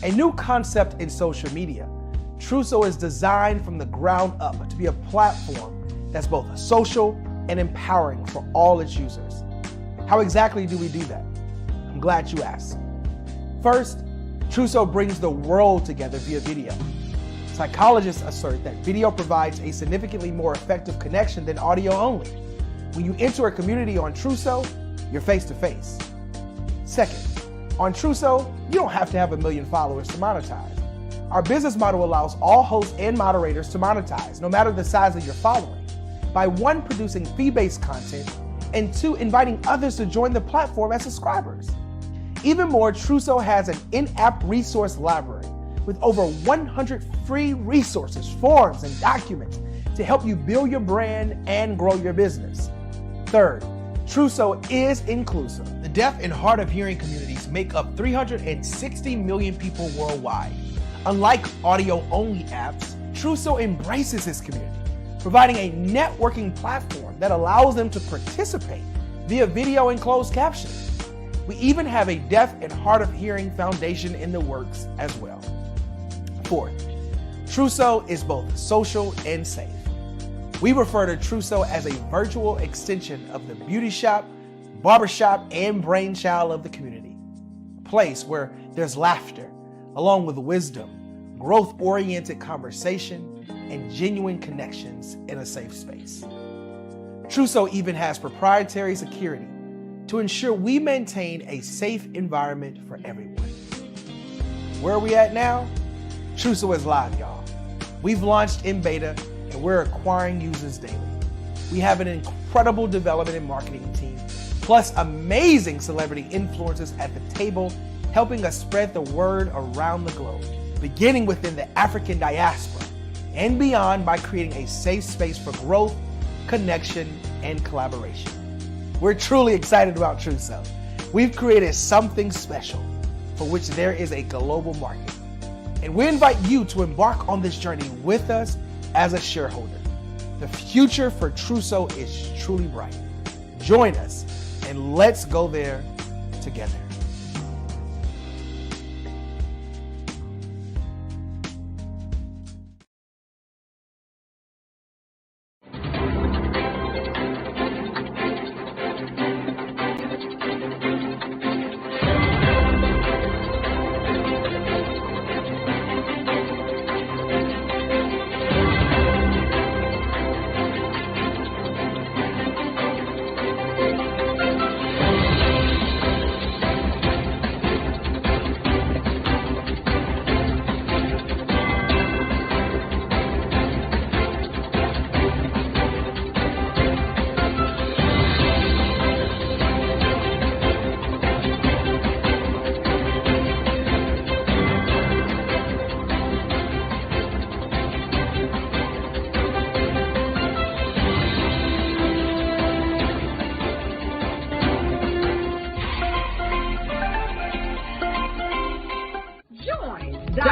a new concept in social media. Truso is designed from the ground up to be a platform that's both social and empowering for all its users. How exactly do we do that? I'm glad you asked. First, Truso brings the world together via video. Psychologists assert that video provides a significantly more effective connection than audio only. When you enter a community on Truso, you're face to face. Second, on Truso, you don't have to have 1 million followers to monetize. Our business model allows all hosts and moderators to monetize, no matter the size of your following, by 1, producing fee-based content, and 2, inviting others to join the platform as subscribers. Even more, Truso has an in-app resource library with over 100 free resources, forms, and documents to help you build your brand and grow your business. Third, Truso is inclusive. The deaf and hard of hearing communities make up 360 million people worldwide. Unlike audio-only apps, Truso embraces this community, providing a networking platform that allows them to participate via video and closed captioning. We even have a deaf and hard of hearing foundation in the works as well. Fourth, Truso is both social and safe. We refer to Truso as a virtual extension of the beauty shop, barbershop, and brainchild of the community. A place where there's laughter, along with wisdom, growth-oriented conversation, and genuine connections in a safe space. Truso even has proprietary security to ensure we maintain a safe environment for everyone. Where are we at now? Truso is live, y'all. We've launched in beta and we're acquiring users daily. We have an incredible development and marketing team, plus amazing celebrity influencers at the table, helping us spread the word around the globe, beginning within the African diaspora and beyond by creating a safe space for growth, connection, and collaboration. We're truly excited about Truso. We've created something special for which there is a global market. And we invite you to embark on this journey with us as a shareholder. The future for Truso is truly bright. Join us and let's go there together.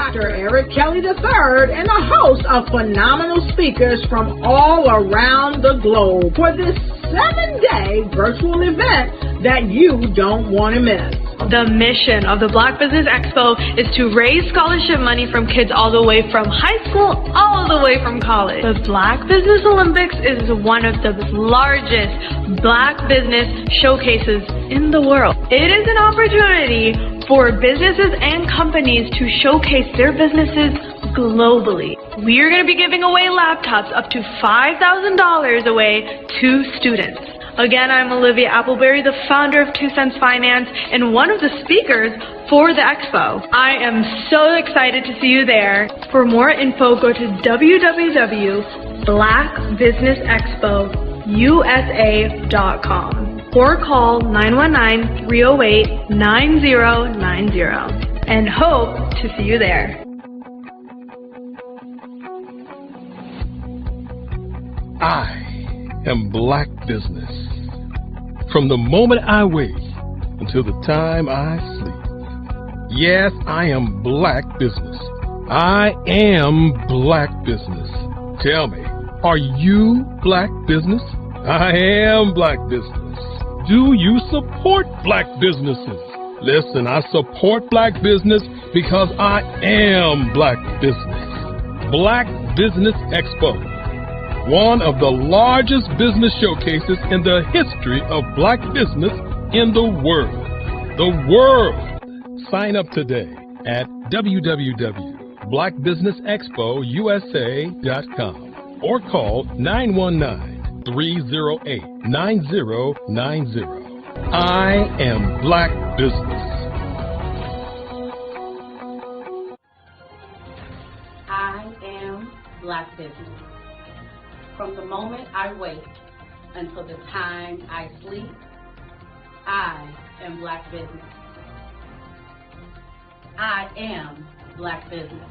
Dr. Eric Kelly III and a host of phenomenal speakers from all around the globe for this 7-day virtual event that you don't want to miss. The mission of the Black Business Expo is to raise scholarship money from kids all the way from high school all the way from college. The Black Business Olympics is one of the largest Black business showcases in the world. It is an opportunity for businesses and companies to showcase their businesses globally. We are going to be giving away laptops up to $5,000 away to students. Again, I'm Olivia Appleberry, the founder of 2 Cents Finance and one of the speakers for the expo. I am so excited to see you there. For more info, go to www.blackbusinessexpousa.com or call 919-308-9090 and hope to see you there. I am Black Business. From the moment I wake until the time I sleep. Yes, I am Black Business. I am Black Business. Tell me, are you Black Business? I am Black Business. Do you support Black businesses? Listen, I support Black business because I am Black Business. Black Business Expo, one of the largest business showcases in the history of Black business in the world. The world! Sign up today at www.blackbusinessexpousa.com or call 919-308-9090. I am Black Business. I am Black Business. From the moment I wake until the time I sleep, I am Black Business. I am Black Business.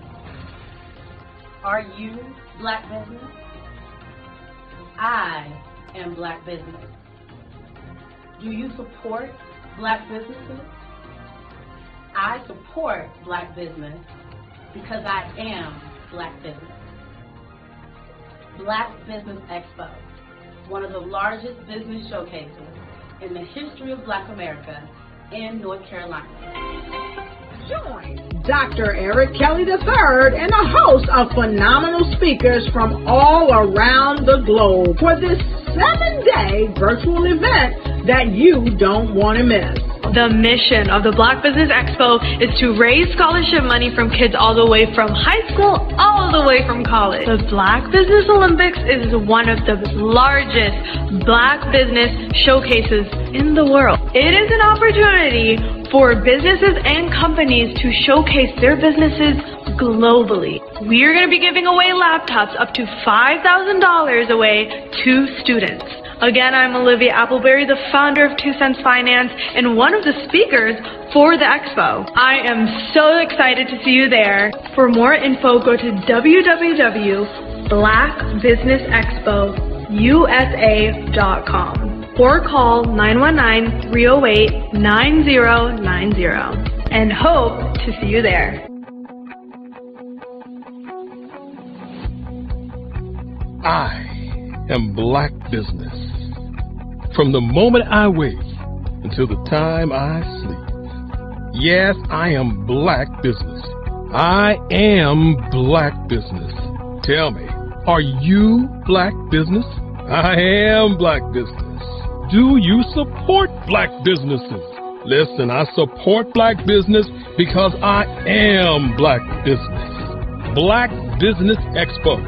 Are you Black Business? I am Black Business. Do you support Black businesses? I support Black business because I am Black business. Black Business Expo, one of the largest business showcases in the history of Black America in North Carolina. Join Dr. Eric Kelly III and a host of phenomenal speakers from all around the globe for this 7-day virtual event that you don't want to miss. The mission of the Black Business Expo is to raise scholarship money from kids all the way from high school all the way from college. The Black Business Olympics is one of the largest Black business showcases in the world. It is an opportunity for businesses and companies to showcase their businesses globally. We are going to be giving away laptops up to $5,000 away to students. Again, I'm Olivia Appleberry, the founder of 2 Cents Finance and one of the speakers for the expo. I am so excited to see you there. For more info, go to www.blackbusinessexpousa.com or call 919-308-9090 and hope to see you there. I am Black Business. From the moment I wake until the time I sleep. Yes, I am Black Business. I am Black Business. Tell me, are you Black Business? I am Black Business. Do you support Black businesses? Listen, I support Black business because I am Black Business. Black Business Expo,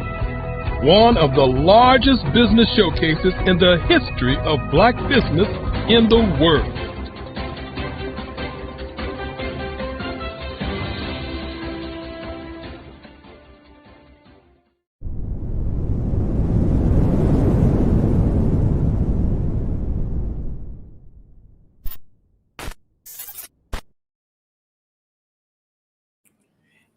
one of the largest business showcases in the history of Black business in the world.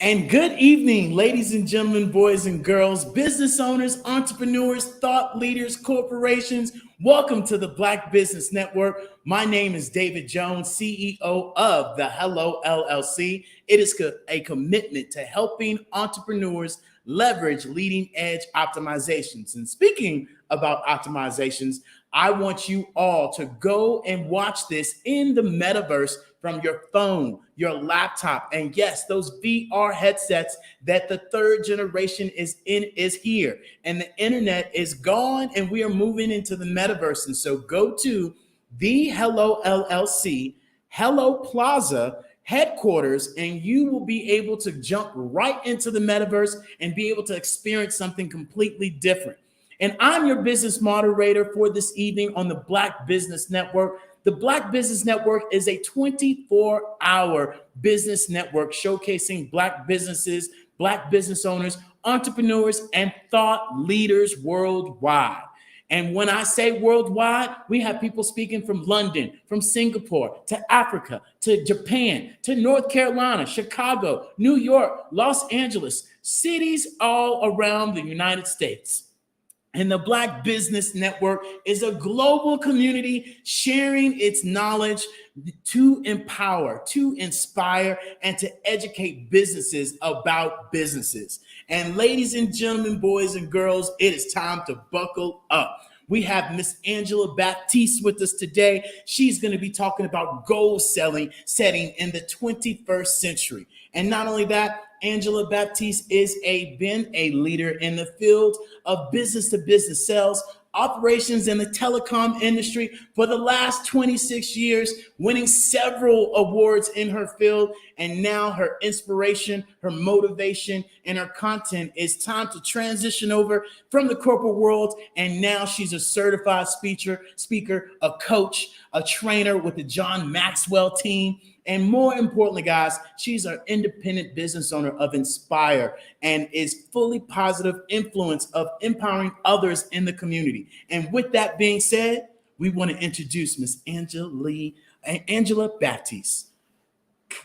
And good evening, ladies and gentlemen, boys and girls, business owners, entrepreneurs, thought leaders, corporations. Welcome to the Black Business Network. My name is David Jones, CEO of the Hello LLC. It is a commitment to helping entrepreneurs leverage leading edge optimizations. And speaking about optimizations, I want you all to go and watch this in the metaverse from your phone, your laptop, and yes, those VR headsets that the third generation is here. And the internet is gone, and we are moving into the metaverse. And so go to the Hello LLC, Hello Plaza headquarters, and you will be able to jump right into the metaverse and be able to experience something completely different. And I'm your business moderator for this evening on the Black Business Network. The Black Business Network is a 24-hour business network showcasing Black businesses, Black business owners, entrepreneurs, and thought leaders worldwide. And when I say worldwide, we have people speaking from London, from Singapore, to Africa, to Japan, to North Carolina, Chicago, New York, Los Angeles, cities all around the United States. And the Black Business Network is a global community sharing its knowledge to empower, to inspire, and to educate businesses about businesses. And ladies and gentlemen, boys and girls, it is time to buckle up. We have Miss Angela Baptiste with us today. She's going to be talking about goal setting in the 21st century. And not only that, Angela Baptiste is been a leader in the field of business-to-business sales, operations in the telecom industry for the last 26 years, winning several awards in her field. And now her inspiration, her motivation, and her content is time to transition over from the corporate world. And now she's a certified speaker, a coach, a trainer with the John Maxwell team. And more importantly, guys, she's an independent business owner of Inspire and is fully positive influence of empowering others in the community. And with that being said, we want to introduce Miss Angela Baptiste.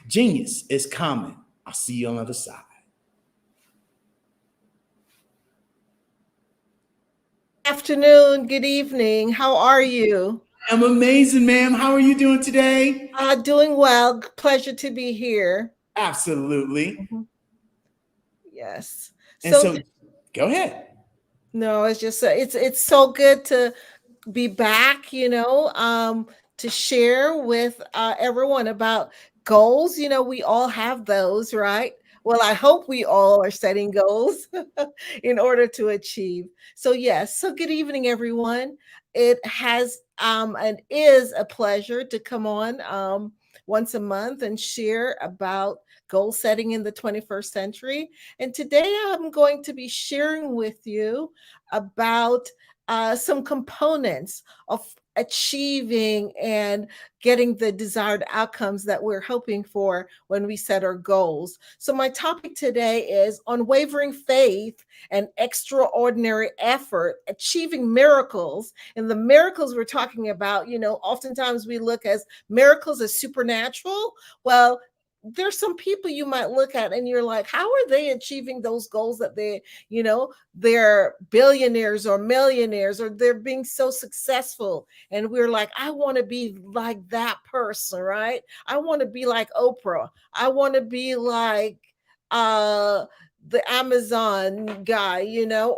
Genius is common. I'll see you on the other side. Afternoon, good evening. How are you? I'm amazing, ma'am. How are you doing today? Doing well. Pleasure to be here. Absolutely. Mm-hmm. Yes. So go ahead. No, it's just it's so good to be back, to share with everyone about goals. We all have those, right? Well, I hope we all are setting goals in order to achieve. So yes, so good evening, everyone. It has and is a pleasure to come on once a month and share about goal setting in the 21st century. And today I'm going to be sharing with you about some components of achieving and getting the desired outcomes that we're hoping for when we set our goals. So my topic today is unwavering faith and extraordinary effort, achieving miracles. And the miracles we're talking about, oftentimes we look as miracles as supernatural. Well, there's some people you might look at and you're like, how are they achieving those goals that they're billionaires or millionaires, or they're being so successful. And we're like, I want to be like that person, right? I want to be like Oprah. I want to be like the Amazon guy,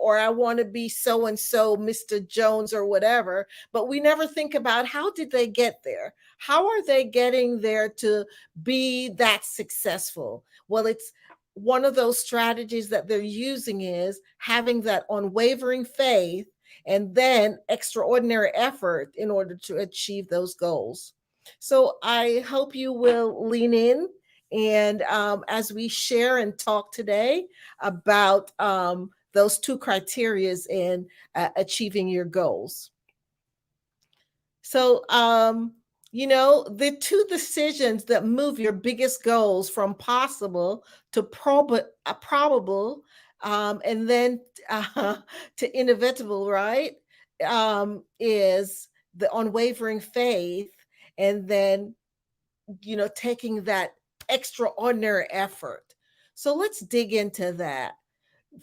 or I want to be so-and-so, Mr. Jones or whatever. But we never think about, how did they get there? How are they getting there to be that successful? Well, it's one of those strategies that they're using is having that unwavering faith and then extraordinary effort in order to achieve those goals. So I hope you will lean in and as we share and talk today about those two criteria in achieving your goals. So, the two decisions that move your biggest goals from possible to probable, and then to inevitable, right? Is the unwavering faith, and then taking that extraordinary effort. So let's dig into that.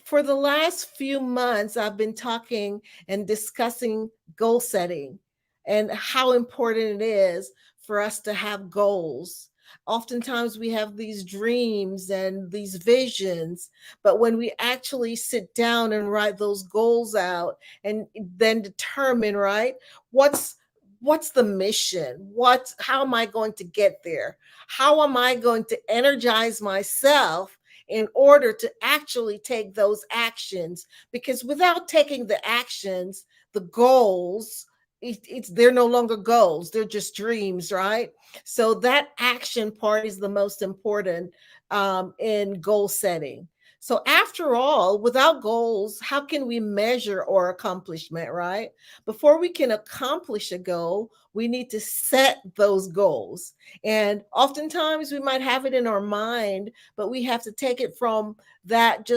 For the last few months, I've been talking and discussing goal setting and how important it is for us to have goals. Oftentimes, we have these dreams and these visions, but when we actually sit down and write those goals out and then determine, right, what's the mission? How am I going to get there? How am I going to energize myself in order to actually take those actions? Because without taking the actions, the goals, they're no longer goals, they're just dreams, right? So that action part is the most important in goal setting. So after all, without goals, how can we measure our accomplishment, right? Before we can accomplish a goal, we need to set those goals. And oftentimes we might have it in our mind, but we have to take it from that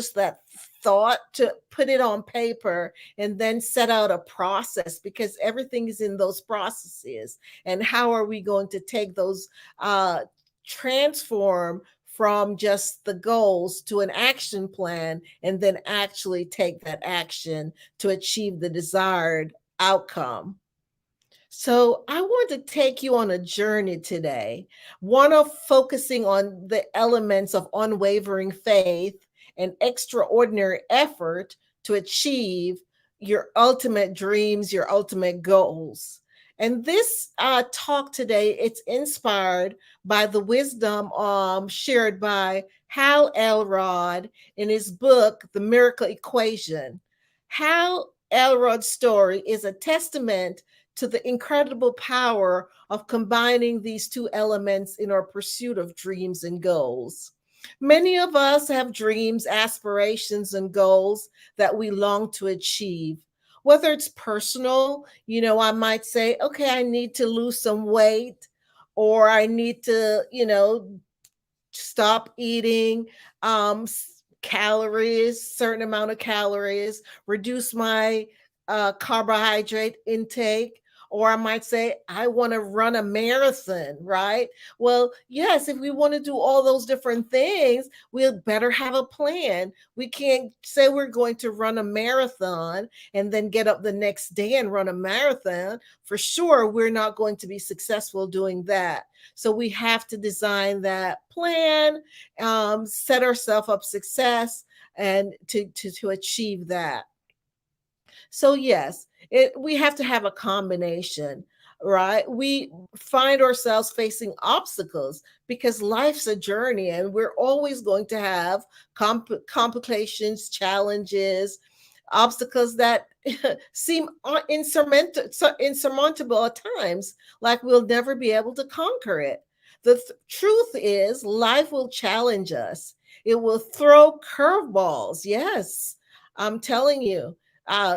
thought to put it on paper and then set out a process, because everything is in those processes. And how are we going to take those, transform from just the goals to an action plan, and then actually take that action to achieve the desired outcome? So I want to take you on a journey today, one of focusing on the elements of unwavering faith and extraordinary effort to achieve your ultimate dreams, your ultimate goals. And this talk today, it's inspired by the wisdom shared by Hal Elrod in his book, The Miracle Equation. Hal Elrod's story is a testament to the incredible power of combining these two elements in our pursuit of dreams and goals. Many of us have dreams, aspirations, and goals that we long to achieve. Whether it's personal, I might say, okay, I need to lose some weight, or I need to, stop eating calories, certain amount of calories, reduce my carbohydrate intake. Or I might say, I want to run a marathon, right? Well, yes, if we want to do all those different things, we'll better have a plan. We can't say we're going to run a marathon and then get up the next day and run a marathon. For sure, we're not going to be successful doing that. So we have to design that plan, set ourselves up success, and to achieve that. So yes, we have to have a combination, right? We find ourselves facing obstacles because life's a journey, and we're always going to have complications, challenges, obstacles that seem insurmountable at times, like we'll never be able to conquer it. The truth is, life will challenge us. It will throw curveballs. Yes, I'm telling you,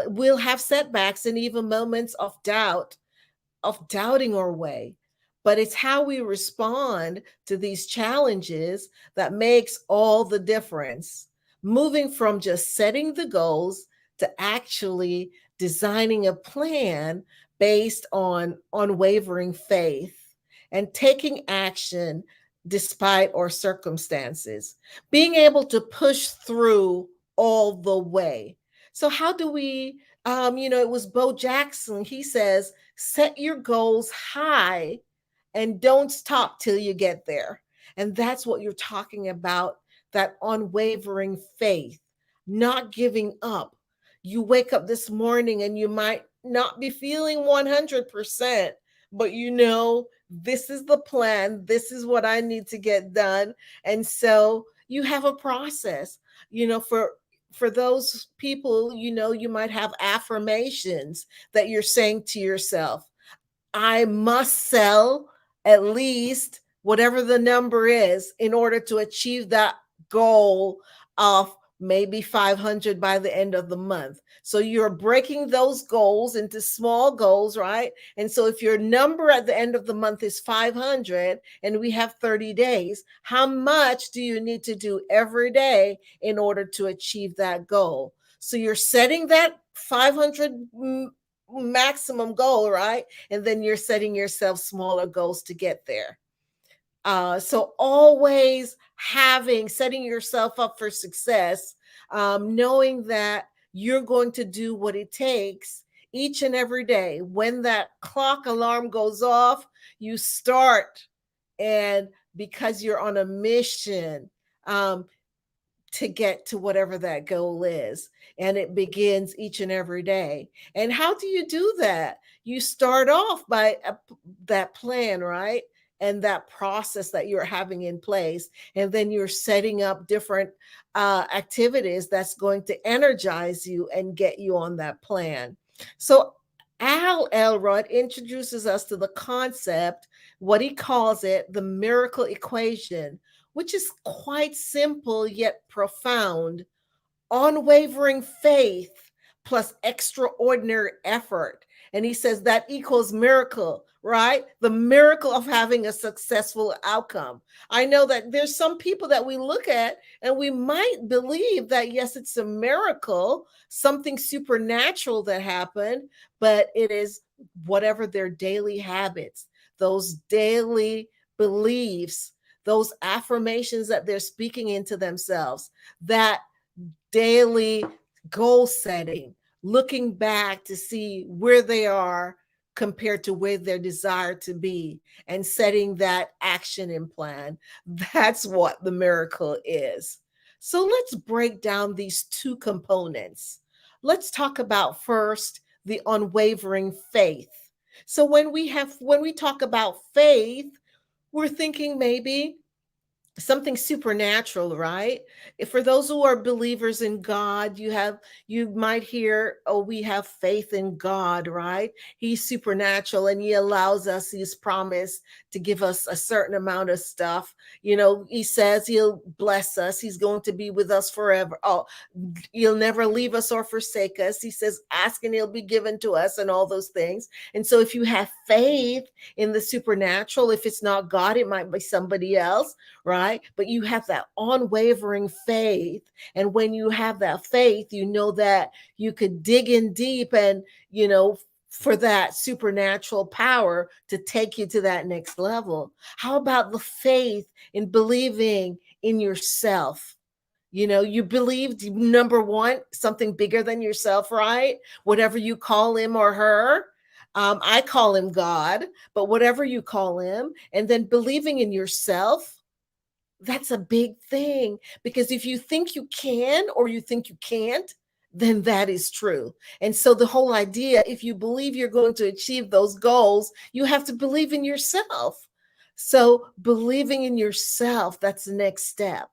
we'll have setbacks and even moments of doubt, of doubting our way. But it's how we respond to these challenges that makes all the difference. Moving from just setting the goals to actually designing a plan based on unwavering faith and taking action despite our circumstances, being able to push through all the way. So, how do we, it was Bo Jackson, he says, set your goals high and don't stop till you get there. And that's what you're talking about, that unwavering faith, not giving up. You wake up this morning and you might not be feeling 100%, but this is the plan. This is what I need to get done. And so you have a process, for those people, you might have affirmations that you're saying to yourself. I must sell at least whatever the number is in order to achieve that goal of maybe 500 by the end of the month. So you're breaking those goals into small goals, right? And so if your number at the end of the month is 500 and we have 30 days, how much do you need to do every day in order to achieve that goal? So you're setting that 500 maximum goal, right? And then you're setting yourself smaller goals to get there. So always setting yourself up for success, knowing that you're going to do what it takes each and every day. When that clock alarm goes off, you start, and because you're on a mission, to get to whatever that goal is. And it begins each and every day. And how do you do that? You start off by that plan, right? And that process that you're having in place. And then you're setting up different activities that's going to energize you and get you on that plan. So Al Elrod introduces us to the concept, what he calls it, the miracle equation, which is quite simple yet profound. Unwavering faith plus extraordinary effort. And he says that equals miracle, right? The miracle of having a successful outcome. I know that there's some people that we look at and we might believe that, yes, it's a miracle, something supernatural that happened, but it is whatever their daily habits, those daily beliefs, those affirmations that they're speaking into themselves, that daily goal setting, looking back to see where they are compared to where they desire to be, and setting that action and plan. That's what the miracle is. So let's break down these two components. Let's talk about first the unwavering faith. So when we talk about faith, we're thinking maybe something supernatural, right? If for those who are believers in God, you might hear, oh, we have faith in God, right? He's supernatural and he allows us, he's promised to give us a certain amount of stuff. He says he'll bless us, he's going to be with us forever. Oh, he'll never leave us or forsake us. He says ask and he'll be given to us, and all those things. And so if you have faith in the supernatural, if it's not God, it might be somebody else, right? But you have that unwavering faith. And when you have that faith, you know that you could dig in deep and, for that supernatural power to take you to that next level. How about the faith in believing in yourself? You believe, number one, something bigger than yourself, right? Whatever you call him or her. I call him God, but whatever you call him, and then believing in yourself. That's a big thing, because if you think you can or you think you can't, then that is true. And so the whole idea, if you believe you're going to achieve those goals, you have to believe in yourself. So believing in yourself, that's the next step,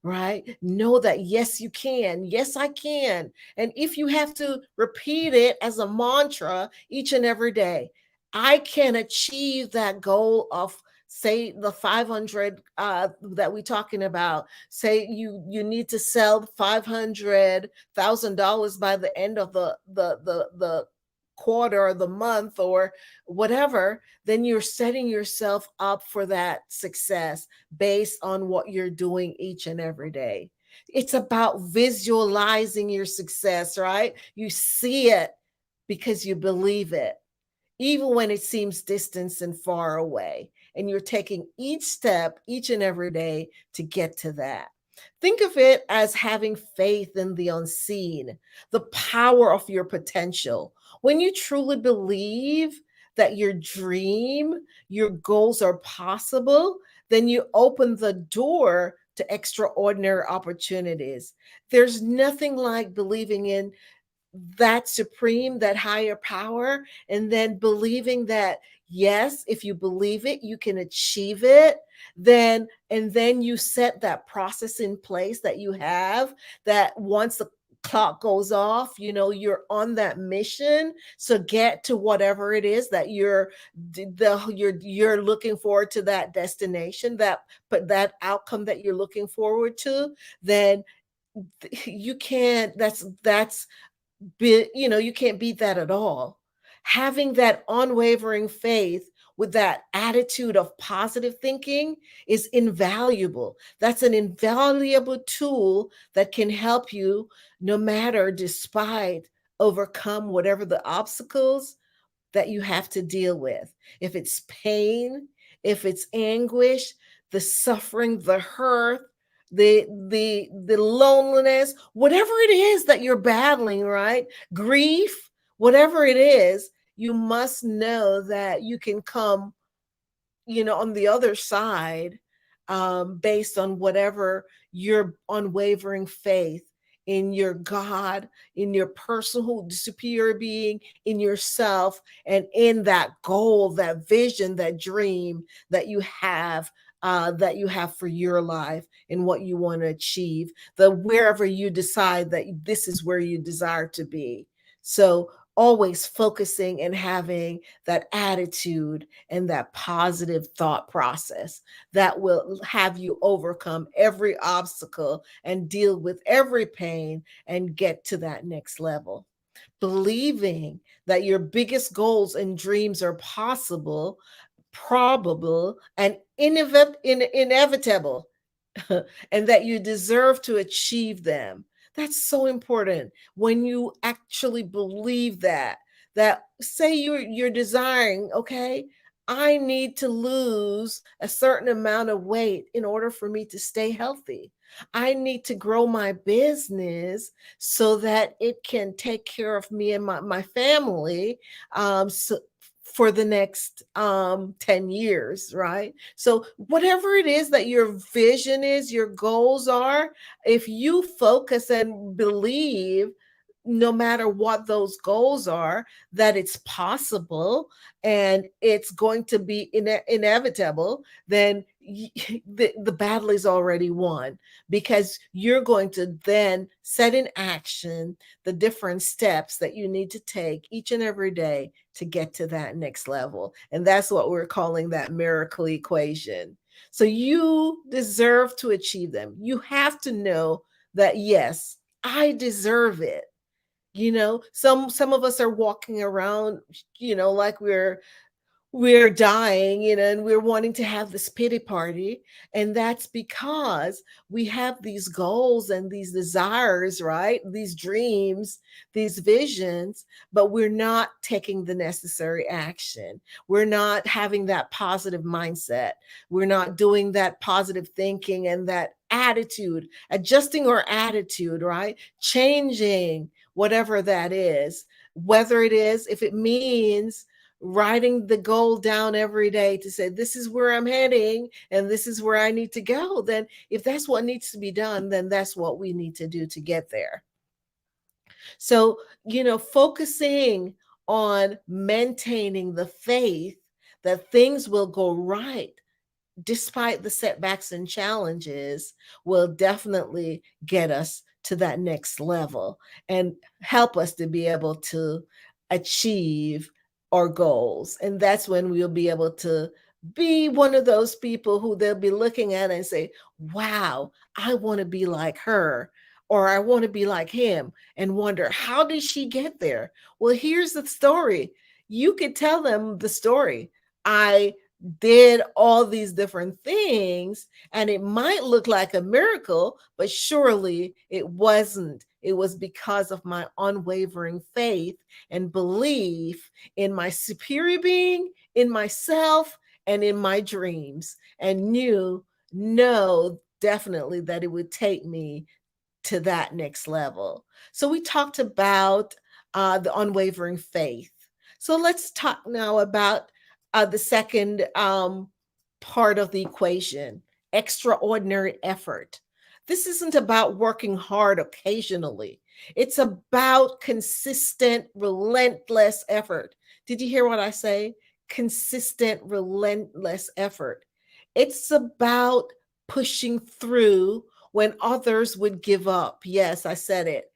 right? Know that, yes, you can. Yes, I can. And if you have to repeat it as a mantra each and every day, I can achieve that goal of, say, the 500 that we're talking about. Say you need to sell $500,000 by the end of the quarter or the month or whatever. Then you're setting yourself up for that success based on what you're doing each and every day. It's about visualizing your success, right? You see it because you believe it, even when it seems distant and far away. And you're taking each step each and every day to get to that. Think of it as having faith in the unseen, the power of your potential. When you truly believe that your dream, your goals are possible, then you open the door to extraordinary opportunities. There's nothing like believing in that supreme, that higher power, and then believing that, yes, if you believe it, you can achieve it. Then you set that process in place that you have, that once the clock goes off, you're on that mission. So get to whatever it is that you're looking forward to, that destination, that outcome that you're looking forward to. Then you can't, you can't beat that at all. Having that unwavering faith with that attitude of positive thinking is invaluable. That's an invaluable tool that can help you, no matter, despite, overcome whatever the obstacles that you have to deal with. If it's pain, if it's anguish, the suffering, the hurt, the loneliness, whatever it is that you're battling, right? Grief, whatever it is, you must know that you can come, on the other side, based on whatever your unwavering faith in your God, in your personal superior being, in yourself, and in that goal, that vision, that dream that you have. That you have for your life and what you want to achieve, the wherever you decide that this is where you desire to be. So always focusing and having that attitude and that positive thought process that will have you overcome every obstacle and deal with every pain and get to that next level. Believing that your biggest goals and dreams are possible, probable, and inevitable, and that you deserve to achieve them. That's so important. When you actually believe that say you're desiring, okay, I need to lose a certain amount of weight in order for me to stay healthy. I need to grow my business so that it can take care of me and my family, so for the next 10 years, right? So whatever it is that your vision is, your goals are, if you focus and believe, no matter what those goals are, that it's possible and it's going to be inevitable, then the battle is already won, because you're going to then set in action the different steps that you need to take each and every day to get to that next level. And that's what we're calling that miracle equation. So you deserve to achieve them. You have to know that, yes, I deserve it. Some of us are walking around, like we're dying, and we're wanting to have this pity party. And that's because we have these goals and these desires, right? These dreams, these visions, but we're not taking the necessary action. We're not having that positive mindset. We're not doing that positive thinking and that attitude, adjusting our attitude, right? Changing whatever that is, whether it is, if it means writing the goal down every day to say, this is where I'm heading and this is where I need to go, then if that's what needs to be done, then that's what we need to do to get there. So, focusing on maintaining the faith that things will go right despite the setbacks and challenges will definitely get us to that next level and help us to be able to achieve our goals. And that's when we'll be able to be one of those people who they'll be looking at and say, wow, I want to be like her, or I want to be like him, and wonder, how did she get there? Well, here's the story. You could tell them the story. I did all these different things, and it might look like a miracle, but surely it wasn't. It was because of my unwavering faith and belief in my superior being, in myself, and in my dreams, and know definitely that it would take me to that next level. So we talked about the unwavering faith. So let's talk now about the second part of the equation, extraordinary effort. This isn't about working hard occasionally. It's about consistent, relentless effort. Did you hear what I say? Consistent, relentless effort. It's about pushing through when others would give up. Yes, I said it.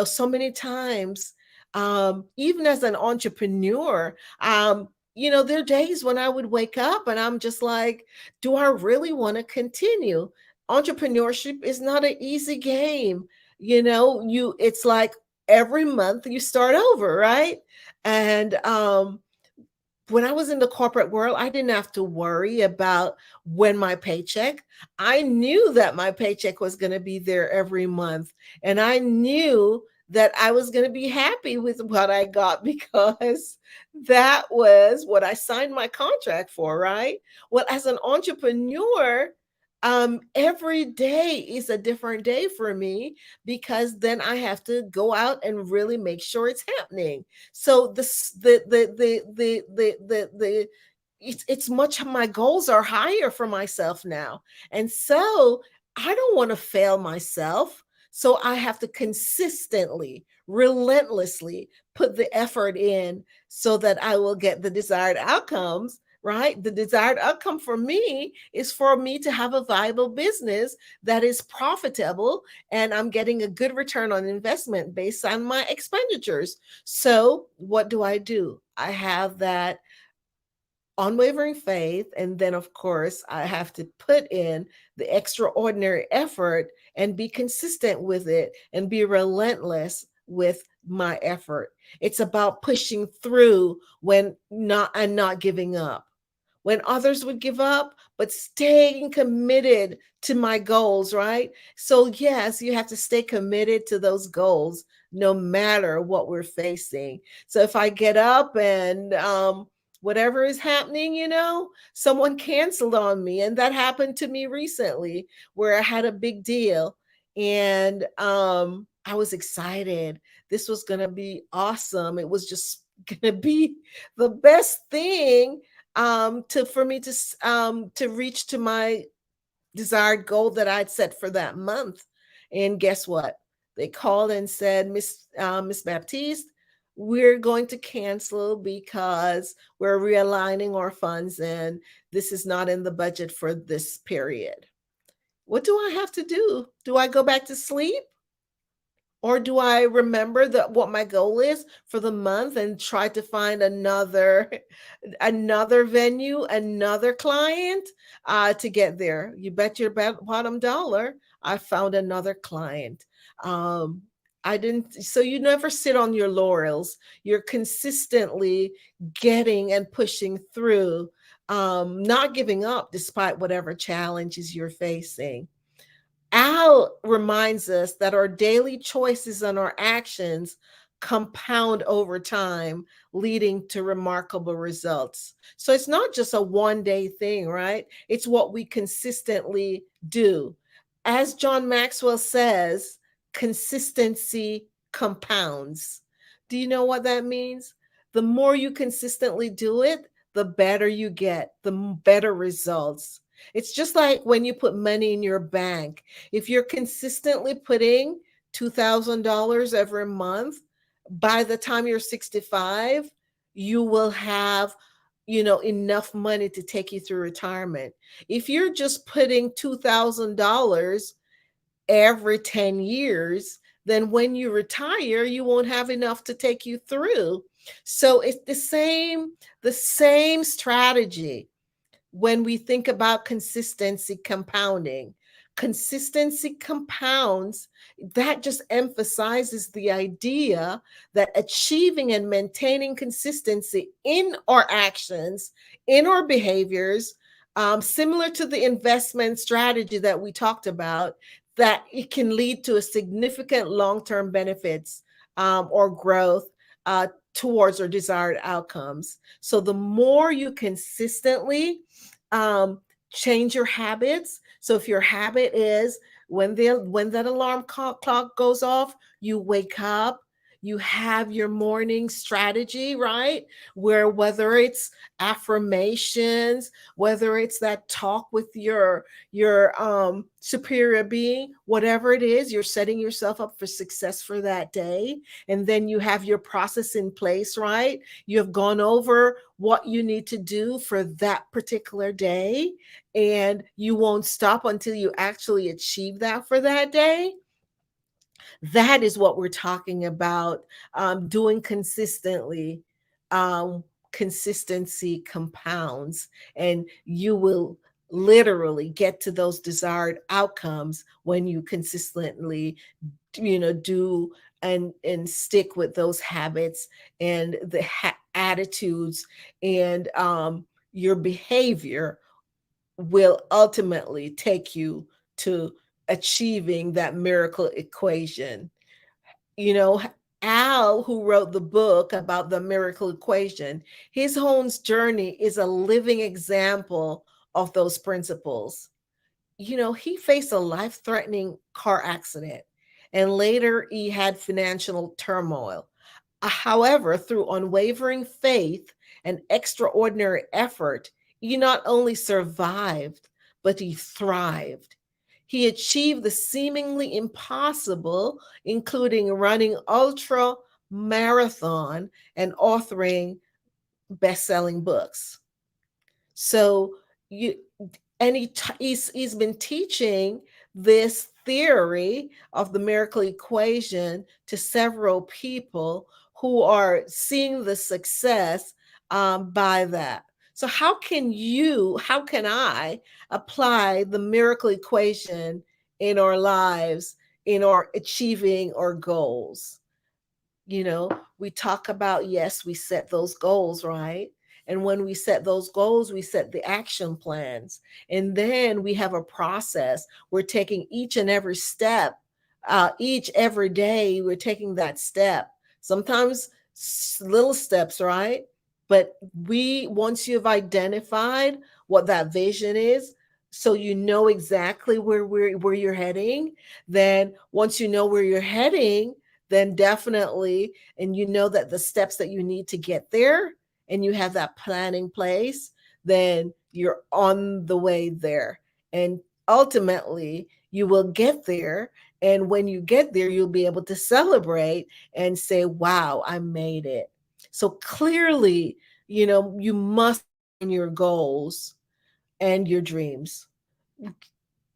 So many times, even as an entrepreneur, there are days when I would wake up and I'm just like, do I really want to continue? Entrepreneurship is not an easy game. It's like every month you start over, right? And when I was in the corporate world, I didn't have to worry about when my paycheck. I knew that my paycheck was going to be there every month. And I knew that I was going to be happy with what I got because that was what I signed my contract for, right? Well, as an entrepreneur, every day is a different day for me because then I have to go out and really make sure it's happening. So it's much, my goals are higher for myself now. And so I don't want to fail myself. So I have to consistently, relentlessly put the effort in so that I will get the desired outcomes, right? The desired outcome for me is for me to have a viable business that is profitable and I'm getting a good return on investment based on my expenditures. So what do? I have that unwavering faith. And then, of course, I have to put in the extraordinary effort and be consistent with it and be relentless with my effort. It's about pushing through when not giving up. When others would give up, but staying committed to my goals, right? So, yes, you have to stay committed to those goals no matter what we're facing. So, if I get up and whatever is happening, someone canceled on me. And that happened to me recently where I had a big deal and I was excited. This was going to be awesome. It was just going to be the best thing for me to reach to my desired goal that I'd set for that month. And guess what? They called and said, Miss Baptiste, we're going to cancel because we're realigning our funds and this is not in the budget for this period. What do I have to do? Do I go back to sleep? Or do I remember what my goal is for the month and try to find another venue, another client to get there? You bet your bottom dollar I found another client. I didn't. So you never sit on your laurels. You're consistently getting and pushing through, not giving up despite whatever challenges you're facing. Al reminds us that our daily choices and our actions compound over time, leading to remarkable results. So it's not just a one day thing, right? It's what we consistently do. As John Maxwell says, consistency compounds. Do you know what that means? The more you consistently do it, the better you get, the better results. It's just like when you put money in your bank. If you're consistently putting $2,000 every month, by the time you're 65, you will have, enough money to take you through retirement. If you're just putting $2,000 every 10 years, then when you retire, you won't have enough to take you through. So it's the same strategy when we think about consistency compounding. Consistency compounds, that just emphasizes the idea that achieving and maintaining consistency in our actions, in our behaviors, similar to the investment strategy that we talked about, that it can lead to a significant long-term benefits or growth towards our desired outcomes. So the more you consistently change your habits. So if your habit is when that alarm clock goes off, you wake up, you have your morning strategy, right? Where whether it's affirmations, whether it's that talk with your superior being, whatever it is, you're setting yourself up for success for that day. And then you have your process in place, right? You have gone over what you need to do for that particular day, and you won't stop until you actually achieve that for that day. That is what we're talking about, doing consistently. Consistency compounds, and you will literally get to those desired outcomes when you consistently, do and stick with those habits and the attitudes, and your behavior will ultimately take you to achieving that miracle equation. You know, Al, who wrote the book about the miracle equation, his own journey is a living example of those principles. You know, he faced a life-threatening car accident and later he had financial turmoil. However, through unwavering faith and extraordinary effort, he not only survived, but he thrived. He achieved the seemingly impossible, including running ultra marathon and authoring best-selling books. So you and he's been teaching this theory of the miracle equation to several people who are seeing the success by that. So how can I apply the miracle equation in our lives, in our achieving our goals? You know, we talk about, yes, we set those goals, right? And when we set those goals, we set the action plans. And then we have a process. We're taking each and every step, every day, we're taking that step. Sometimes little steps, right? But once you've identified what that vision is, so you know exactly where you're heading, then once you know where you're heading, then definitely, and you know that the steps that you need to get there, and you have that plan in place, then you're on the way there. And ultimately, you will get there. And when you get there, you'll be able to celebrate and say, wow, I made it. So clearly, you know, you must in your goals and your dreams.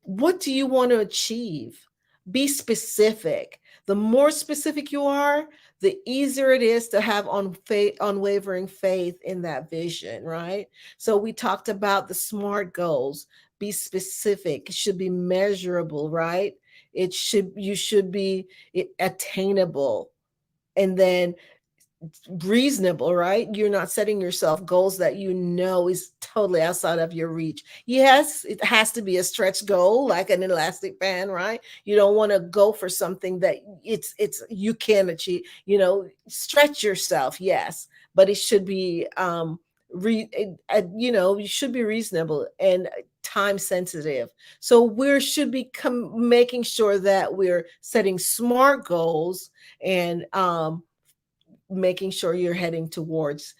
What do you want to achieve? Be specific. The more specific you are, the easier it is to have unwavering faith in that vision, right? So we talked about the SMART goals. Be specific. It should be measurable, right? You should be attainable. And then reasonable, right? You're not setting yourself goals that you know is totally outside of your reach. Yes, it has to be a stretch goal, like an elastic band, right? You don't want to go for something that it's you can achieve. You know, stretch yourself, yes, but it should be you should be reasonable and time sensitive. So we should be making sure that we're setting SMART goals and making sure you're heading towards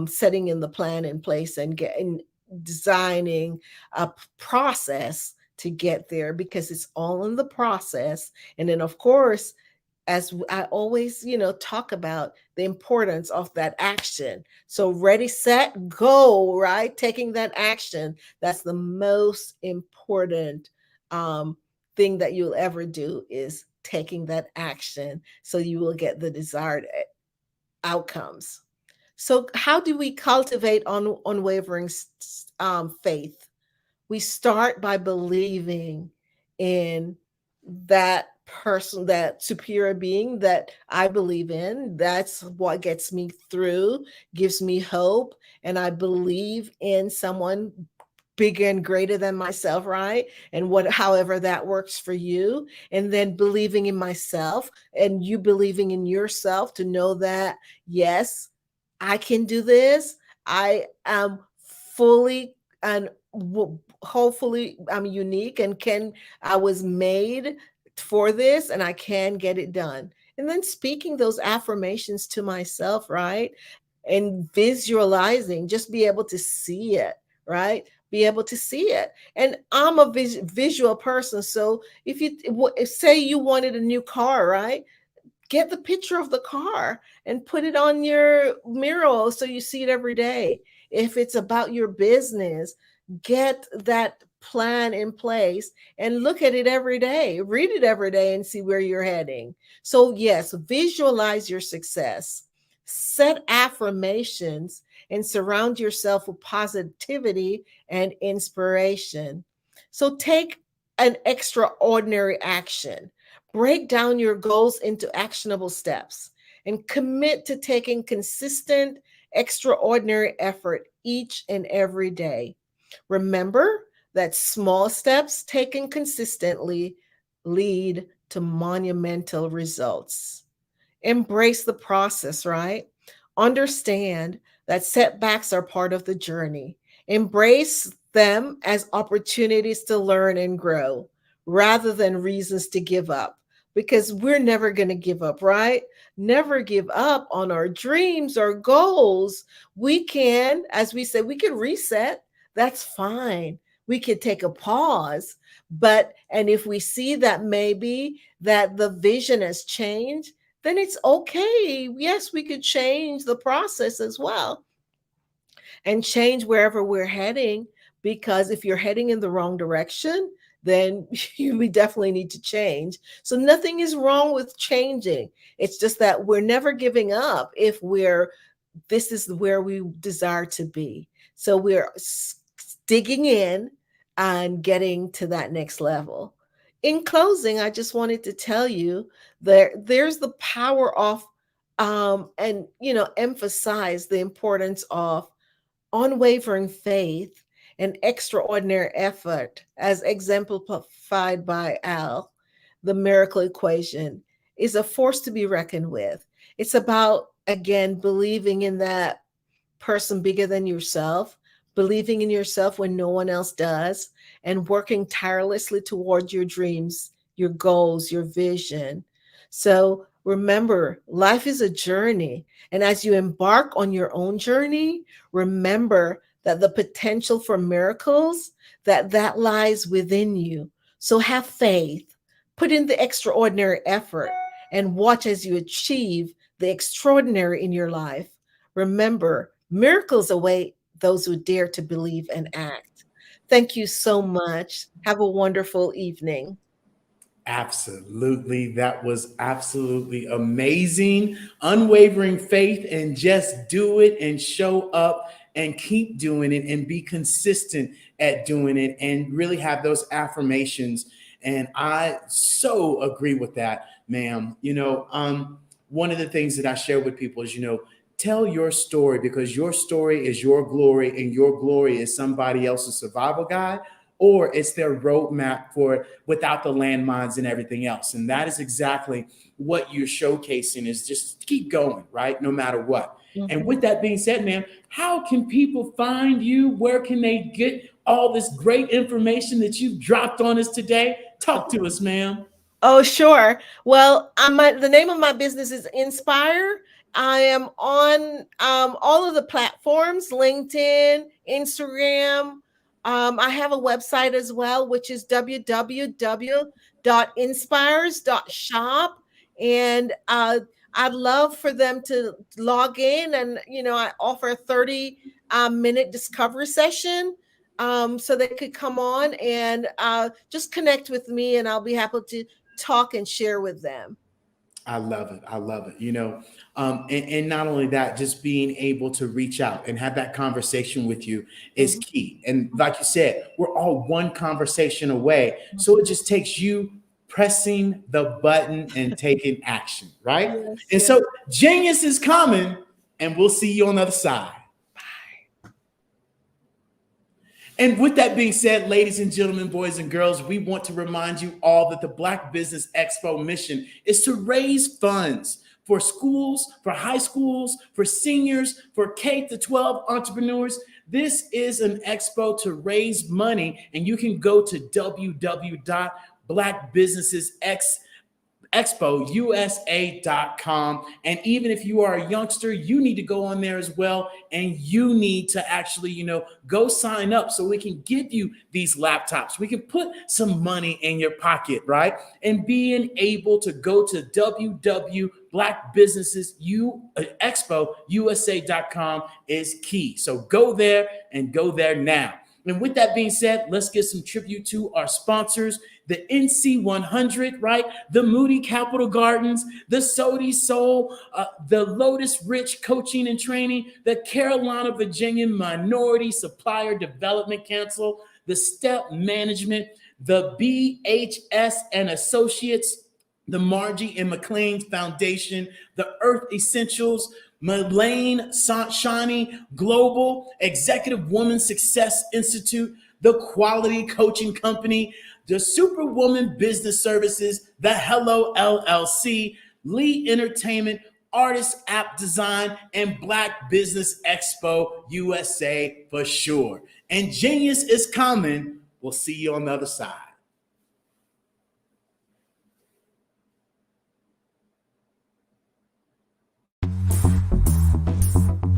setting in the plan in place and designing a process to get there, because it's all in the process. And then of course, as I always, talk about the importance of that action. So ready, set, go, right? Taking that action. That's the most important thing that you'll ever do, is taking that action so you will get the desired outcomes. So, how do we cultivate unwavering faith? We start by believing in that person, that superior being that I believe in. That's what gets me through, gives me hope. And I believe in someone bigger and greater than myself, right? And however that works for you. And then believing in myself and you believing in yourself to know that, yes, I can do this. I am fully and hopefully I'm unique and I was made for this and I can get it done. And then speaking those affirmations to myself, right? And visualizing, just be able to see it, right? Be able to see it. And I'm a visual person. So if say you wanted a new car, right? Get the picture of the car and put it on your mirror so you see it every day. If it's about your business, get that plan in place and look at it every day, read it every day and see where you're heading. So yes, visualize your success, set affirmations, and surround yourself with positivity and inspiration. So take an extraordinary action. Break down your goals into actionable steps and commit to taking consistent, extraordinary effort each and every day. Remember that small steps taken consistently lead to monumental results. Embrace the process, right? Understand that setbacks are part of the journey. Embrace them as opportunities to learn and grow rather than reasons to give up, because we're never going to give up, right? Never give up on our dreams or goals. We can, as we said, we can reset. That's fine. We could take a pause, and if we see that maybe that the vision has changed, then it's okay. Yes, we could change the process as well and change wherever we're heading, because if you're heading in the wrong direction, then we definitely need to change. So nothing is wrong with changing. It's just that we're never giving up if this is where we desire to be. So we're digging in and getting to that next level. In closing, I just wanted to tell you there's the power of and emphasize the importance of unwavering faith and extraordinary effort, as exemplified by Al. The miracle equation is a force to be reckoned with. It's about, again, believing in that person bigger than yourself, believing in yourself when no one else does, and working tirelessly towards your dreams, your goals, your vision. So remember, life is a journey. And as you embark on your own journey, remember that the potential for miracles, that lies within you. So have faith, put in the extraordinary effort, and watch as you achieve the extraordinary in your life. Remember, miracles await those who dare to believe and act. Thank you so much. Have a wonderful evening. Absolutely. That was absolutely amazing. Unwavering faith, and just do it and show up and keep doing it and be consistent at doing it and really have those affirmations. And I so agree with that, ma'am. One of the things that I share with people is, tell your story, because your story is your glory, and your glory is somebody else's survival guide, or it's their roadmap for without the landmines and everything else. And that is exactly what you're showcasing, is just keep going, right? No matter what. Mm-hmm. And with that being said, ma'am, how can people find you? Where can they get all this great information that you've dropped on us today? Talk to us, ma'am. Oh, sure. Well, the name of my business is Inspire. I am on all of the platforms, LinkedIn, Instagram. I have a website as well, which is www.inspires.shop. And I'd love for them to log in, and, I offer a 30-minute discovery session. So they could come on and just connect with me, and I'll be happy to talk and share with them. I love it. I love it. And not only that, just being able to reach out and have that conversation with you is key. And like you said, we're all one conversation away. So it just takes you pressing the button and taking action, right? And so genius is coming, and we'll see you on the other side. And with that being said, ladies and gentlemen, boys and girls, we want to remind you all that the Black Business Expo mission is to raise funds for schools, for high schools, for seniors, for K-12 entrepreneurs. This is an expo to raise money, and you can go to www.blackbusinessexpousa.com. And even if you are a youngster, you need to go on there as well. And you need to actually, go sign up so we can give you these laptops. We can put some money in your pocket, right? And being able to go to www.blackbusinessexpousa.com is key. So go there and go there now. And with that being said, let's give some tribute to our sponsors, the NC 100, right? The Moody Capital Gardens, the Sodi Soul, the Lotus Rich Coaching and Training, the Carolina, Virginia Minority Supplier Development Council, the Step Management, the BHS and Associates, the Margie and McLean Foundation, the Earth Essentials, Melaine Shani Global, Executive Woman Success Institute, the Quality Coaching Company, the Superwoman Business Services, the Hello LLC, Lee Entertainment, Artist App Design, and Black Business Expo USA for sure. And Genius is coming. We'll see you on the other side.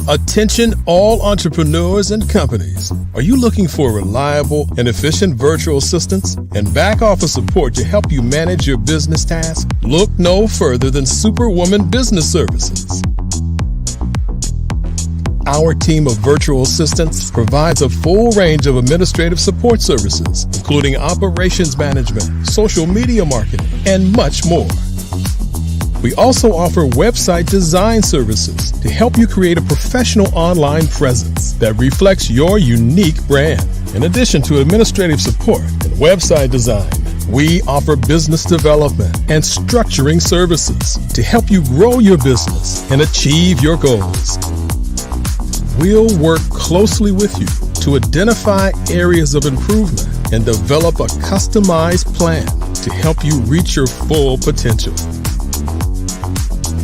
Attention all entrepreneurs and companies. Are you looking for reliable and efficient virtual assistants and back office support to help you manage your business tasks? Look no further than Superwoman Business Services. Our team of virtual assistants provides a full range of administrative support services, including operations management, social media marketing, and much more. We also offer website design services to help you create a professional online presence that reflects your unique brand. In addition to administrative support and website design, we offer business development and structuring services to help you grow your business and achieve your goals. We'll work closely with you to identify areas of improvement and develop a customized plan to help you reach your full potential.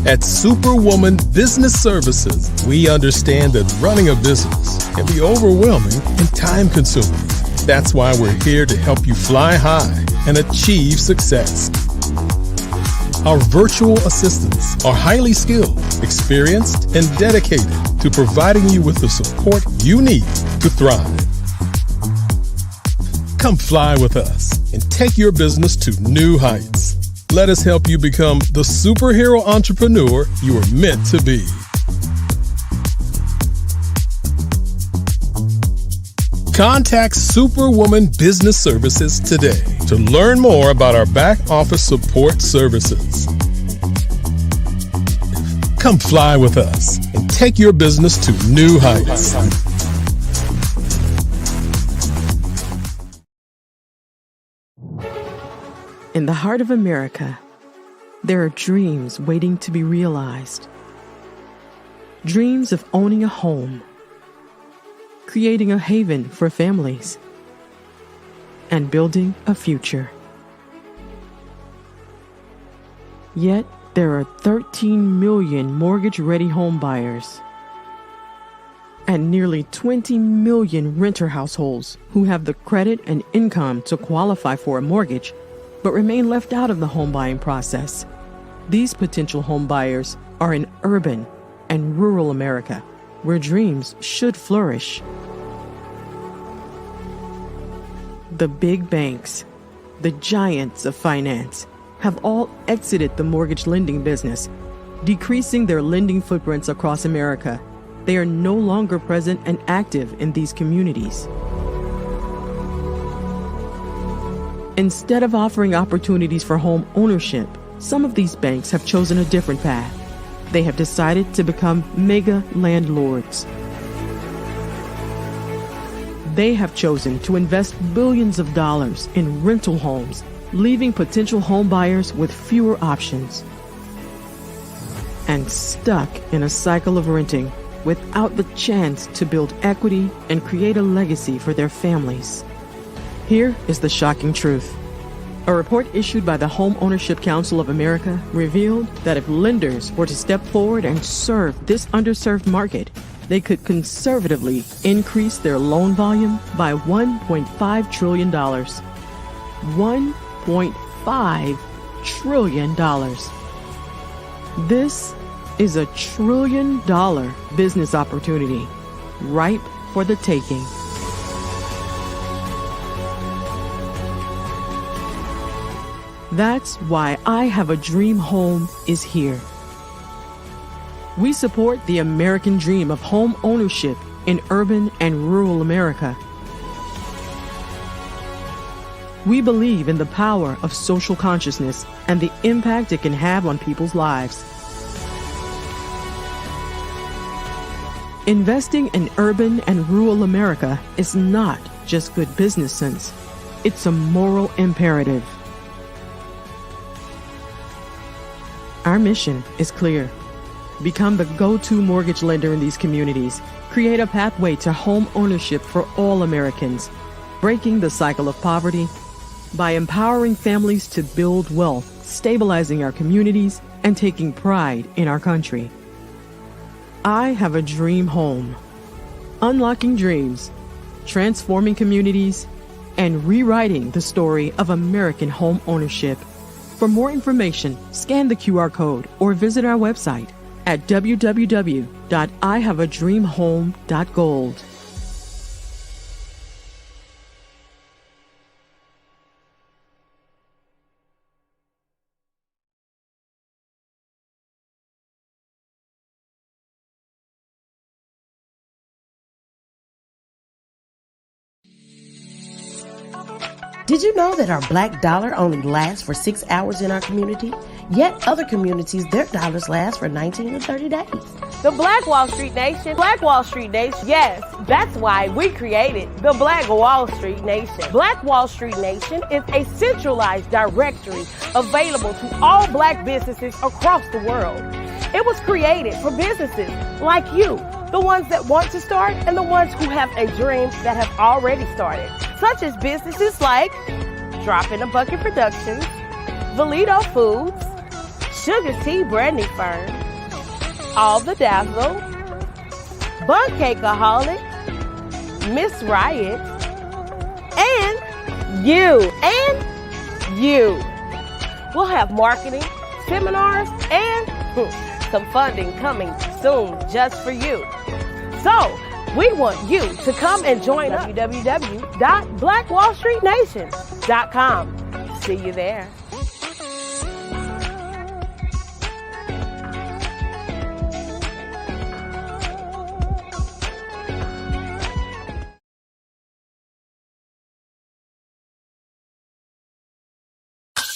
At Superwoman Business Services, we understand that running a business can be overwhelming and time-consuming. That's why we're here to help you fly high and achieve success. Our virtual assistants are highly skilled, experienced, and dedicated to providing you with the support you need to thrive. Come fly with us and take your business to new heights. Let us help you become the superhero entrepreneur you are meant to be. Contact Superwoman Business Services today to learn more about our back office support services. Come fly with us and take your business to new heights. In the heart of America, there are dreams waiting to be realized. Dreams of owning a home, creating a haven for families, and building a future. Yet, there are 13 million mortgage-ready home buyers and nearly 20 million renter households who have the credit and income to qualify for a mortgage but remain left out of the home buying process. These potential home buyers are in urban and rural America, where dreams should flourish. The big banks, the giants of finance, have all exited the mortgage lending business, decreasing their lending footprints across America. They are no longer present and active in these communities. Instead of offering opportunities for home ownership, some of these banks have chosen a different path. They have decided to become mega landlords. They have chosen to invest billions of dollars in rental homes, leaving potential home buyers with fewer options and stuck in a cycle of renting without the chance to build equity and create a legacy for their families. Here is the shocking truth. A report issued by the Home Ownership Council of America revealed that if lenders were to step forward and serve this underserved market, they could conservatively increase their loan volume by $1.5 trillion. $1.5 trillion. This is $1 trillion business opportunity, ripe for the taking. That's why I Have a Dream Home is here. We support the American dream of home ownership in urban and rural America. We believe in the power of social consciousness and the impact it can have on people's lives. Investing in urban and rural America is not just good business sense. It's a moral imperative. Our mission is clear. Become the go-to mortgage lender in these communities. Create a pathway to home ownership for all Americans, breaking the cycle of poverty by empowering families to build wealth, stabilizing our communities, and taking pride in our country. I have a dream home. Unlocking dreams, transforming communities, and rewriting the story of American home ownership. For more information, scan the QR code or visit our website at www.ihaveadreamhome.gold. Did you know that our black dollar only lasts for 6 hours in our community? Yet other communities, their dollars last for 19 to 30 days. The Black Wall Street Nation. Black Wall Street Nation. Yes, that's why we created the Black Wall Street Nation. Black Wall Street Nation is a centralized directory available to all black businesses across the world. It was created for businesses like you, the ones that want to start and the ones who have a dream that have already started, such as businesses like Drop in a Bucket Productions, Valito Foods, Sugar Tea Branding Firm, All the Dazzle, Bun Cakeaholic, Miss Riot, and you. We'll have marketing, seminars, and some funding coming soon just for you. So, we want you to come and join us. www.blackwallstreetnation.com. See you there.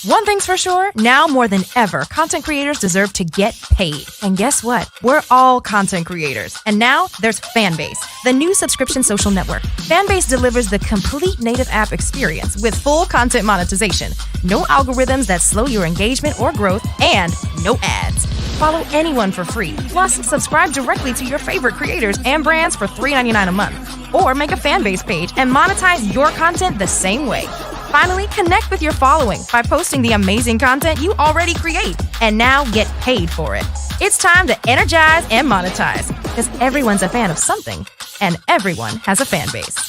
One thing's for sure, now more than ever, content creators deserve to get paid. And guess what? We're all content creators. And now there's Fanbase, the new subscription social network. Fanbase delivers the complete native app experience with full content monetization, no algorithms that slow your engagement or growth, and no ads. Follow anyone for free. Plus, subscribe directly to your favorite creators and brands for $3.99 a month. Or make a Fanbase page and monetize your content the same way. Finally, connect with your following by posting the amazing content you already create and now get paid for it. It's time to energize and monetize because everyone's a fan of something and everyone has a fan base.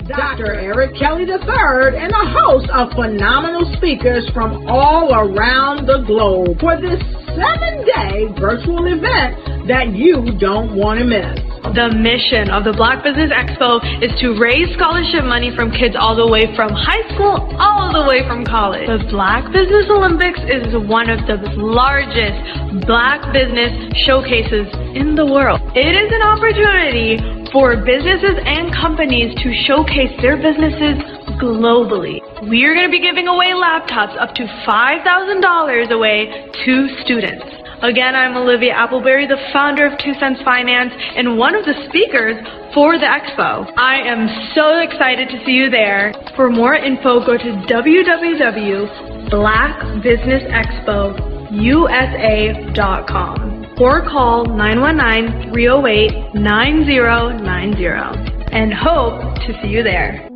Dr. Eric Kelly III and a host of phenomenal speakers from all around the globe for this 7-day virtual event that you don't want to miss. The mission of the Black Business Expo is to raise scholarship money from kids all the way from high school all the way from college. The Black Business Olympics is one of the largest Black business showcases in the world. It is an opportunity for businesses and companies to showcase their businesses globally. We are going to be giving away laptops up to $5,000 away to students. Again, I'm Olivia Appleberry, the founder of 2 Cents Finance and one of the speakers for the expo. I am so excited to see you there. For more info, go to www.blackbusinessexpousa.com or call 919-308-9090 and hope to see you there.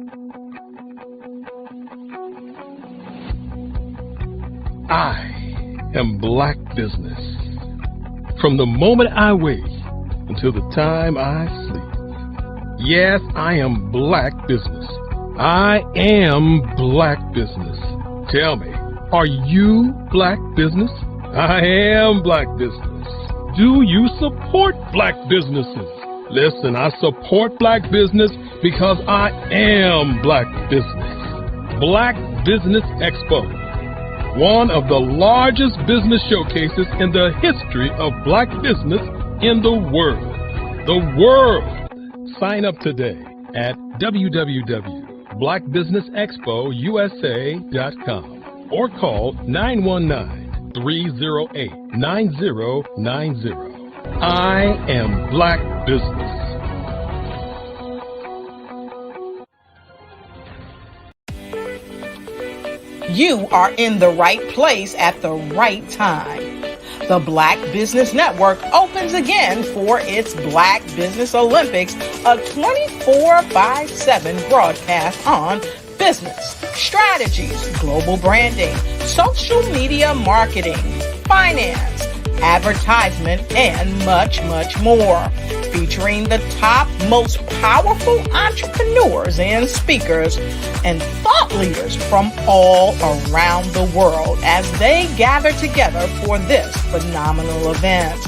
I am Black Business. From the moment I wake until the time I sleep. Yes, I am Black Business. I am Black Business. Tell me, are you Black Business? I am Black Business. Do you support black businesses? Listen, I support black business because I am black business. Black Business Expo, one of the largest business showcases in the history of black business in the world. The world! Sign up today at www.blackbusinessexpousa.com or call 919-308-9090. I am black business. You are in the right place at the right time. The Black Business Network opens again for its Black Business Olympics, a 24/7 broadcast on business, strategies, global branding, social media marketing, finance, advertisement, and much, much more. Featuring the top, most powerful entrepreneurs and speakers and thought leaders from all around the world as they gather together for this phenomenal event.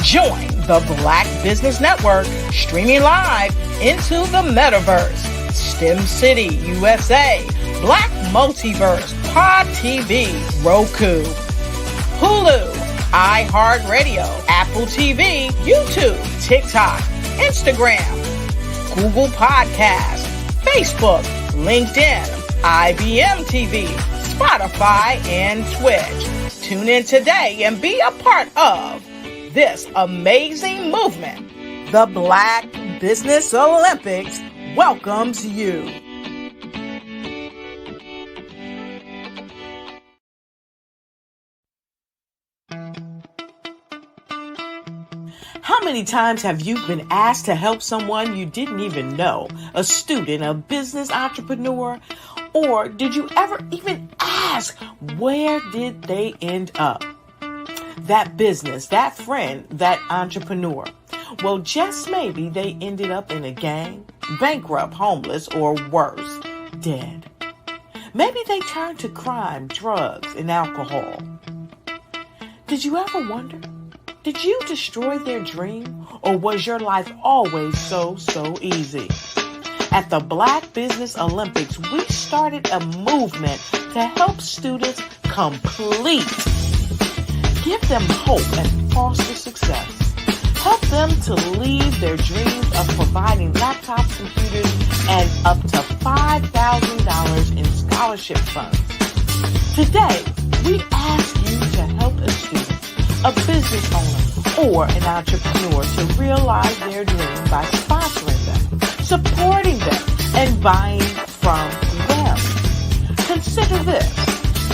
Join the Black Business Network streaming live into the metaverse, STEM City, USA, Black Multiverse, Pod TV, Roku, Hulu, iHeartRadio, Apple TV, YouTube, TikTok, Instagram, Google Podcasts, Facebook, LinkedIn, IBM TV, Spotify, and Twitch. Tune in today and be a part of this amazing movement. The Black Business Olympics welcomes you. How many times have you been asked to help someone you didn't even know, a student, a business entrepreneur, or did you ever even ask, where did they end up? That business, that friend, that entrepreneur. Well, just maybe they ended up in a gang, bankrupt, homeless, or worse, dead. Maybe they turned to crime, drugs, and alcohol. Did you ever wonder? Did you destroy their dream, or was your life always so easy? At the Black Business Olympics, we started a movement to help students complete. Give them hope and foster success. Help them to leave their dreams of providing laptops, computers, and up to $5,000 in scholarship funds. Today, we ask you to help a student, a business owner, or an entrepreneur to realize their dream by sponsoring them, supporting them, and buying from them. Consider this.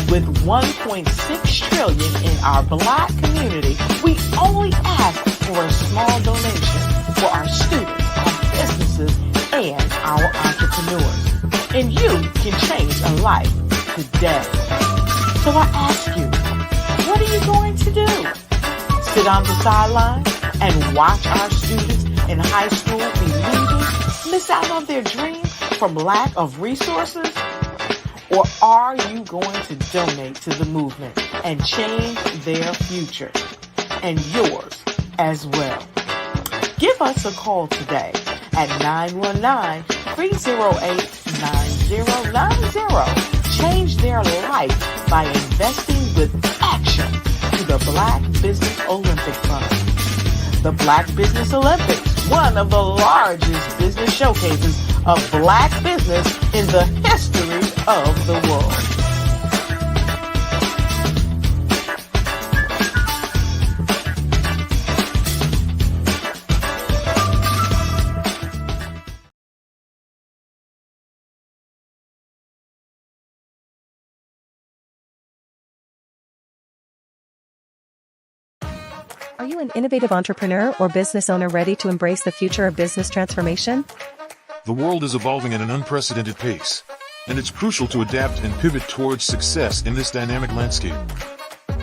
With $1.6 trillion in our Black community, we only ask for a small donation for our students, our businesses, and our entrepreneurs. And you can change a life today. So I ask you, what are you going to do? Sit on the sideline and watch our students in high school be leaving, miss out on their dream from lack of resources? Or are you going to donate to the movement and change their future and yours as well? Give us a call today at 919-308-9090. Change their life by investing with action to the Black Business Olympic Fund. The Black Business Olympics, one of the largest business showcases of black business in the history of the world. Are you an innovative entrepreneur or business owner ready to embrace the future of business transformation? The world is evolving at an unprecedented pace, and it's crucial to adapt and pivot towards success in this dynamic landscape.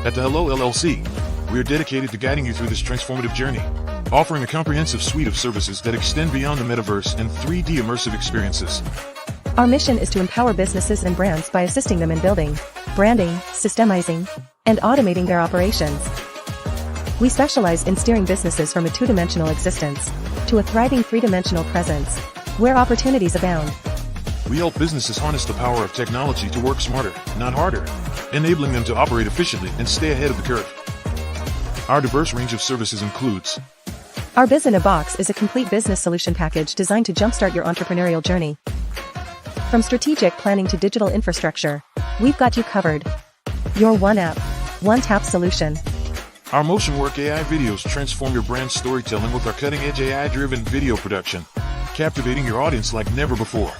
At the Hello LLC, we are dedicated to guiding you through this transformative journey, offering a comprehensive suite of services that extend beyond the metaverse and 3D immersive experiences. Our mission is to empower businesses and brands by assisting them in building, branding, systemizing, and automating their operations. We specialize in steering businesses from a two-dimensional existence to a thriving three-dimensional presence, where opportunities abound. We help businesses harness the power of technology to work smarter, not harder, enabling them to operate efficiently and stay ahead of the curve. Our diverse range of services includes: Our Biz in a Box is a complete business solution package designed to jumpstart your entrepreneurial journey. From strategic planning to digital infrastructure, we've got you covered. Your one app, one tap solution. Our Motion Work AI videos transform your brand storytelling with our cutting-edge AI-driven video production, captivating your audience like never before.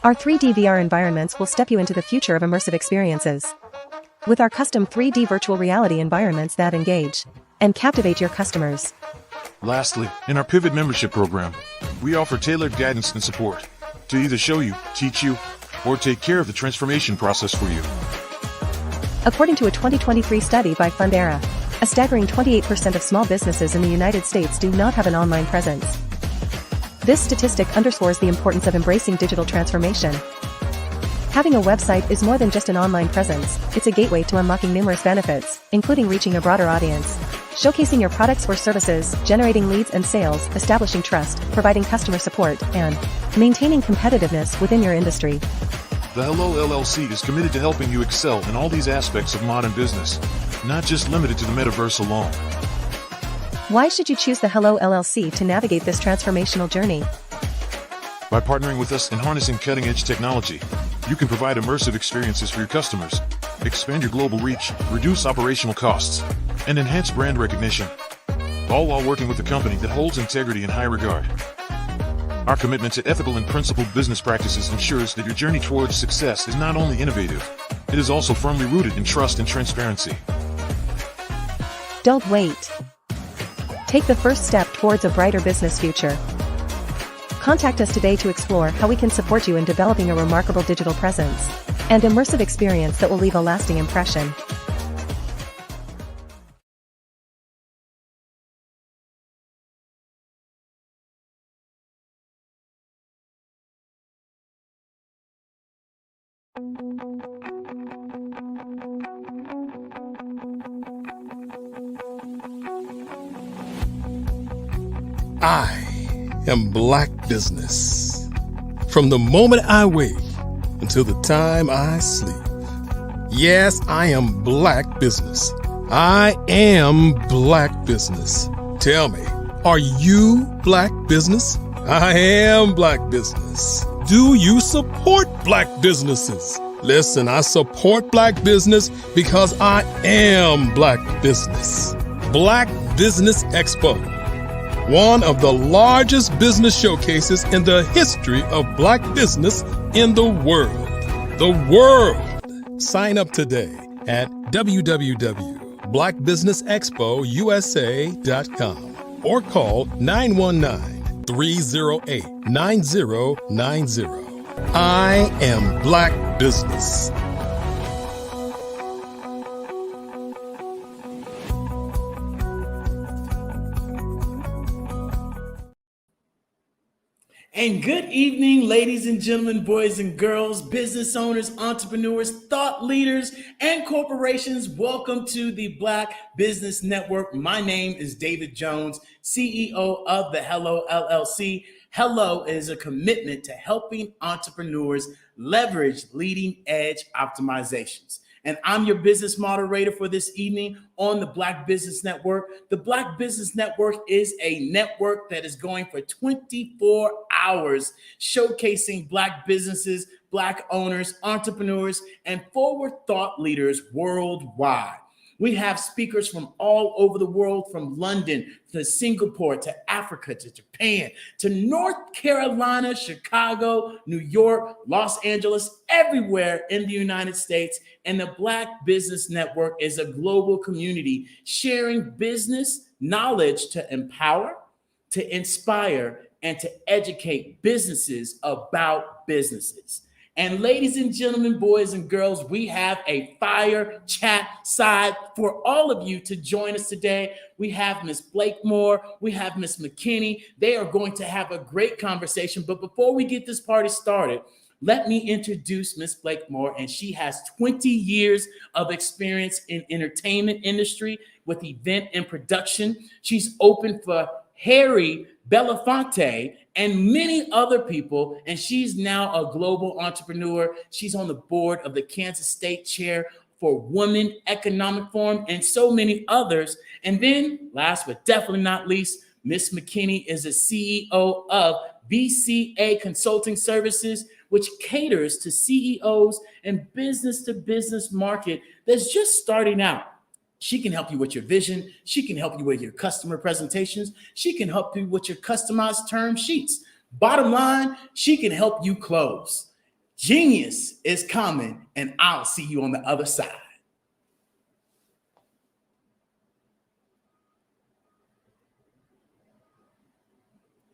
Our 3D VR environments will step you into the future of immersive experiences. With our custom 3D virtual reality environments that engage and captivate your customers. Lastly, in our Pivot membership program, we offer tailored guidance and support to either show you, teach you, or take care of the transformation process for you. According to a 2023 study by Fundera, a staggering 28% of small businesses in the United States do not have an online presence. This statistic underscores the importance of embracing digital transformation. Having a website is more than just an online presence, it's a gateway to unlocking numerous benefits, including reaching a broader audience, showcasing your products or services, generating leads and sales, establishing trust, providing customer support, and maintaining competitiveness within your industry. The Hello LLC is committed to helping you excel in all these aspects of modern business, not just limited to the metaverse alone. Why should you choose the Hello LLC to navigate this transformational journey? By partnering with us and harnessing cutting-edge technology, you can provide immersive experiences for your customers, expand your global reach, reduce operational costs, and enhance brand recognition, all while working with a company that holds integrity in high regard. Our commitment to ethical and principled business practices ensures that your journey towards success is not only innovative, it is also firmly rooted in trust and transparency. Don't wait. Take the first step towards a brighter business future. Contact us today to explore how we can support you in developing a remarkable digital presence and immersive experience that will leave a lasting impression. I am Black Business. From the moment I wake until the time I sleep. Yes, I am Black Business. I am Black Business. Tell me, are you Black Business? I am Black Business. Do you support Black businesses? Listen, I support Black business because I am Black Business. Black Business Expo, one of the largest business showcases in the history of Black business in the world. The world! Sign up today at www.blackbusinessexpousa.com or call 919-308-9090. I am Black Business. And good evening, ladies and gentlemen, boys and girls, business owners, entrepreneurs, thought leaders, and corporations. Welcome to the Black Business Network. My name is David Jones, CEO of the Hello LLC. Hello is a commitment to helping entrepreneurs leverage leading edge optimizations. And I'm your business moderator for this evening on the Black Business Network. The Black Business Network is a network that is going for 24 hours, showcasing Black businesses, Black owners, entrepreneurs, and forward thought leaders worldwide. We have speakers from all over the world, from London to Singapore to Africa to Japan to North Carolina, Chicago, New York, Los Angeles, everywhere in the United States. And the Black Business Network is a global community sharing business knowledge to empower, to inspire, and to educate businesses about businesses. And ladies and gentlemen, boys and girls, we have a fire chat side for all of you to join us today. We have Miss Blakemore, we have Miss McKinney. They are going to have a great conversation. But before we get this party started, let me introduce Miss Blakemore, and she has 20 years of experience in entertainment industry with event and production. She's opened for Harry Belafonte and many other people, and she's now a global entrepreneur. She's on the board of the Kansas State Chair for Women Economic Forum and so many others. And then, last but definitely not least, Miss McKinney is the CEO of BCA Consulting Services, which caters to CEOs and business-to-business market that's just starting out. She can help you with your vision. She can help you with your customer presentations. She can help you with your customized term sheets. Bottom line, she can help you close. Genius is coming, and I'll see you on the other side.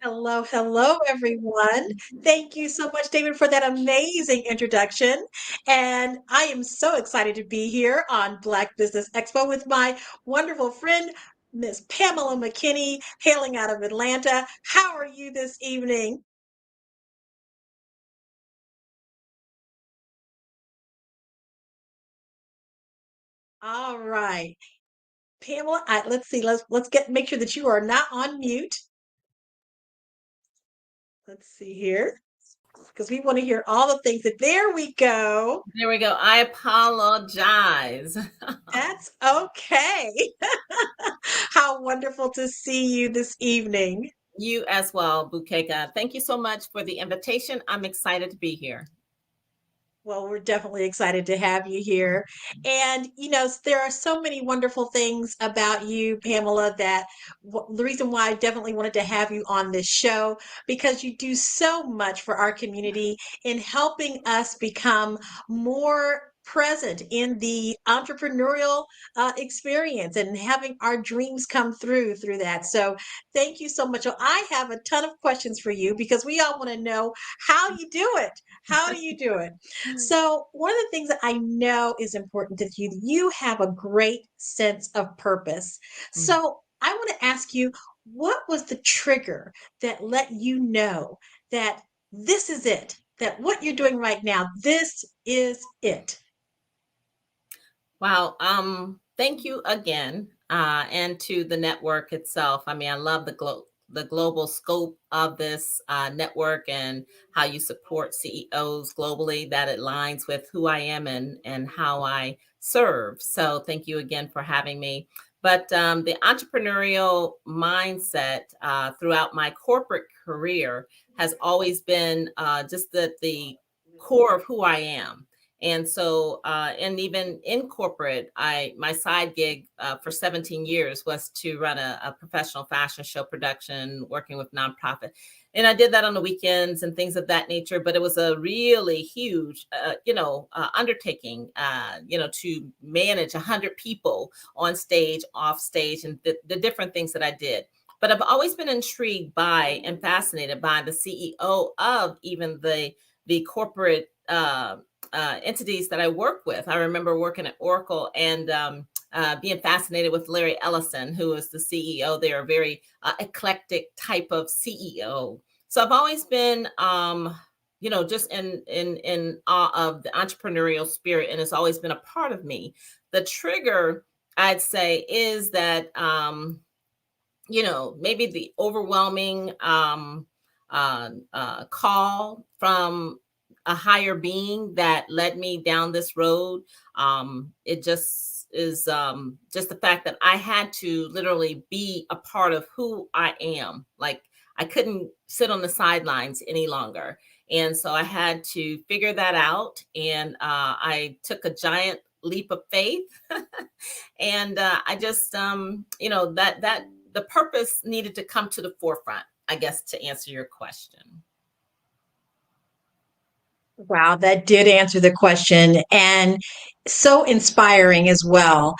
Hello, hello, everyone. Thank you so much, David, for that amazing introduction. And I am so excited to be here on Black Business Expo with my wonderful friend, Miss Pamela McKinney, hailing out of Atlanta. How are you this evening? All right. Pamela, let's see. Let's make sure that you are not on mute. Let's see here. Because we want to hear all the things there we go. There we go. I apologize. That's okay. How wonderful to see you this evening. You as well, Bukeka. Thank you so much for the invitation. I'm excited to be here. Well, we're definitely excited to have you here. And, there are so many wonderful things about you, Pamela, that the reason why I definitely wanted to have you on this show, because you do so much for our community in helping us become more present in the entrepreneurial experience and having our dreams come through that. So thank you so much. So I have a ton of questions for you because we all want to know how you do it. How do you do it? So one of the things that I know is important to you have a great sense of purpose. So I want to ask you, what was the trigger that let you know that this is it, that what you're doing right now, this is it? Wow. Thank you again. And to the network itself. I mean, I love the global scope of this network and how you support CEOs globally, that it aligns with who I am and how I serve. So thank you again for having me. But the entrepreneurial mindset throughout my corporate career has always been just the core of who I am. And so, and even in corporate, my side gig for 17 years was to run a professional fashion show production, working with nonprofit. And I did that on the weekends and things of that nature. But it was a really huge, undertaking, to manage 100 people on stage, off stage, and the different things that I did. But I've always been intrigued by and fascinated by the CEO of even the corporate entities that I work with. I remember working at Oracle and being fascinated with Larry Ellison, who is the CEO. They're a very eclectic type of CEO. So I've always been, just in awe of the entrepreneurial spirit, and it's always been a part of me. The trigger, I'd say, is that maybe the overwhelming call from a higher being that led me down this road. It just is just the fact that I had to literally be a part of who I am. Like I couldn't sit on the sidelines any longer. And so I had to figure that out. And I took a giant leap of faith. And I just, that the purpose needed to come to the forefront, I guess, to answer your question. Wow, that did answer the question and so inspiring as well.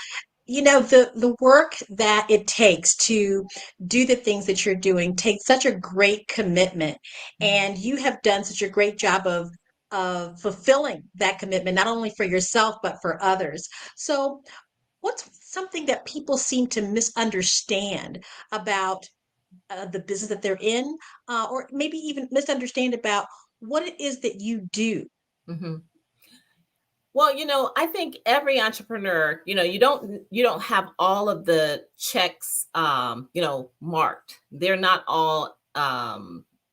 The work that it takes to do the things that you're doing takes such a great commitment, and you have done such a great job of fulfilling that commitment, not only for yourself but for others. So, what's something that people seem to misunderstand about the business that they're in, or maybe even misunderstand about what it is that you do. Mm-hmm. Well, I think every entrepreneur, you don't have all of the checks, marked. They're not all,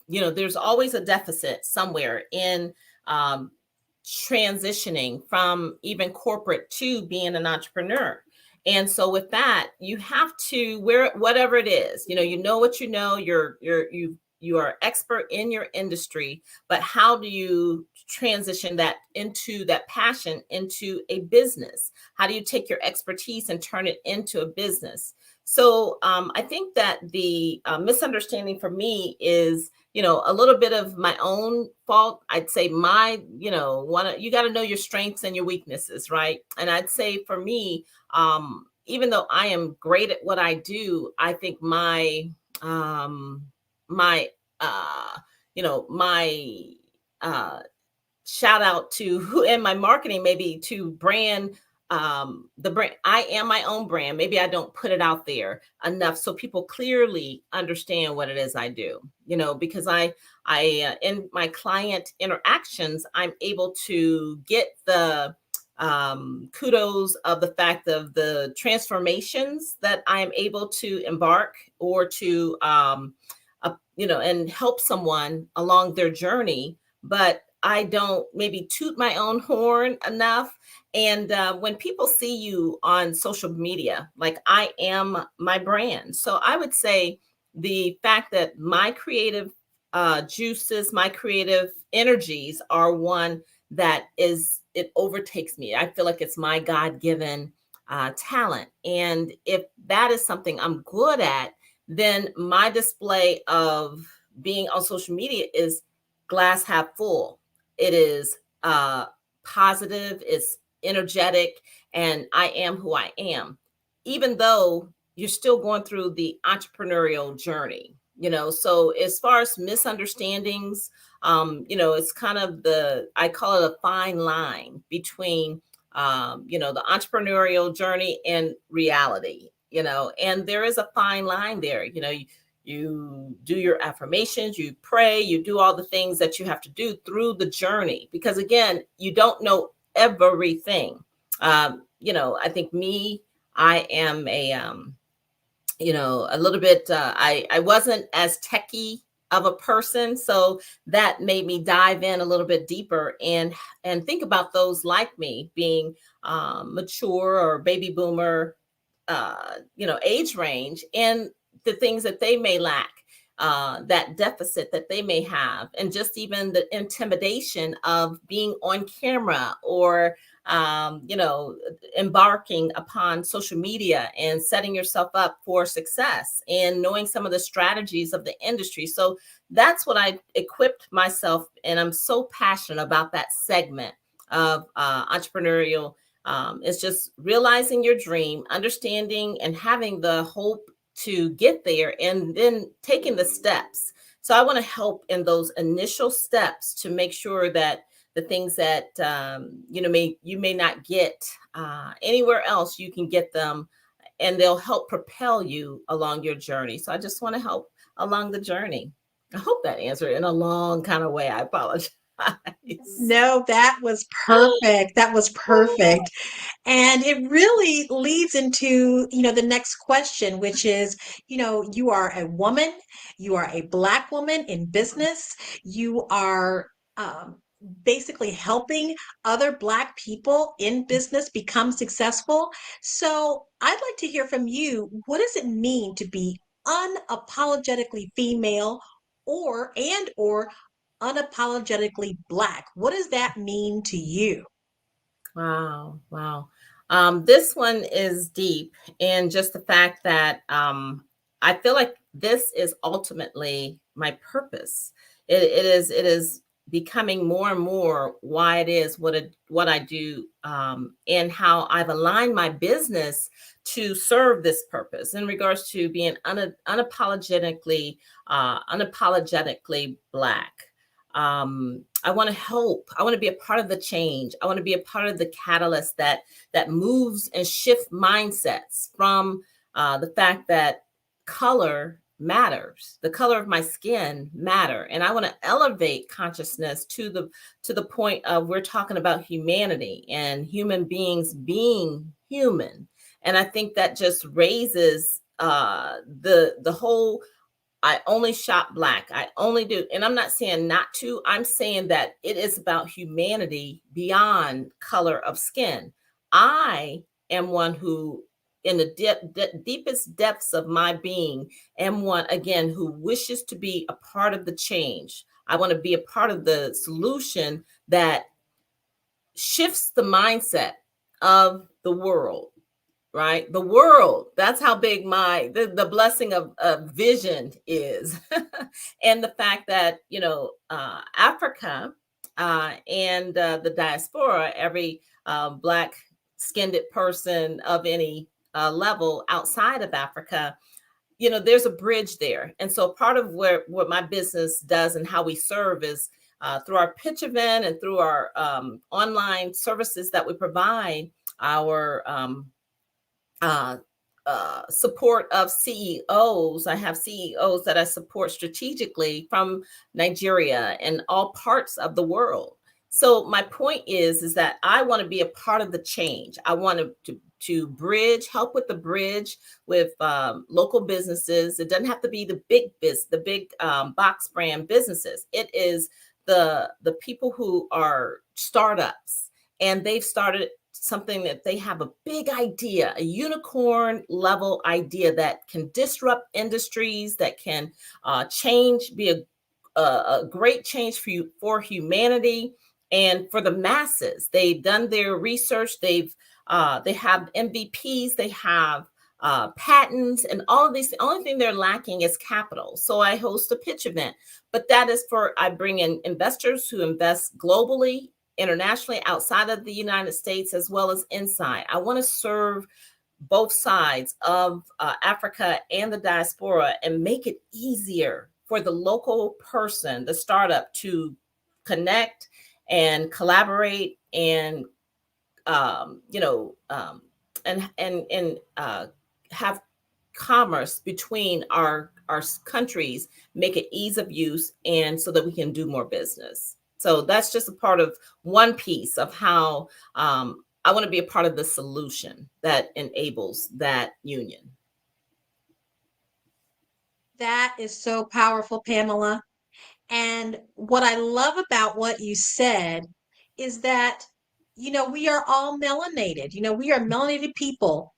there's always a deficit somewhere in transitioning from even corporate to being an entrepreneur. And so with that, you have to wear whatever it is, you know what you are expert in your industry, but how do you transition that into that passion into a business? How do you take your expertise and turn it into a business? So I think that the misunderstanding for me is, a little bit of my own fault. I'd say you got to know your strengths and your weaknesses, right? And I'd say for me, even though I am great at what I do, I think my my shout out to who and my marketing, maybe to brand, the brand. I am my own brand. Maybe I don't put it out there enough so people clearly understand what it is I do, because I in my client interactions, I'm able to get the kudos of the fact of the transformations that I'm able to embark or to and help someone along their journey. But I don't maybe toot my own horn enough. And when people see you on social media, like, I am my brand. So I would say the fact that my creative juices, my creative energies are one that it overtakes me. I feel like it's my God-given talent. And if that is something I'm good at, then my display of being on social media is glass half full. It is positive, it's energetic, and I am who I am, even though you're still going through the entrepreneurial journey. So as far as misunderstandings, it's kind of I call it a fine line between, the entrepreneurial journey and reality, and there is a fine line there. You do your affirmations, you pray, you do all the things that you have to do through the journey, because again, you don't know everything. I think I am a little bit, I wasn't as techie of a person, so that made me dive in a little bit deeper and think about those like me being mature or baby boomer age range, and the things that they may lack, that deficit that they may have, and just even the intimidation of being on camera or embarking upon social media and setting yourself up for success and knowing some of the strategies of the industry. So that's what I equipped myself, and I'm so passionate about that segment of entrepreneurial. It's just realizing your dream, understanding and having the hope to get there, and then taking the steps. So I want to help in those initial steps to make sure that the things that you may not get anywhere else, you can get them, and they'll help propel you along your journey. So I just want to help along the journey. I hope that answered in a long kind of way. I apologize. No, that was perfect. That was perfect. And it really leads into, the next question, which is, you are a woman, you are a Black woman in business, you are basically helping other Black people in business become successful. So I'd like to hear from you. What does it mean to be unapologetically female or unapologetically Black? What does that mean to you? Wow. This one is deep, and just the fact that I feel like this is ultimately my purpose. It is becoming more and more why it is what I do, and how I've aligned my business to serve this purpose in regards to being unapologetically Black. I want to help. I want to be a part of the change. I want to be a part of the catalyst that moves and shift mindsets from the fact that color matters. The color of my skin matter. And I want to elevate consciousness to the point of we're talking about humanity and human beings being human. And I think that just raises the whole I only shop Black. I only do. And I'm not saying not to. I'm saying that it is about humanity beyond color of skin. I am one who, in the deepest depths of my being, am one, again, who wishes to be a part of the change. I want to be a part of the solution that shifts the mindset of the world. Right? The world, that's how big the blessing of vision is. And the fact that, Africa and the diaspora, every Black skinned person of any level outside of Africa, there's a bridge there. And so part of what my business does and how we serve is through our pitch event and through our online services that we provide, our support of CEOs. I have CEOs that I support strategically from Nigeria and all parts of the world. So my point is that I want to be a part of the change. I want to bridge, help with the bridge with local businesses. It doesn't have to be the big box brand businesses. It is the people who are startups, and they've started something that they have a big idea, a unicorn level idea that can disrupt industries, that can be a great change for humanity and for the masses. They've done their research. They have MVPs. They have patents and all of these. The only thing they're lacking is capital. So I host a pitch event, but I bring in investors who invest globally, internationally, outside of the United States, as well as inside. I want to serve both sides of Africa and the diaspora and make it easier for the local person, the startup, to connect and collaborate and have commerce between our countries, make it ease of use, and so that we can do more business. So that's just a part of one piece of how I want to be a part of the solution that enables that union. That is so powerful, Pamela. And what I love about what you said is that, we are all melanated. We are melanated people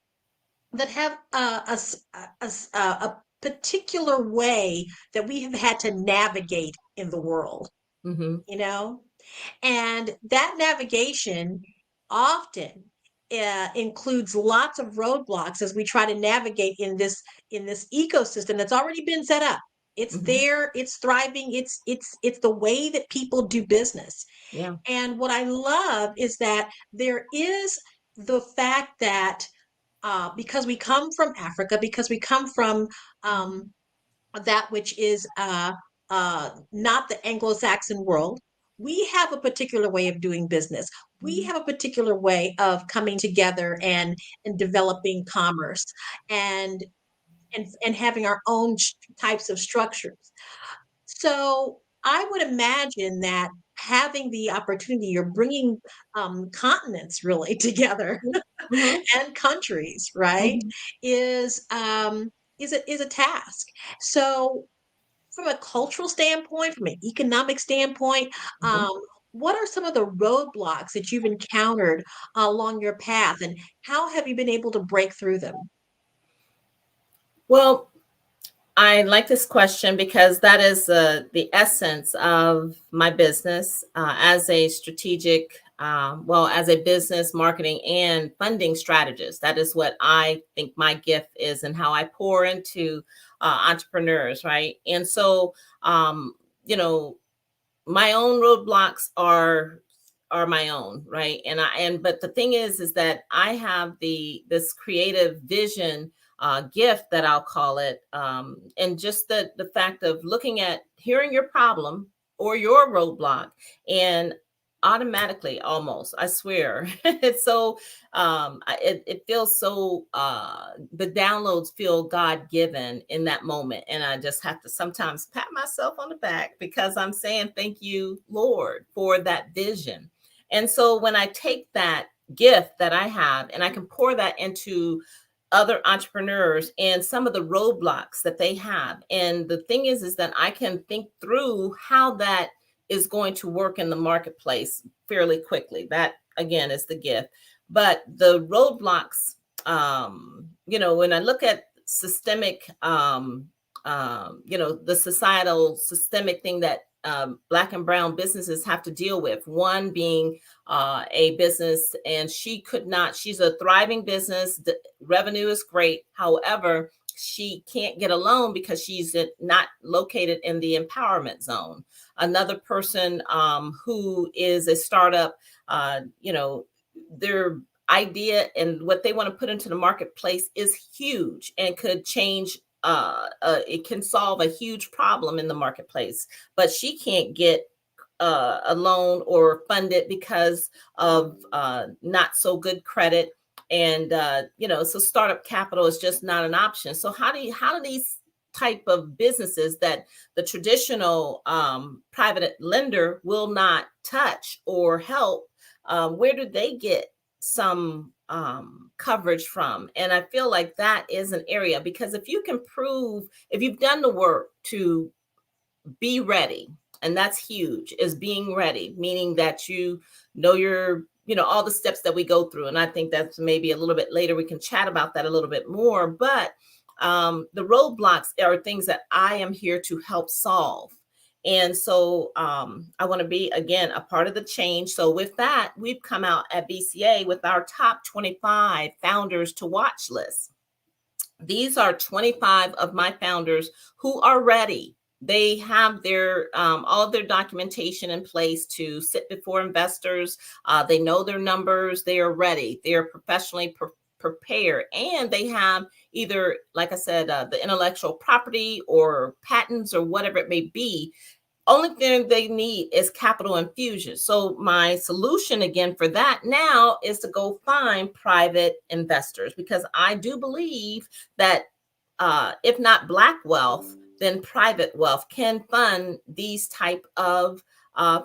that have a particular way that we have had to navigate in the world. Mm-hmm. And that navigation often includes lots of roadblocks as we try to navigate in this ecosystem that's already been set up. It's there, it's thriving, it's the way that people do business. Yeah. And what I love is that there is the fact that because we come from Africa, because we come from that which is not the Anglo-Saxon world, we have a particular way of doing business. We have a particular way of coming together and developing commerce and having our own types of structures. So I would imagine that having the opportunity, you're bringing continents really together and countries, right, is a task. So from a cultural standpoint, from an economic standpoint, what are some of the roadblocks that you've encountered along your path, and how have you been able to break through them? Well, I like this question because that is the essence of my business as a strategic, as a business marketing and funding strategist. That is what I think my gift is and how I pour into entrepreneurs, right? And so, my own roadblocks are my own, right? But the thing is that I have this creative vision gift, that I'll call it, and just the fact of hearing your problem or your roadblock and automatically, almost, I swear. It's so it feels so the downloads feel God-given in that moment, and I just have to sometimes pat myself on the back because I'm saying thank you, Lord, for that vision. And so when I take that gift that I have and I can pour that into other entrepreneurs and some of the roadblocks that they have, and the thing is that I can think through how that is going to work in the marketplace fairly quickly. That again is the gift. But the roadblocks, when I look at systemic, the societal systemic thing that Black and brown businesses have to deal with. One being a business, and she's a thriving business. The revenue is great. However, she can't get a loan because she's not located in the empowerment zone. Another person who is a startup, their idea and what they want to put into the marketplace is huge and could change. It can solve a huge problem in the marketplace, but she can't get a loan or fund it because of not so good credit. And so startup capital is just not an option. So how do these type of businesses that the traditional private lender will not touch or help, where do they get some coverage from? And I feel like that is an area, because if you can prove, if you've done the work to be ready, and that's huge, is being ready, meaning that all the steps that we go through. And I think that's maybe a little bit later, we can chat about that a little bit more. But the roadblocks are things that I am here to help solve. And so I want to be, again, a part of the change. So with that, we've come out at BCA with our top 25 founders to watch list. These are 25 of my founders who are ready. They have their all of their documentation in place to sit before investors. They know their numbers. They are ready. They are professionally prepared, and they have either, like I said, the intellectual property or patents or whatever it may be. Only thing they need is capital infusion. So my solution again for that now is to go find private investors, because I do believe that if not Black wealth, then private wealth can fund these type of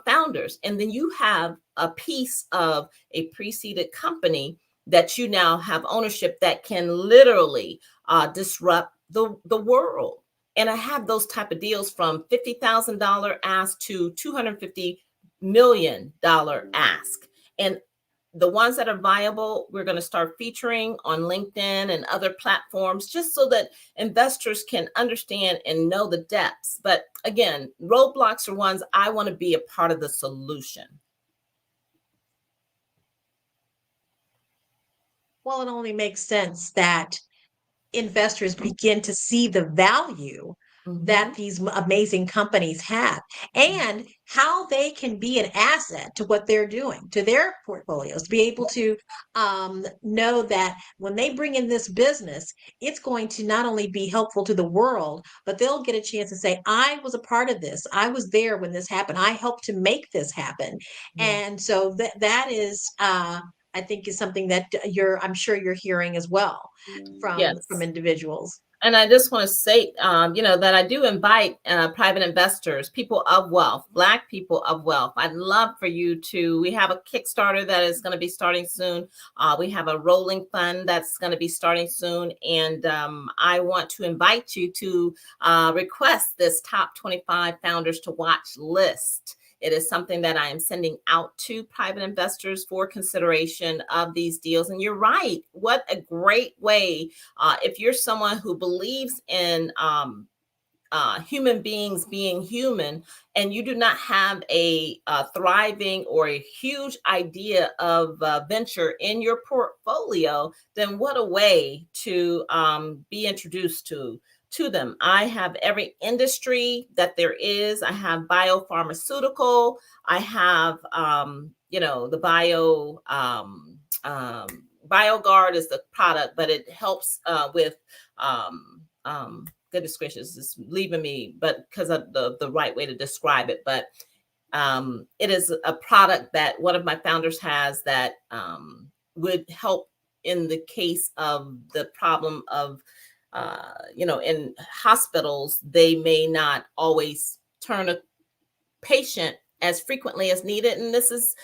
founders. And then you have a piece of a preceded company that you now have ownership that can literally disrupt the world. And I have those type of deals from $50,000 ask to $250 million ask. And the ones that are viable, we're going to start featuring on LinkedIn and other platforms, just so that investors can understand and know the depths. But again, roadblocks are ones I want to be a part of the solution. Well, it only makes sense that investors begin to see the value that these amazing companies have and how they can be an asset to what they're doing, to their portfolios, to be able to know that when they bring in this business, it's going to not only be helpful to the world, but they'll get a chance to say, I was a part of this. I was there when this happened. I helped to make this happen. And so that is, I think, is something that I'm sure you're hearing as well from individuals. And I just want to say, that I do invite private investors, people of wealth, Black people of wealth. I'd love for you we have a Kickstarter that is going to be starting soon. We have a rolling fund that's going to be starting soon. And I want to invite you to request this top 25 founders to watch list. It is something that I am sending out to private investors for consideration of these deals. And you're right. What a great way. If you're someone who believes in human beings being human, and you do not have a thriving or a huge idea of venture in your portfolio, then what a way to be introduced to them. I have every industry that there is. I have biopharmaceutical. I have, the BioGuard is the product, but it helps with, goodness gracious, it's leaving me, but because of the right way to describe it. But it is a product that one of my founders has that would help in the case of the problem of, in hospitals, they may not always turn a patient as frequently as needed. And this is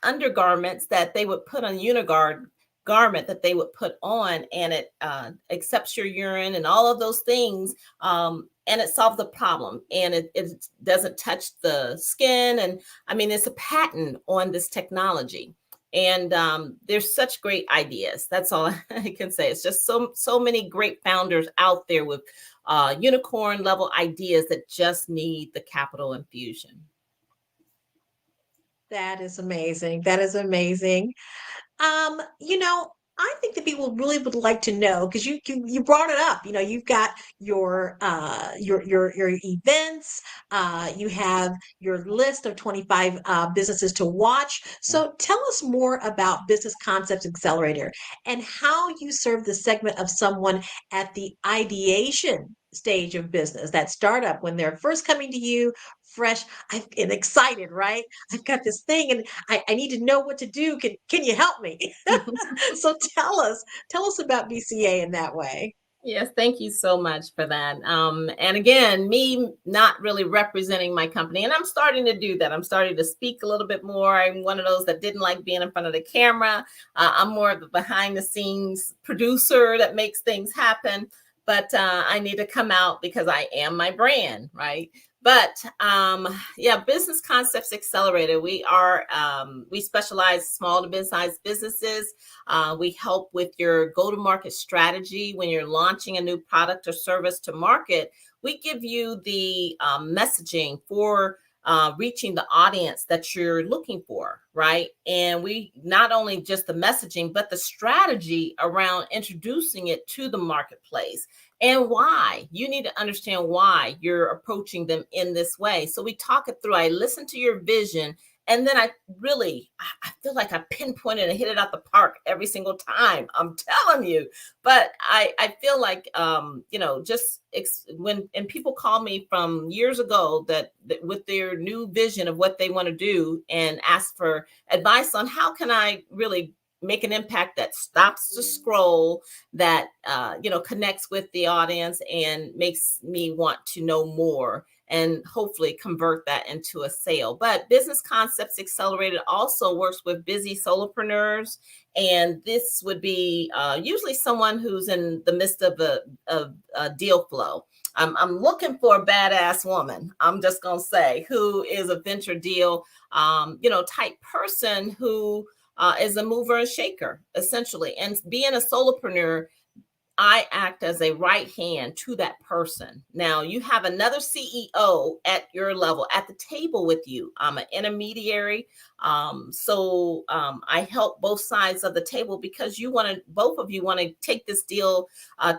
undergarments that they would put on, unigard garment that they would put on, and it accepts your urine and all of those things. And it solves the problem, and it doesn't touch the skin. And I mean, it's a patent on this technology. And there's such great ideas. That's all I can say. It's just so many great founders out there with unicorn level ideas that just need the capital infusion. That is amazing. That is amazing. I think that people really would like to know, because you brought it up. You've got your events. You have your list of 25 businesses to watch. So tell us more about Business Concepts Accelerator and how you serve the segment of someone at the ideation stage of business, that startup, when they're first coming to you fresh and excited, right? I've got this thing and I need to know what to do. Can you help me? So tell us about BCA in that way. Yes, thank you so much for that. And again, me not really representing my company, and I'm starting to do that. I'm starting to speak a little bit more. I'm one of those that didn't like being in front of the camera. I'm more of a behind the scenes producer that makes things happen. But I need to come out because I am my brand, right? But Business Concepts Accelerator. We specialize small to mid-sized businesses. We help with your go-to-market strategy when you're launching a new product or service to market. We give you the messaging for reaching the audience that you're looking for, right? And we not only just the messaging, but the strategy around introducing it to the marketplace and why. You need to understand why you're approaching them in this way. So we talk it through. I listen to your vision, and then I feel like I pinpointed and hit it out the park every single time. I'm telling you. But I feel like, when people call me from years ago that with their new vision of what they want to do and ask for advice on how can I really make an impact that stops the scroll, that connects with the audience and makes me want to know more and hopefully convert that into a sale. But Business Concepts Accelerated also works with busy solopreneurs, and this would be usually someone who's in the midst of a deal flow. I'm looking for a badass woman, I'm just gonna say, who is a venture deal type person who is a mover and shaker, essentially. And being a solopreneur, I act as a right hand to that person. Now, you have another CEO at your level at the table with you. I'm an intermediary. So I help both sides of the table because both of you want to take this deal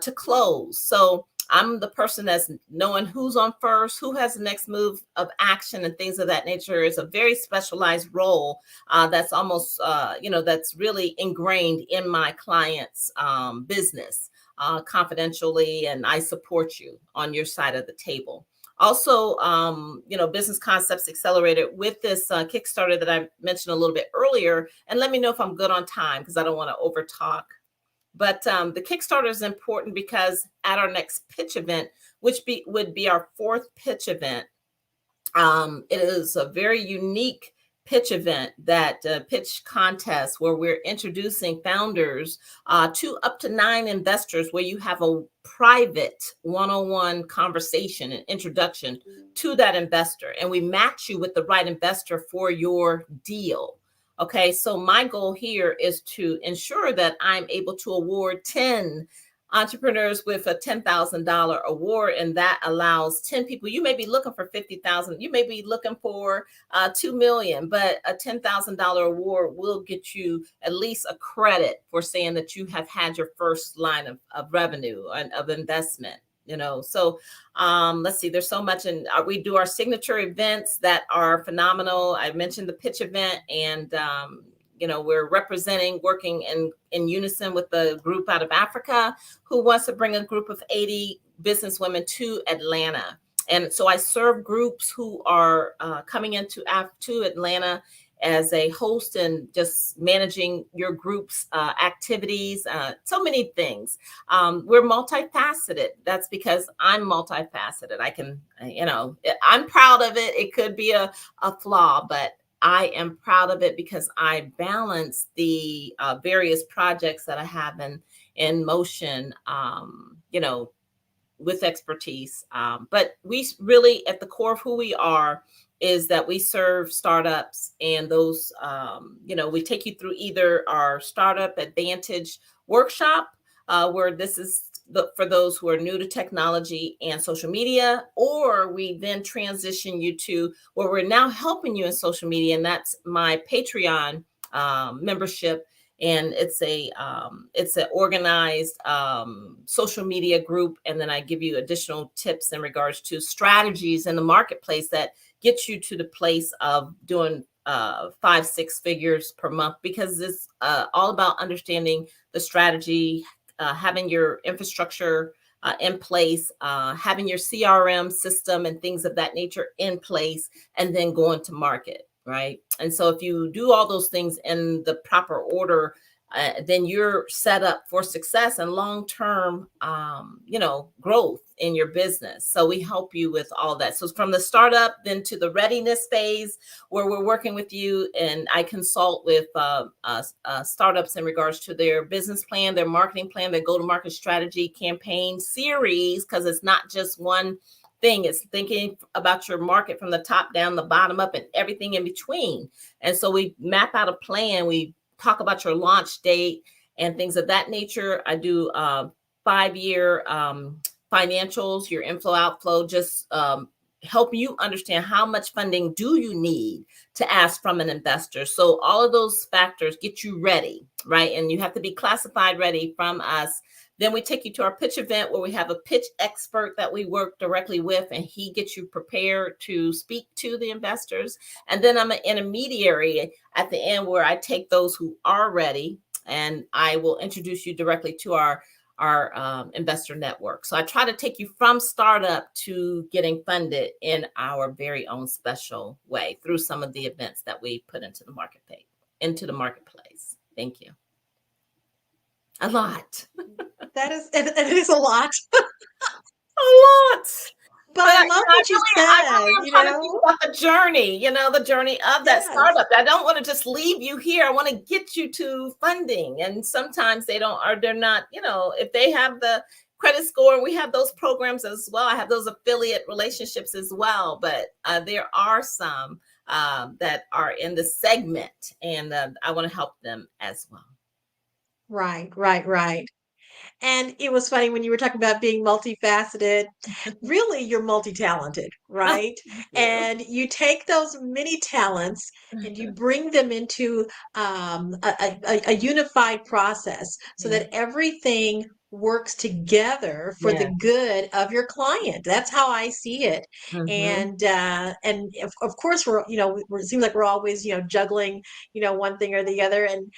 to close. So I'm the person that's knowing who's on first, who has the next move of action and things of that nature. It's a very specialized role that's almost, that's really ingrained in my client's business confidentially, and I support you on your side of the table. Also, Business Concepts Accelerated with this Kickstarter that I mentioned a little bit earlier, and let me know if I'm good on time because I don't want to over talk. But the Kickstarter is important because at our next pitch event, which would be our fourth pitch event, it is a very unique pitch event, that pitch contest where we're introducing founders to up to 9 investors, where you have a private one-on-one conversation and introduction to that investor. And we match you with the right investor for your deal. Okay, so my goal here is to ensure that I'm able to award 10 entrepreneurs with a $10,000 award, and that allows 10 people. You may be looking for 50,000, you may be looking for 2 million, but a $10,000 award will get you at least a credit for saying that you have had your first line of revenue and of investment. So let's see, there's so much. And we do our signature events that are phenomenal. I mentioned the pitch event, and we're working in unison with the group out of Africa who wants to bring a group of 80 businesswomen to Atlanta. And so I serve groups who are coming to Atlanta as a host and just managing your group's activities, so many things. We're multifaceted. That's because I'm multifaceted. I can, I'm proud of it. It could be a flaw, but I am proud of it because I balance the various projects that I have in motion, with expertise. But we really, at the core of who we are, is that we serve startups, and those, we take you through either our Startup Advantage workshop, where this is for those who are new to technology and social media, or we then transition you to where we're now helping you in social media, and that's my Patreon membership. And it's an organized social media group, and then I give you additional tips in regards to strategies in the marketplace that get you to the place of doing 5-6 figures per month, because it's all about understanding the strategy, having your infrastructure in place, having your CRM system and things of that nature in place, and then going to market. Right. And so if you do all those things in the proper order, then you're set up for success and long-term, growth in your business. So we help you with all that. So from the startup, then to the readiness phase, where we're working with you, and I consult with startups in regards to their business plan, their marketing plan, their go-to-market strategy, campaign series, because it's not just one thing. It's thinking about your market from the top down, the bottom up, and everything in between. And so we map out a plan. We talk about your launch date and things of that nature. I do 5-year financials, your inflow, outflow, just help you understand how much funding do you need to ask from an investor. So all of those factors get you ready, right? And you have to be classified ready from us. Then we take you to our pitch event, where we have a pitch expert that we work directly with, and he gets you prepared to speak to the investors. And then I'm an intermediary at the end, where I take those who are ready, and I will introduce you directly to our investor network. So I try to take you from startup to getting funded in our very own special way through some of the events that we put into the marketplace. Thank you. A lot. It is a lot. A lot. But I love what you said. I'm trying to think about the journey, the journey of that startup. I don't want to just leave you here. I want to get you to funding. And sometimes they're not, if they have the credit score, we have those programs as well. I have those affiliate relationships as well. But there are some that are in the segment, and I want to help them as well. Right. And it was funny when you were talking about being multifaceted. Really, you're multi-talented, right? And you take those many talents and you bring them into a unified process, so that everything works together for the good of your client. That's how I see it. And of course, it seems like we're always juggling one thing or the other, and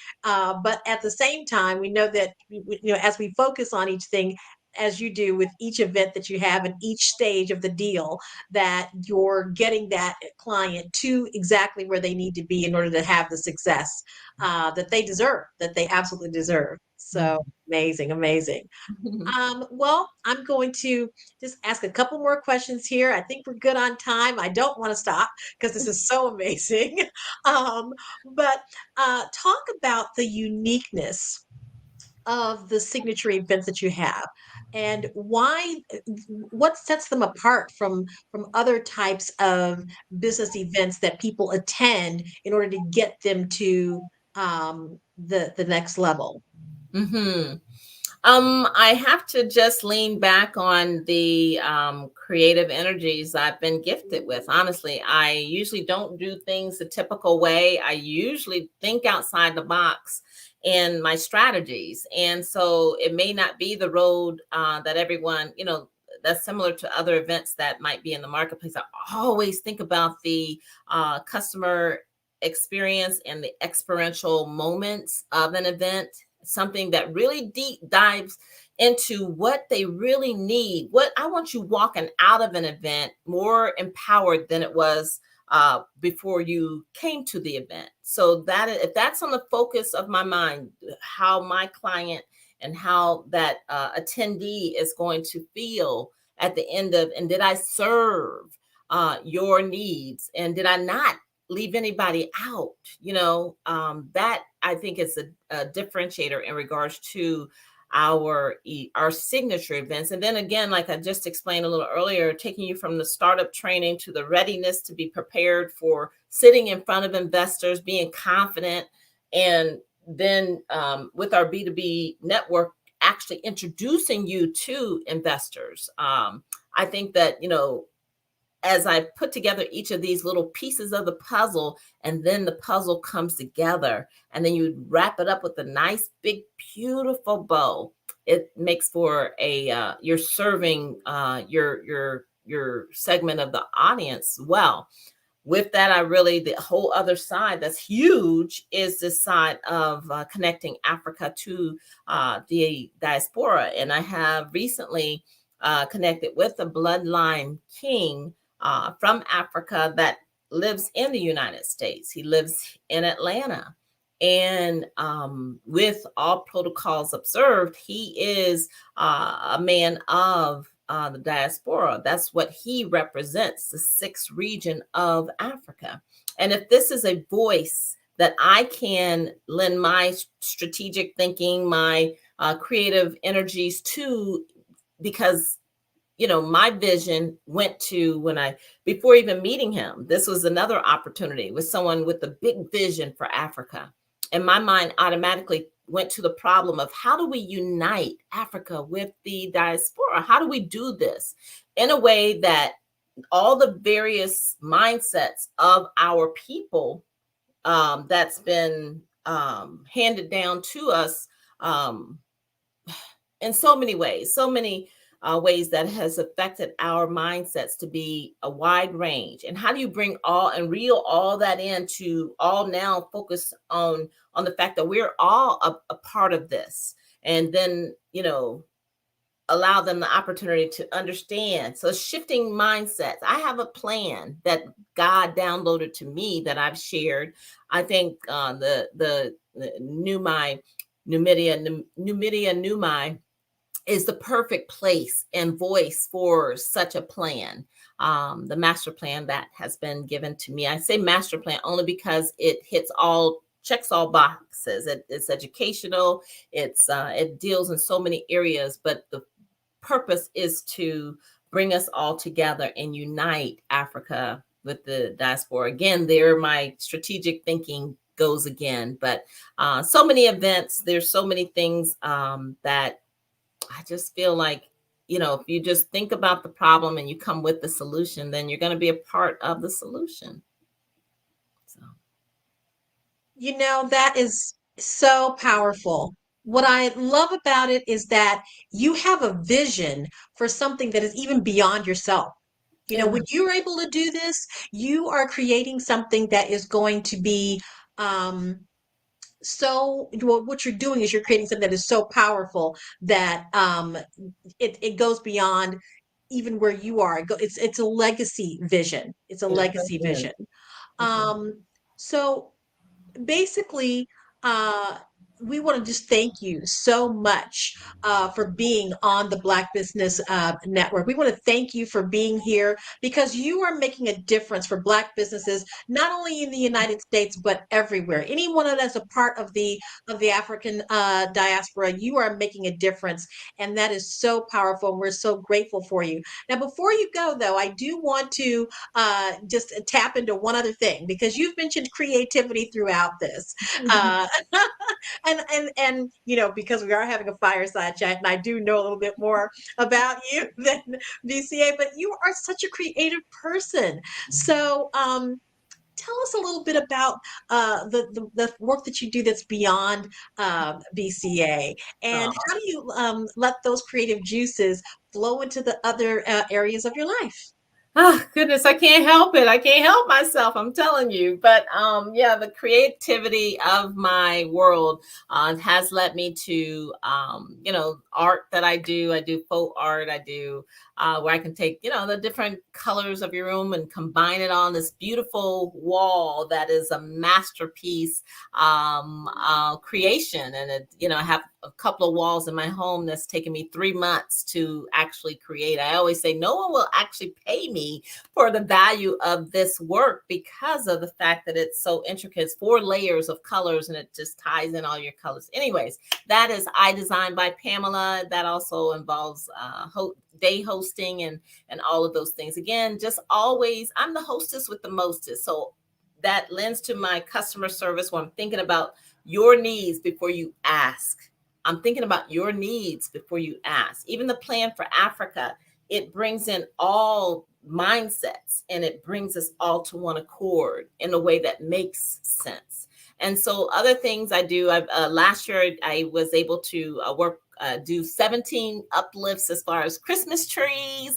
but at the same time, we know that as we focus on each thing, as you do with each event that you have and each stage of the deal, that you're getting that client to exactly where they need to be in order to have the success that they deserve, that they absolutely deserve. So amazing. Well, I'm going to just ask a couple more questions here. I think we're good on time. I don't want to stop because this is so amazing. But talk about the uniqueness of the signature events that you have, and what sets them apart from other types of business events that people attend in order to get them to the next level. I have to just lean back on the creative energies I've been gifted with. Honestly, I usually don't do things the typical way. I usually think outside the box in my strategies. And so it may not be the road that everyone, that's similar to other events that might be in the marketplace. I always think about the customer experience and the experiential moments of an event. something that really deep dives into what they really need. What I want you walking out of an event more empowered than it was before you came to the event. So that if that's on the focus of my mind, how my client and how that attendee is going to feel at the end of, and did I serve your needs, and did I not leave anybody out? That I think is a differentiator in regards to our signature events. And then again, like I just explained a little earlier, taking you from the startup training to the readiness to be prepared for sitting in front of investors, being confident, and then with our B2B network, actually introducing you to investors. I think that, as I put together each of these little pieces of the puzzle, and then the puzzle comes together, and then you wrap it up with a nice, big, beautiful bow, it makes for you're serving your segment of the audience well. With that, the whole other side that's huge is this side of connecting Africa to the diaspora. And I have recently connected with a bloodline king from Africa that lives in the United States. He lives in Atlanta. And with all protocols observed, he is a man of the diaspora. That's what he represents, the 6th region of Africa. And if this is a voice that I can lend my strategic thinking, my creative energies to, because my vision went to before even meeting him, this was another opportunity with someone with a big vision for Africa. And my mind automatically went to the problem of how do we unite Africa with the diaspora? How do we do this in a way that all the various mindsets of our people that's been handed down to us in so many ways that has affected our mindsets to be a wide range. And how do you bring reel all that into all now focus on the fact that we're all a part of this, and then allow them the opportunity to understand. So shifting mindsets. I have a plan that God downloaded to me that I've shared. I think the Numidia Numai is the perfect place and voice for such a plan. The master plan that has been given to me. I say master plan only because it checks all boxes. It's educational. It deals in so many areas, but the purpose is to bring us all together and unite Africa with the diaspora. Again, there my strategic thinking goes again. But so many events, there's so many things that I just feel like, if you just think about the problem and you come with the solution, then you're going to be a part of the solution. So. That is so powerful. What I love about it is that you have a vision for something that is even beyond yourself. When you're able to do this, you are creating something that is going to be what you're doing is you're creating something that is so powerful that it goes beyond even where you are. It's a legacy vision. It's a legacy vision. So basically, we want to just thank you so much for being on the Black Business Network. We want to thank you for being here because you are making a difference for Black businesses, not only in the United States, but everywhere. Anyone that's a part of the African diaspora, you are making a difference. And that is so powerful. And we're so grateful for you. Now, before you go, though, I do want to just tap into one other thing, because you've mentioned creativity throughout this. And because we are having a fireside chat, and I do know a little bit more about you than BCA, but you are such a creative person. So tell us a little bit about the work that you do that's beyond BCA, and how do you let those creative juices flow into the other areas of your life? Oh goodness, I can't help it. I can't help myself. I'm telling you. But yeah, the creativity of my world has led me to art that I do. I do faux art. I do where I can take the different colors of your room and combine it on this beautiful wall that is a masterpiece creation. And I have a couple of walls in my home that's taken me 3 months to actually create. I always say no one will actually pay me for the value of this work because of the fact that it's so intricate. It's 4 layers of colors and it just ties in all your colors. Anyways, that is I Design by Pamela. That also involves day hosting and all of those things. Again, just always, I'm the hostess with the mostest. So that lends to my customer service where I'm thinking about your needs before you ask. I'm thinking about your needs before you ask. Even the plan for Africa, it brings in all mindsets and it brings us all to one accord in a way that makes sense. And so other things I do, last year I was able to do 17 uplifts as far as Christmas trees,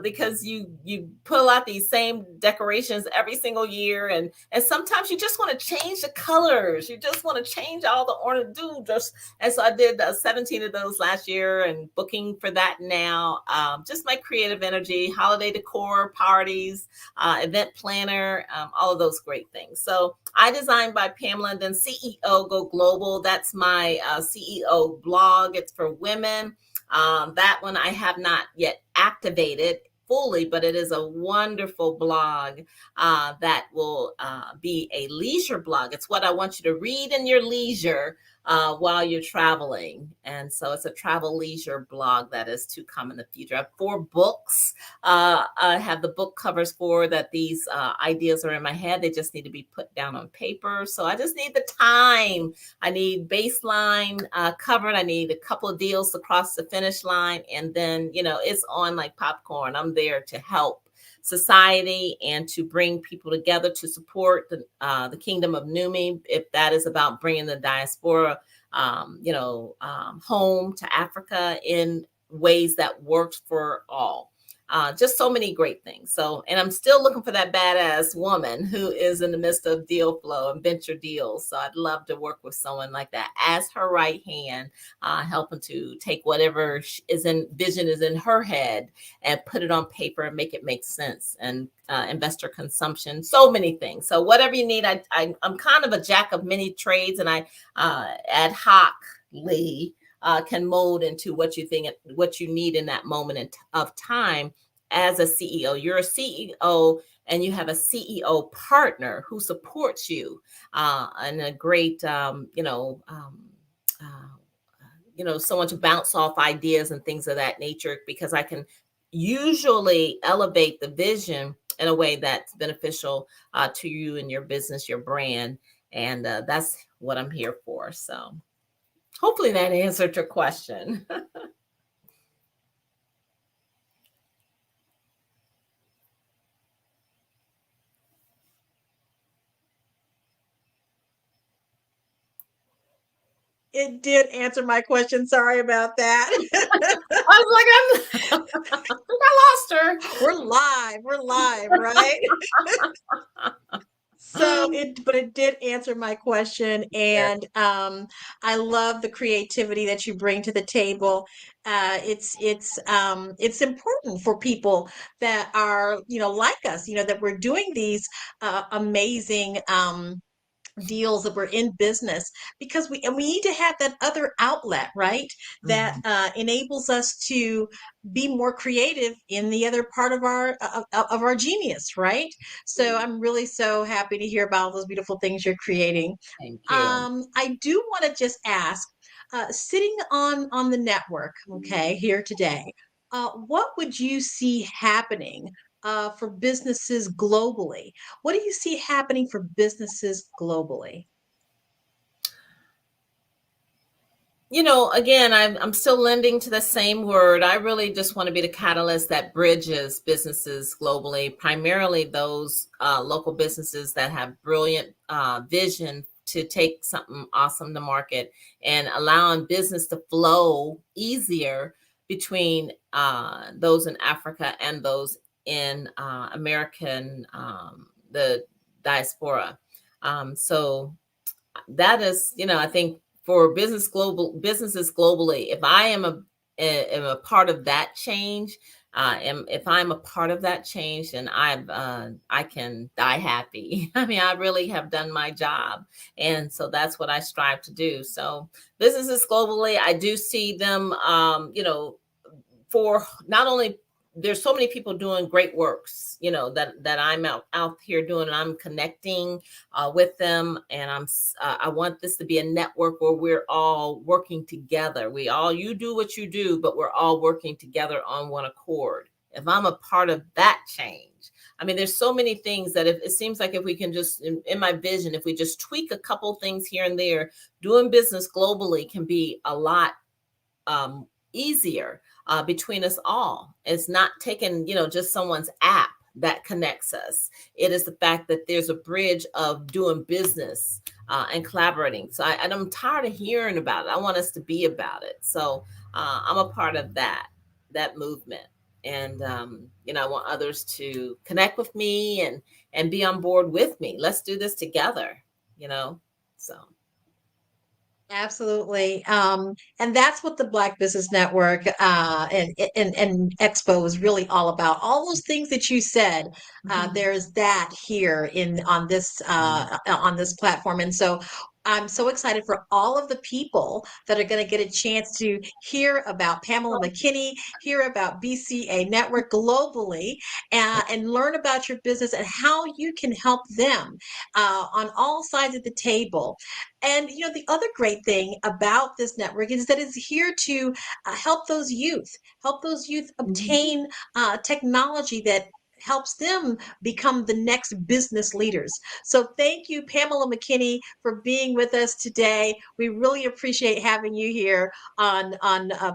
because you pull out these same decorations every single year. And sometimes you just want to change the colors. You just want to change all the ornament. And so I did 17 of those last year and booking for that now. Just my creative energy, holiday decor, parties, event planner, all of those great things. So I Design by Pamela, and then CEO Go Global. That's my CEO blog. It's for women. That one I have not yet activated fully, but it is a wonderful blog that will be a leisure blog. It's what I want you to read in your leisure while you're traveling. And so it's a travel leisure blog that is to come in the future. I have 4 books. I have the book covers for that. These ideas are in my head. They just need to be put down on paper. So I just need the time. I need baseline covered. I need a couple of deals to cross the finish line. And then, it's on like popcorn. I'm there to help society and to bring people together to support the kingdom of Numi, if that is about bringing the diaspora home to Africa in ways that works for all. Just so many great things. So, and I'm still looking for that badass woman who is in the midst of deal flow and venture deals. So I'd love to work with someone like that as her right hand, helping to take whatever vision is in her head and put it on paper and make it make sense, and investor consumption, so many things. So whatever you need, I'm kind of a jack of many trades, and I ad hocly can mold into what you think, what you need in that moment of time. As a CEO, you're a CEO and you have a CEO partner who supports you, and a great, someone to bounce off ideas and things of that nature, because I can usually elevate the vision in a way that's beneficial to you and your business, your brand. And that's what I'm here for. So hopefully that answered your question. It did answer my question. Sorry about that. I was like, I lost her. We're live, right? But it did answer my question, and I love the creativity that you bring to the table. It's important for people that are like us, that we're doing these amazing deals, that we're in business, because we need to have that other outlet, right? That enables us to be more creative in the other part of our genius, right? So I'm really so happy to hear about all those beautiful things you're creating. Thank you. I do want to just ask, sitting on the network, okay, here today, what would you see happening for businesses globally? What do you see happening for businesses globally? Again, I'm still lending to the same word. I really just want to be the catalyst that bridges businesses globally, primarily those local businesses that have brilliant vision to take something awesome to market, and allowing business to flow easier between those in Africa and those in American, the diaspora. So that is, I think for businesses globally, if I am a part of that change, if I'm a part of that change, then I can die happy. I mean, I really have done my job, and so that's what I strive to do. So businesses globally, I do see them, for not only, there's so many people doing great works, that I'm out here doing, and I'm connecting with them, and I want this to be a network where we're all working together. You do what you do, but we're all working together on one accord. If I'm a part of that change, I mean, there's so many things that it seems like if we can just, in my vision, if we just tweak a couple things here and there, doing business globally can be a lot easier between us all. It's not taking, just someone's app that connects us. It is the fact that there's a bridge of doing business and collaborating. So I'm tired of hearing about it. I want us to be about it. So I'm a part of that movement. And, I want others to connect with me and be on board with me. Let's do this together, so. Absolutely. And that's what the Black Business Network and Expo is really all about. All those things that you said, there's that here on this platform. And so I'm so excited for all of the people that are going to get a chance to hear about Pamela McKinney, hear about BCA Network globally, and learn about your business and how you can help them on all sides of the table. And the other great thing about this network is that it's here to help those youth obtain technology that helps them become the next business leaders. So thank you, Pamela McKinney, for being with us today. We really appreciate having you here on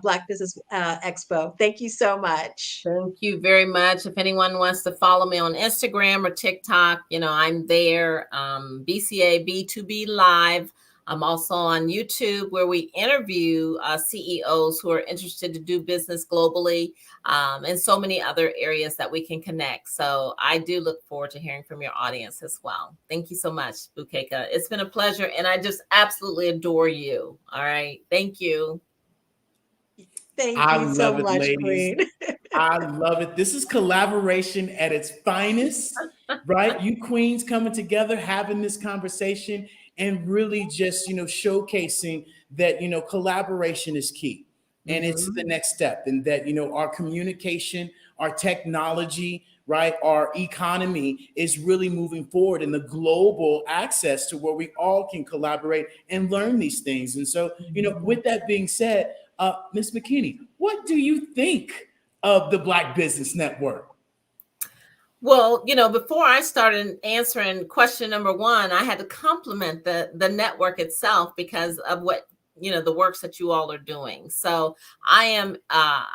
Black Business Expo. Thank you so much. Thank you very much. If anyone wants to follow me on Instagram or TikTok, I'm there, BCA B2B Live. I'm also on YouTube, where we interview CEOs who are interested to do business globally, and so many other areas that we can connect. So I do look forward to hearing from your audience as well. Thank you so much, Bukeka. It's been a pleasure, and I just absolutely adore you. All right. Thank you. Thank you so much, ladies. Queen. I love it. This is collaboration at its finest, right? You queens coming together, having this conversation, and really just, showcasing that, collaboration is key. And it's the next step. And that, our communication, our technology, right, our economy is really moving forward in the global access to where we all can collaborate and learn these things. And so, with that being said, Ms. McKinney, what do you think of the Black Business Network? Well, before I started answering question number one, I had to compliment the network itself because of what, the works that you all are doing. So I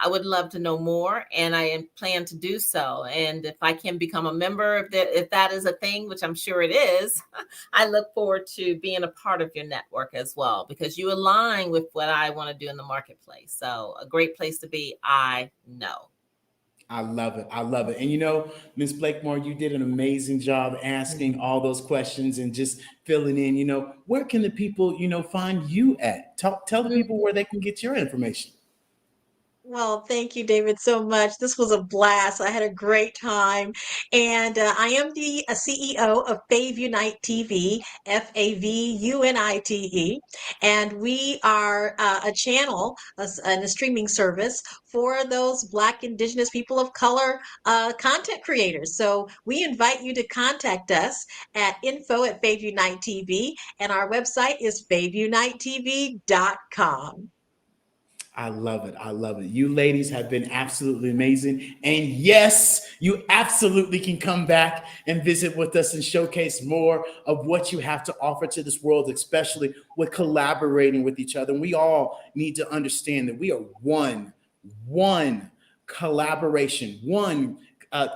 would love to know more, and I plan to do so. And if I can become a member, if that is a thing, which I'm sure it is, I look forward to being a part of your network as well, because you align with what I want to do in the marketplace. So a great place to be, I know. I love it. I love it. And Ms. Blakemore, you did an amazing job asking all those questions and just filling in, where can the people, find you at? Tell the people where they can get your information. Well, thank you, David, so much. This was a blast. I had a great time. And I am the CEO of Fave Unite TV, FAVUNITE. And we are a channel and a streaming service for those Black, Indigenous, people of color content creators. So we invite you to contact us at info@FaveUnite TV. And our website is FaveUniteTV.com. I love it. I love it. You ladies have been absolutely amazing. And yes, you absolutely can come back and visit with us and showcase more of what you have to offer to this world, especially with collaborating with each other. And we all need to understand that we are one collaboration, one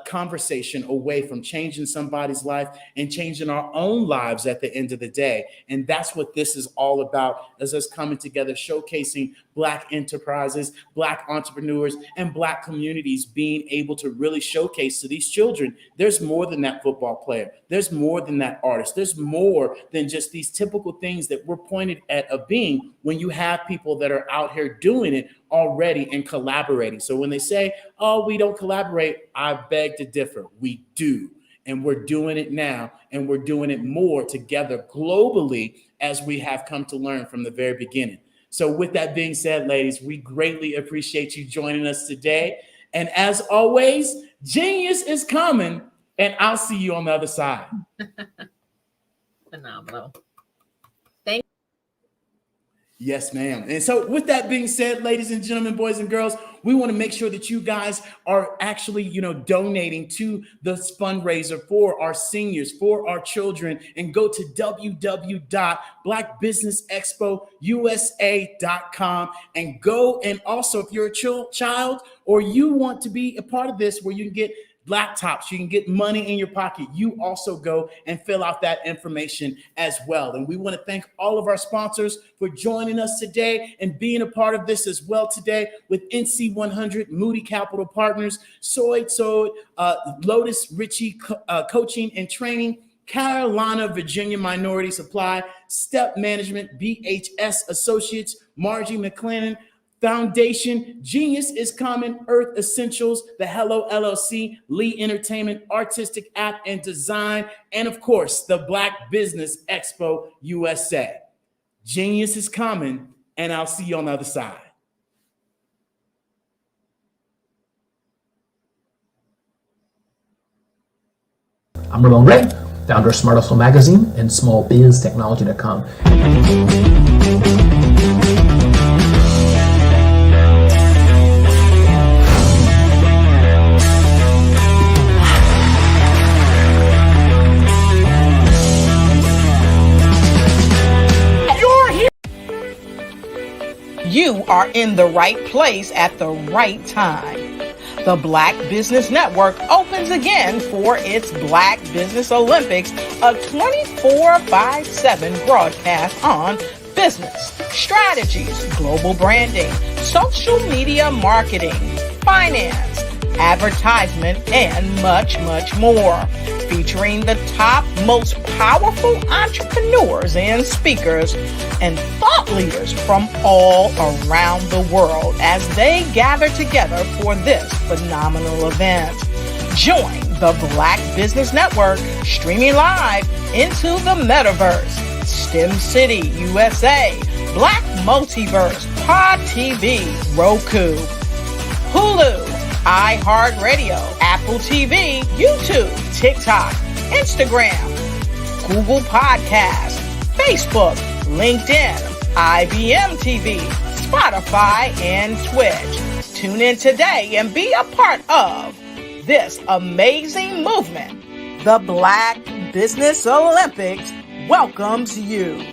conversation away from changing somebody's life and changing our own lives at the end of the day. And that's what this is all about, is us coming together, showcasing Black enterprises, Black entrepreneurs, and Black communities being able to really showcase to these children, there's more than that football player. There's more than that artist. There's more than just these typical things that we're pointed at of being when you have people that are out here doing it already and collaborating. So when they say, oh, we don't collaborate, I beg to differ. We do. And we're doing it now, and we're doing it more together globally, as we have come to learn from the very beginning. So with that being said, ladies, we greatly appreciate you joining us today. And as always, genius is coming, and I'll see you on the other side. Phenomenal. Yes, ma'am. And so with that being said, ladies and gentlemen, boys and girls, we want to make sure that you guys are actually, donating to this fundraiser for our seniors, for our children, and go to www.blackbusinessexpousa.com and go. And also, if you're a child or you want to be a part of this, where you can get laptops, you can get money in your pocket, you also go and fill out that information as well. And we want to thank all of our sponsors for joining us today and being a part of this as well today, with NC100, Moody Capital Partners, Soy, Lotus Ritchie Coaching and Training, Carolina, Virginia Minority Supply, Step Management, BHS Associates, Margie McLennan Foundation, Genius is Common, Earth Essentials, The Hello LLC, Lee Entertainment, Artistic App and Design, and of course, the Black Business Expo USA. Genius is coming, and I'll see you on the other side. I'm Ramon Ray, founder of Smart Hustle Magazine and smallbiztechnology.com. You are in the right place at the right time. The Black Business Network opens again for its Black Business Olympics, a 24/7 broadcast on business, strategies, global branding, social media marketing, finance, advertisement, and much, much more. Featuring the top, most powerful entrepreneurs and speakers and thought leaders from all around the world as they gather together for this phenomenal event. Join the Black Business Network streaming live into the metaverse, STEM City USA, Black Multiverse, Pod TV, Roku, Hulu, iHeartRadio, Apple TV, YouTube, TikTok, Instagram, Google Podcasts, Facebook, LinkedIn, IBM TV, Spotify, and Twitch. Tune in today and be a part of this amazing movement. The Black Business Olympics welcomes you.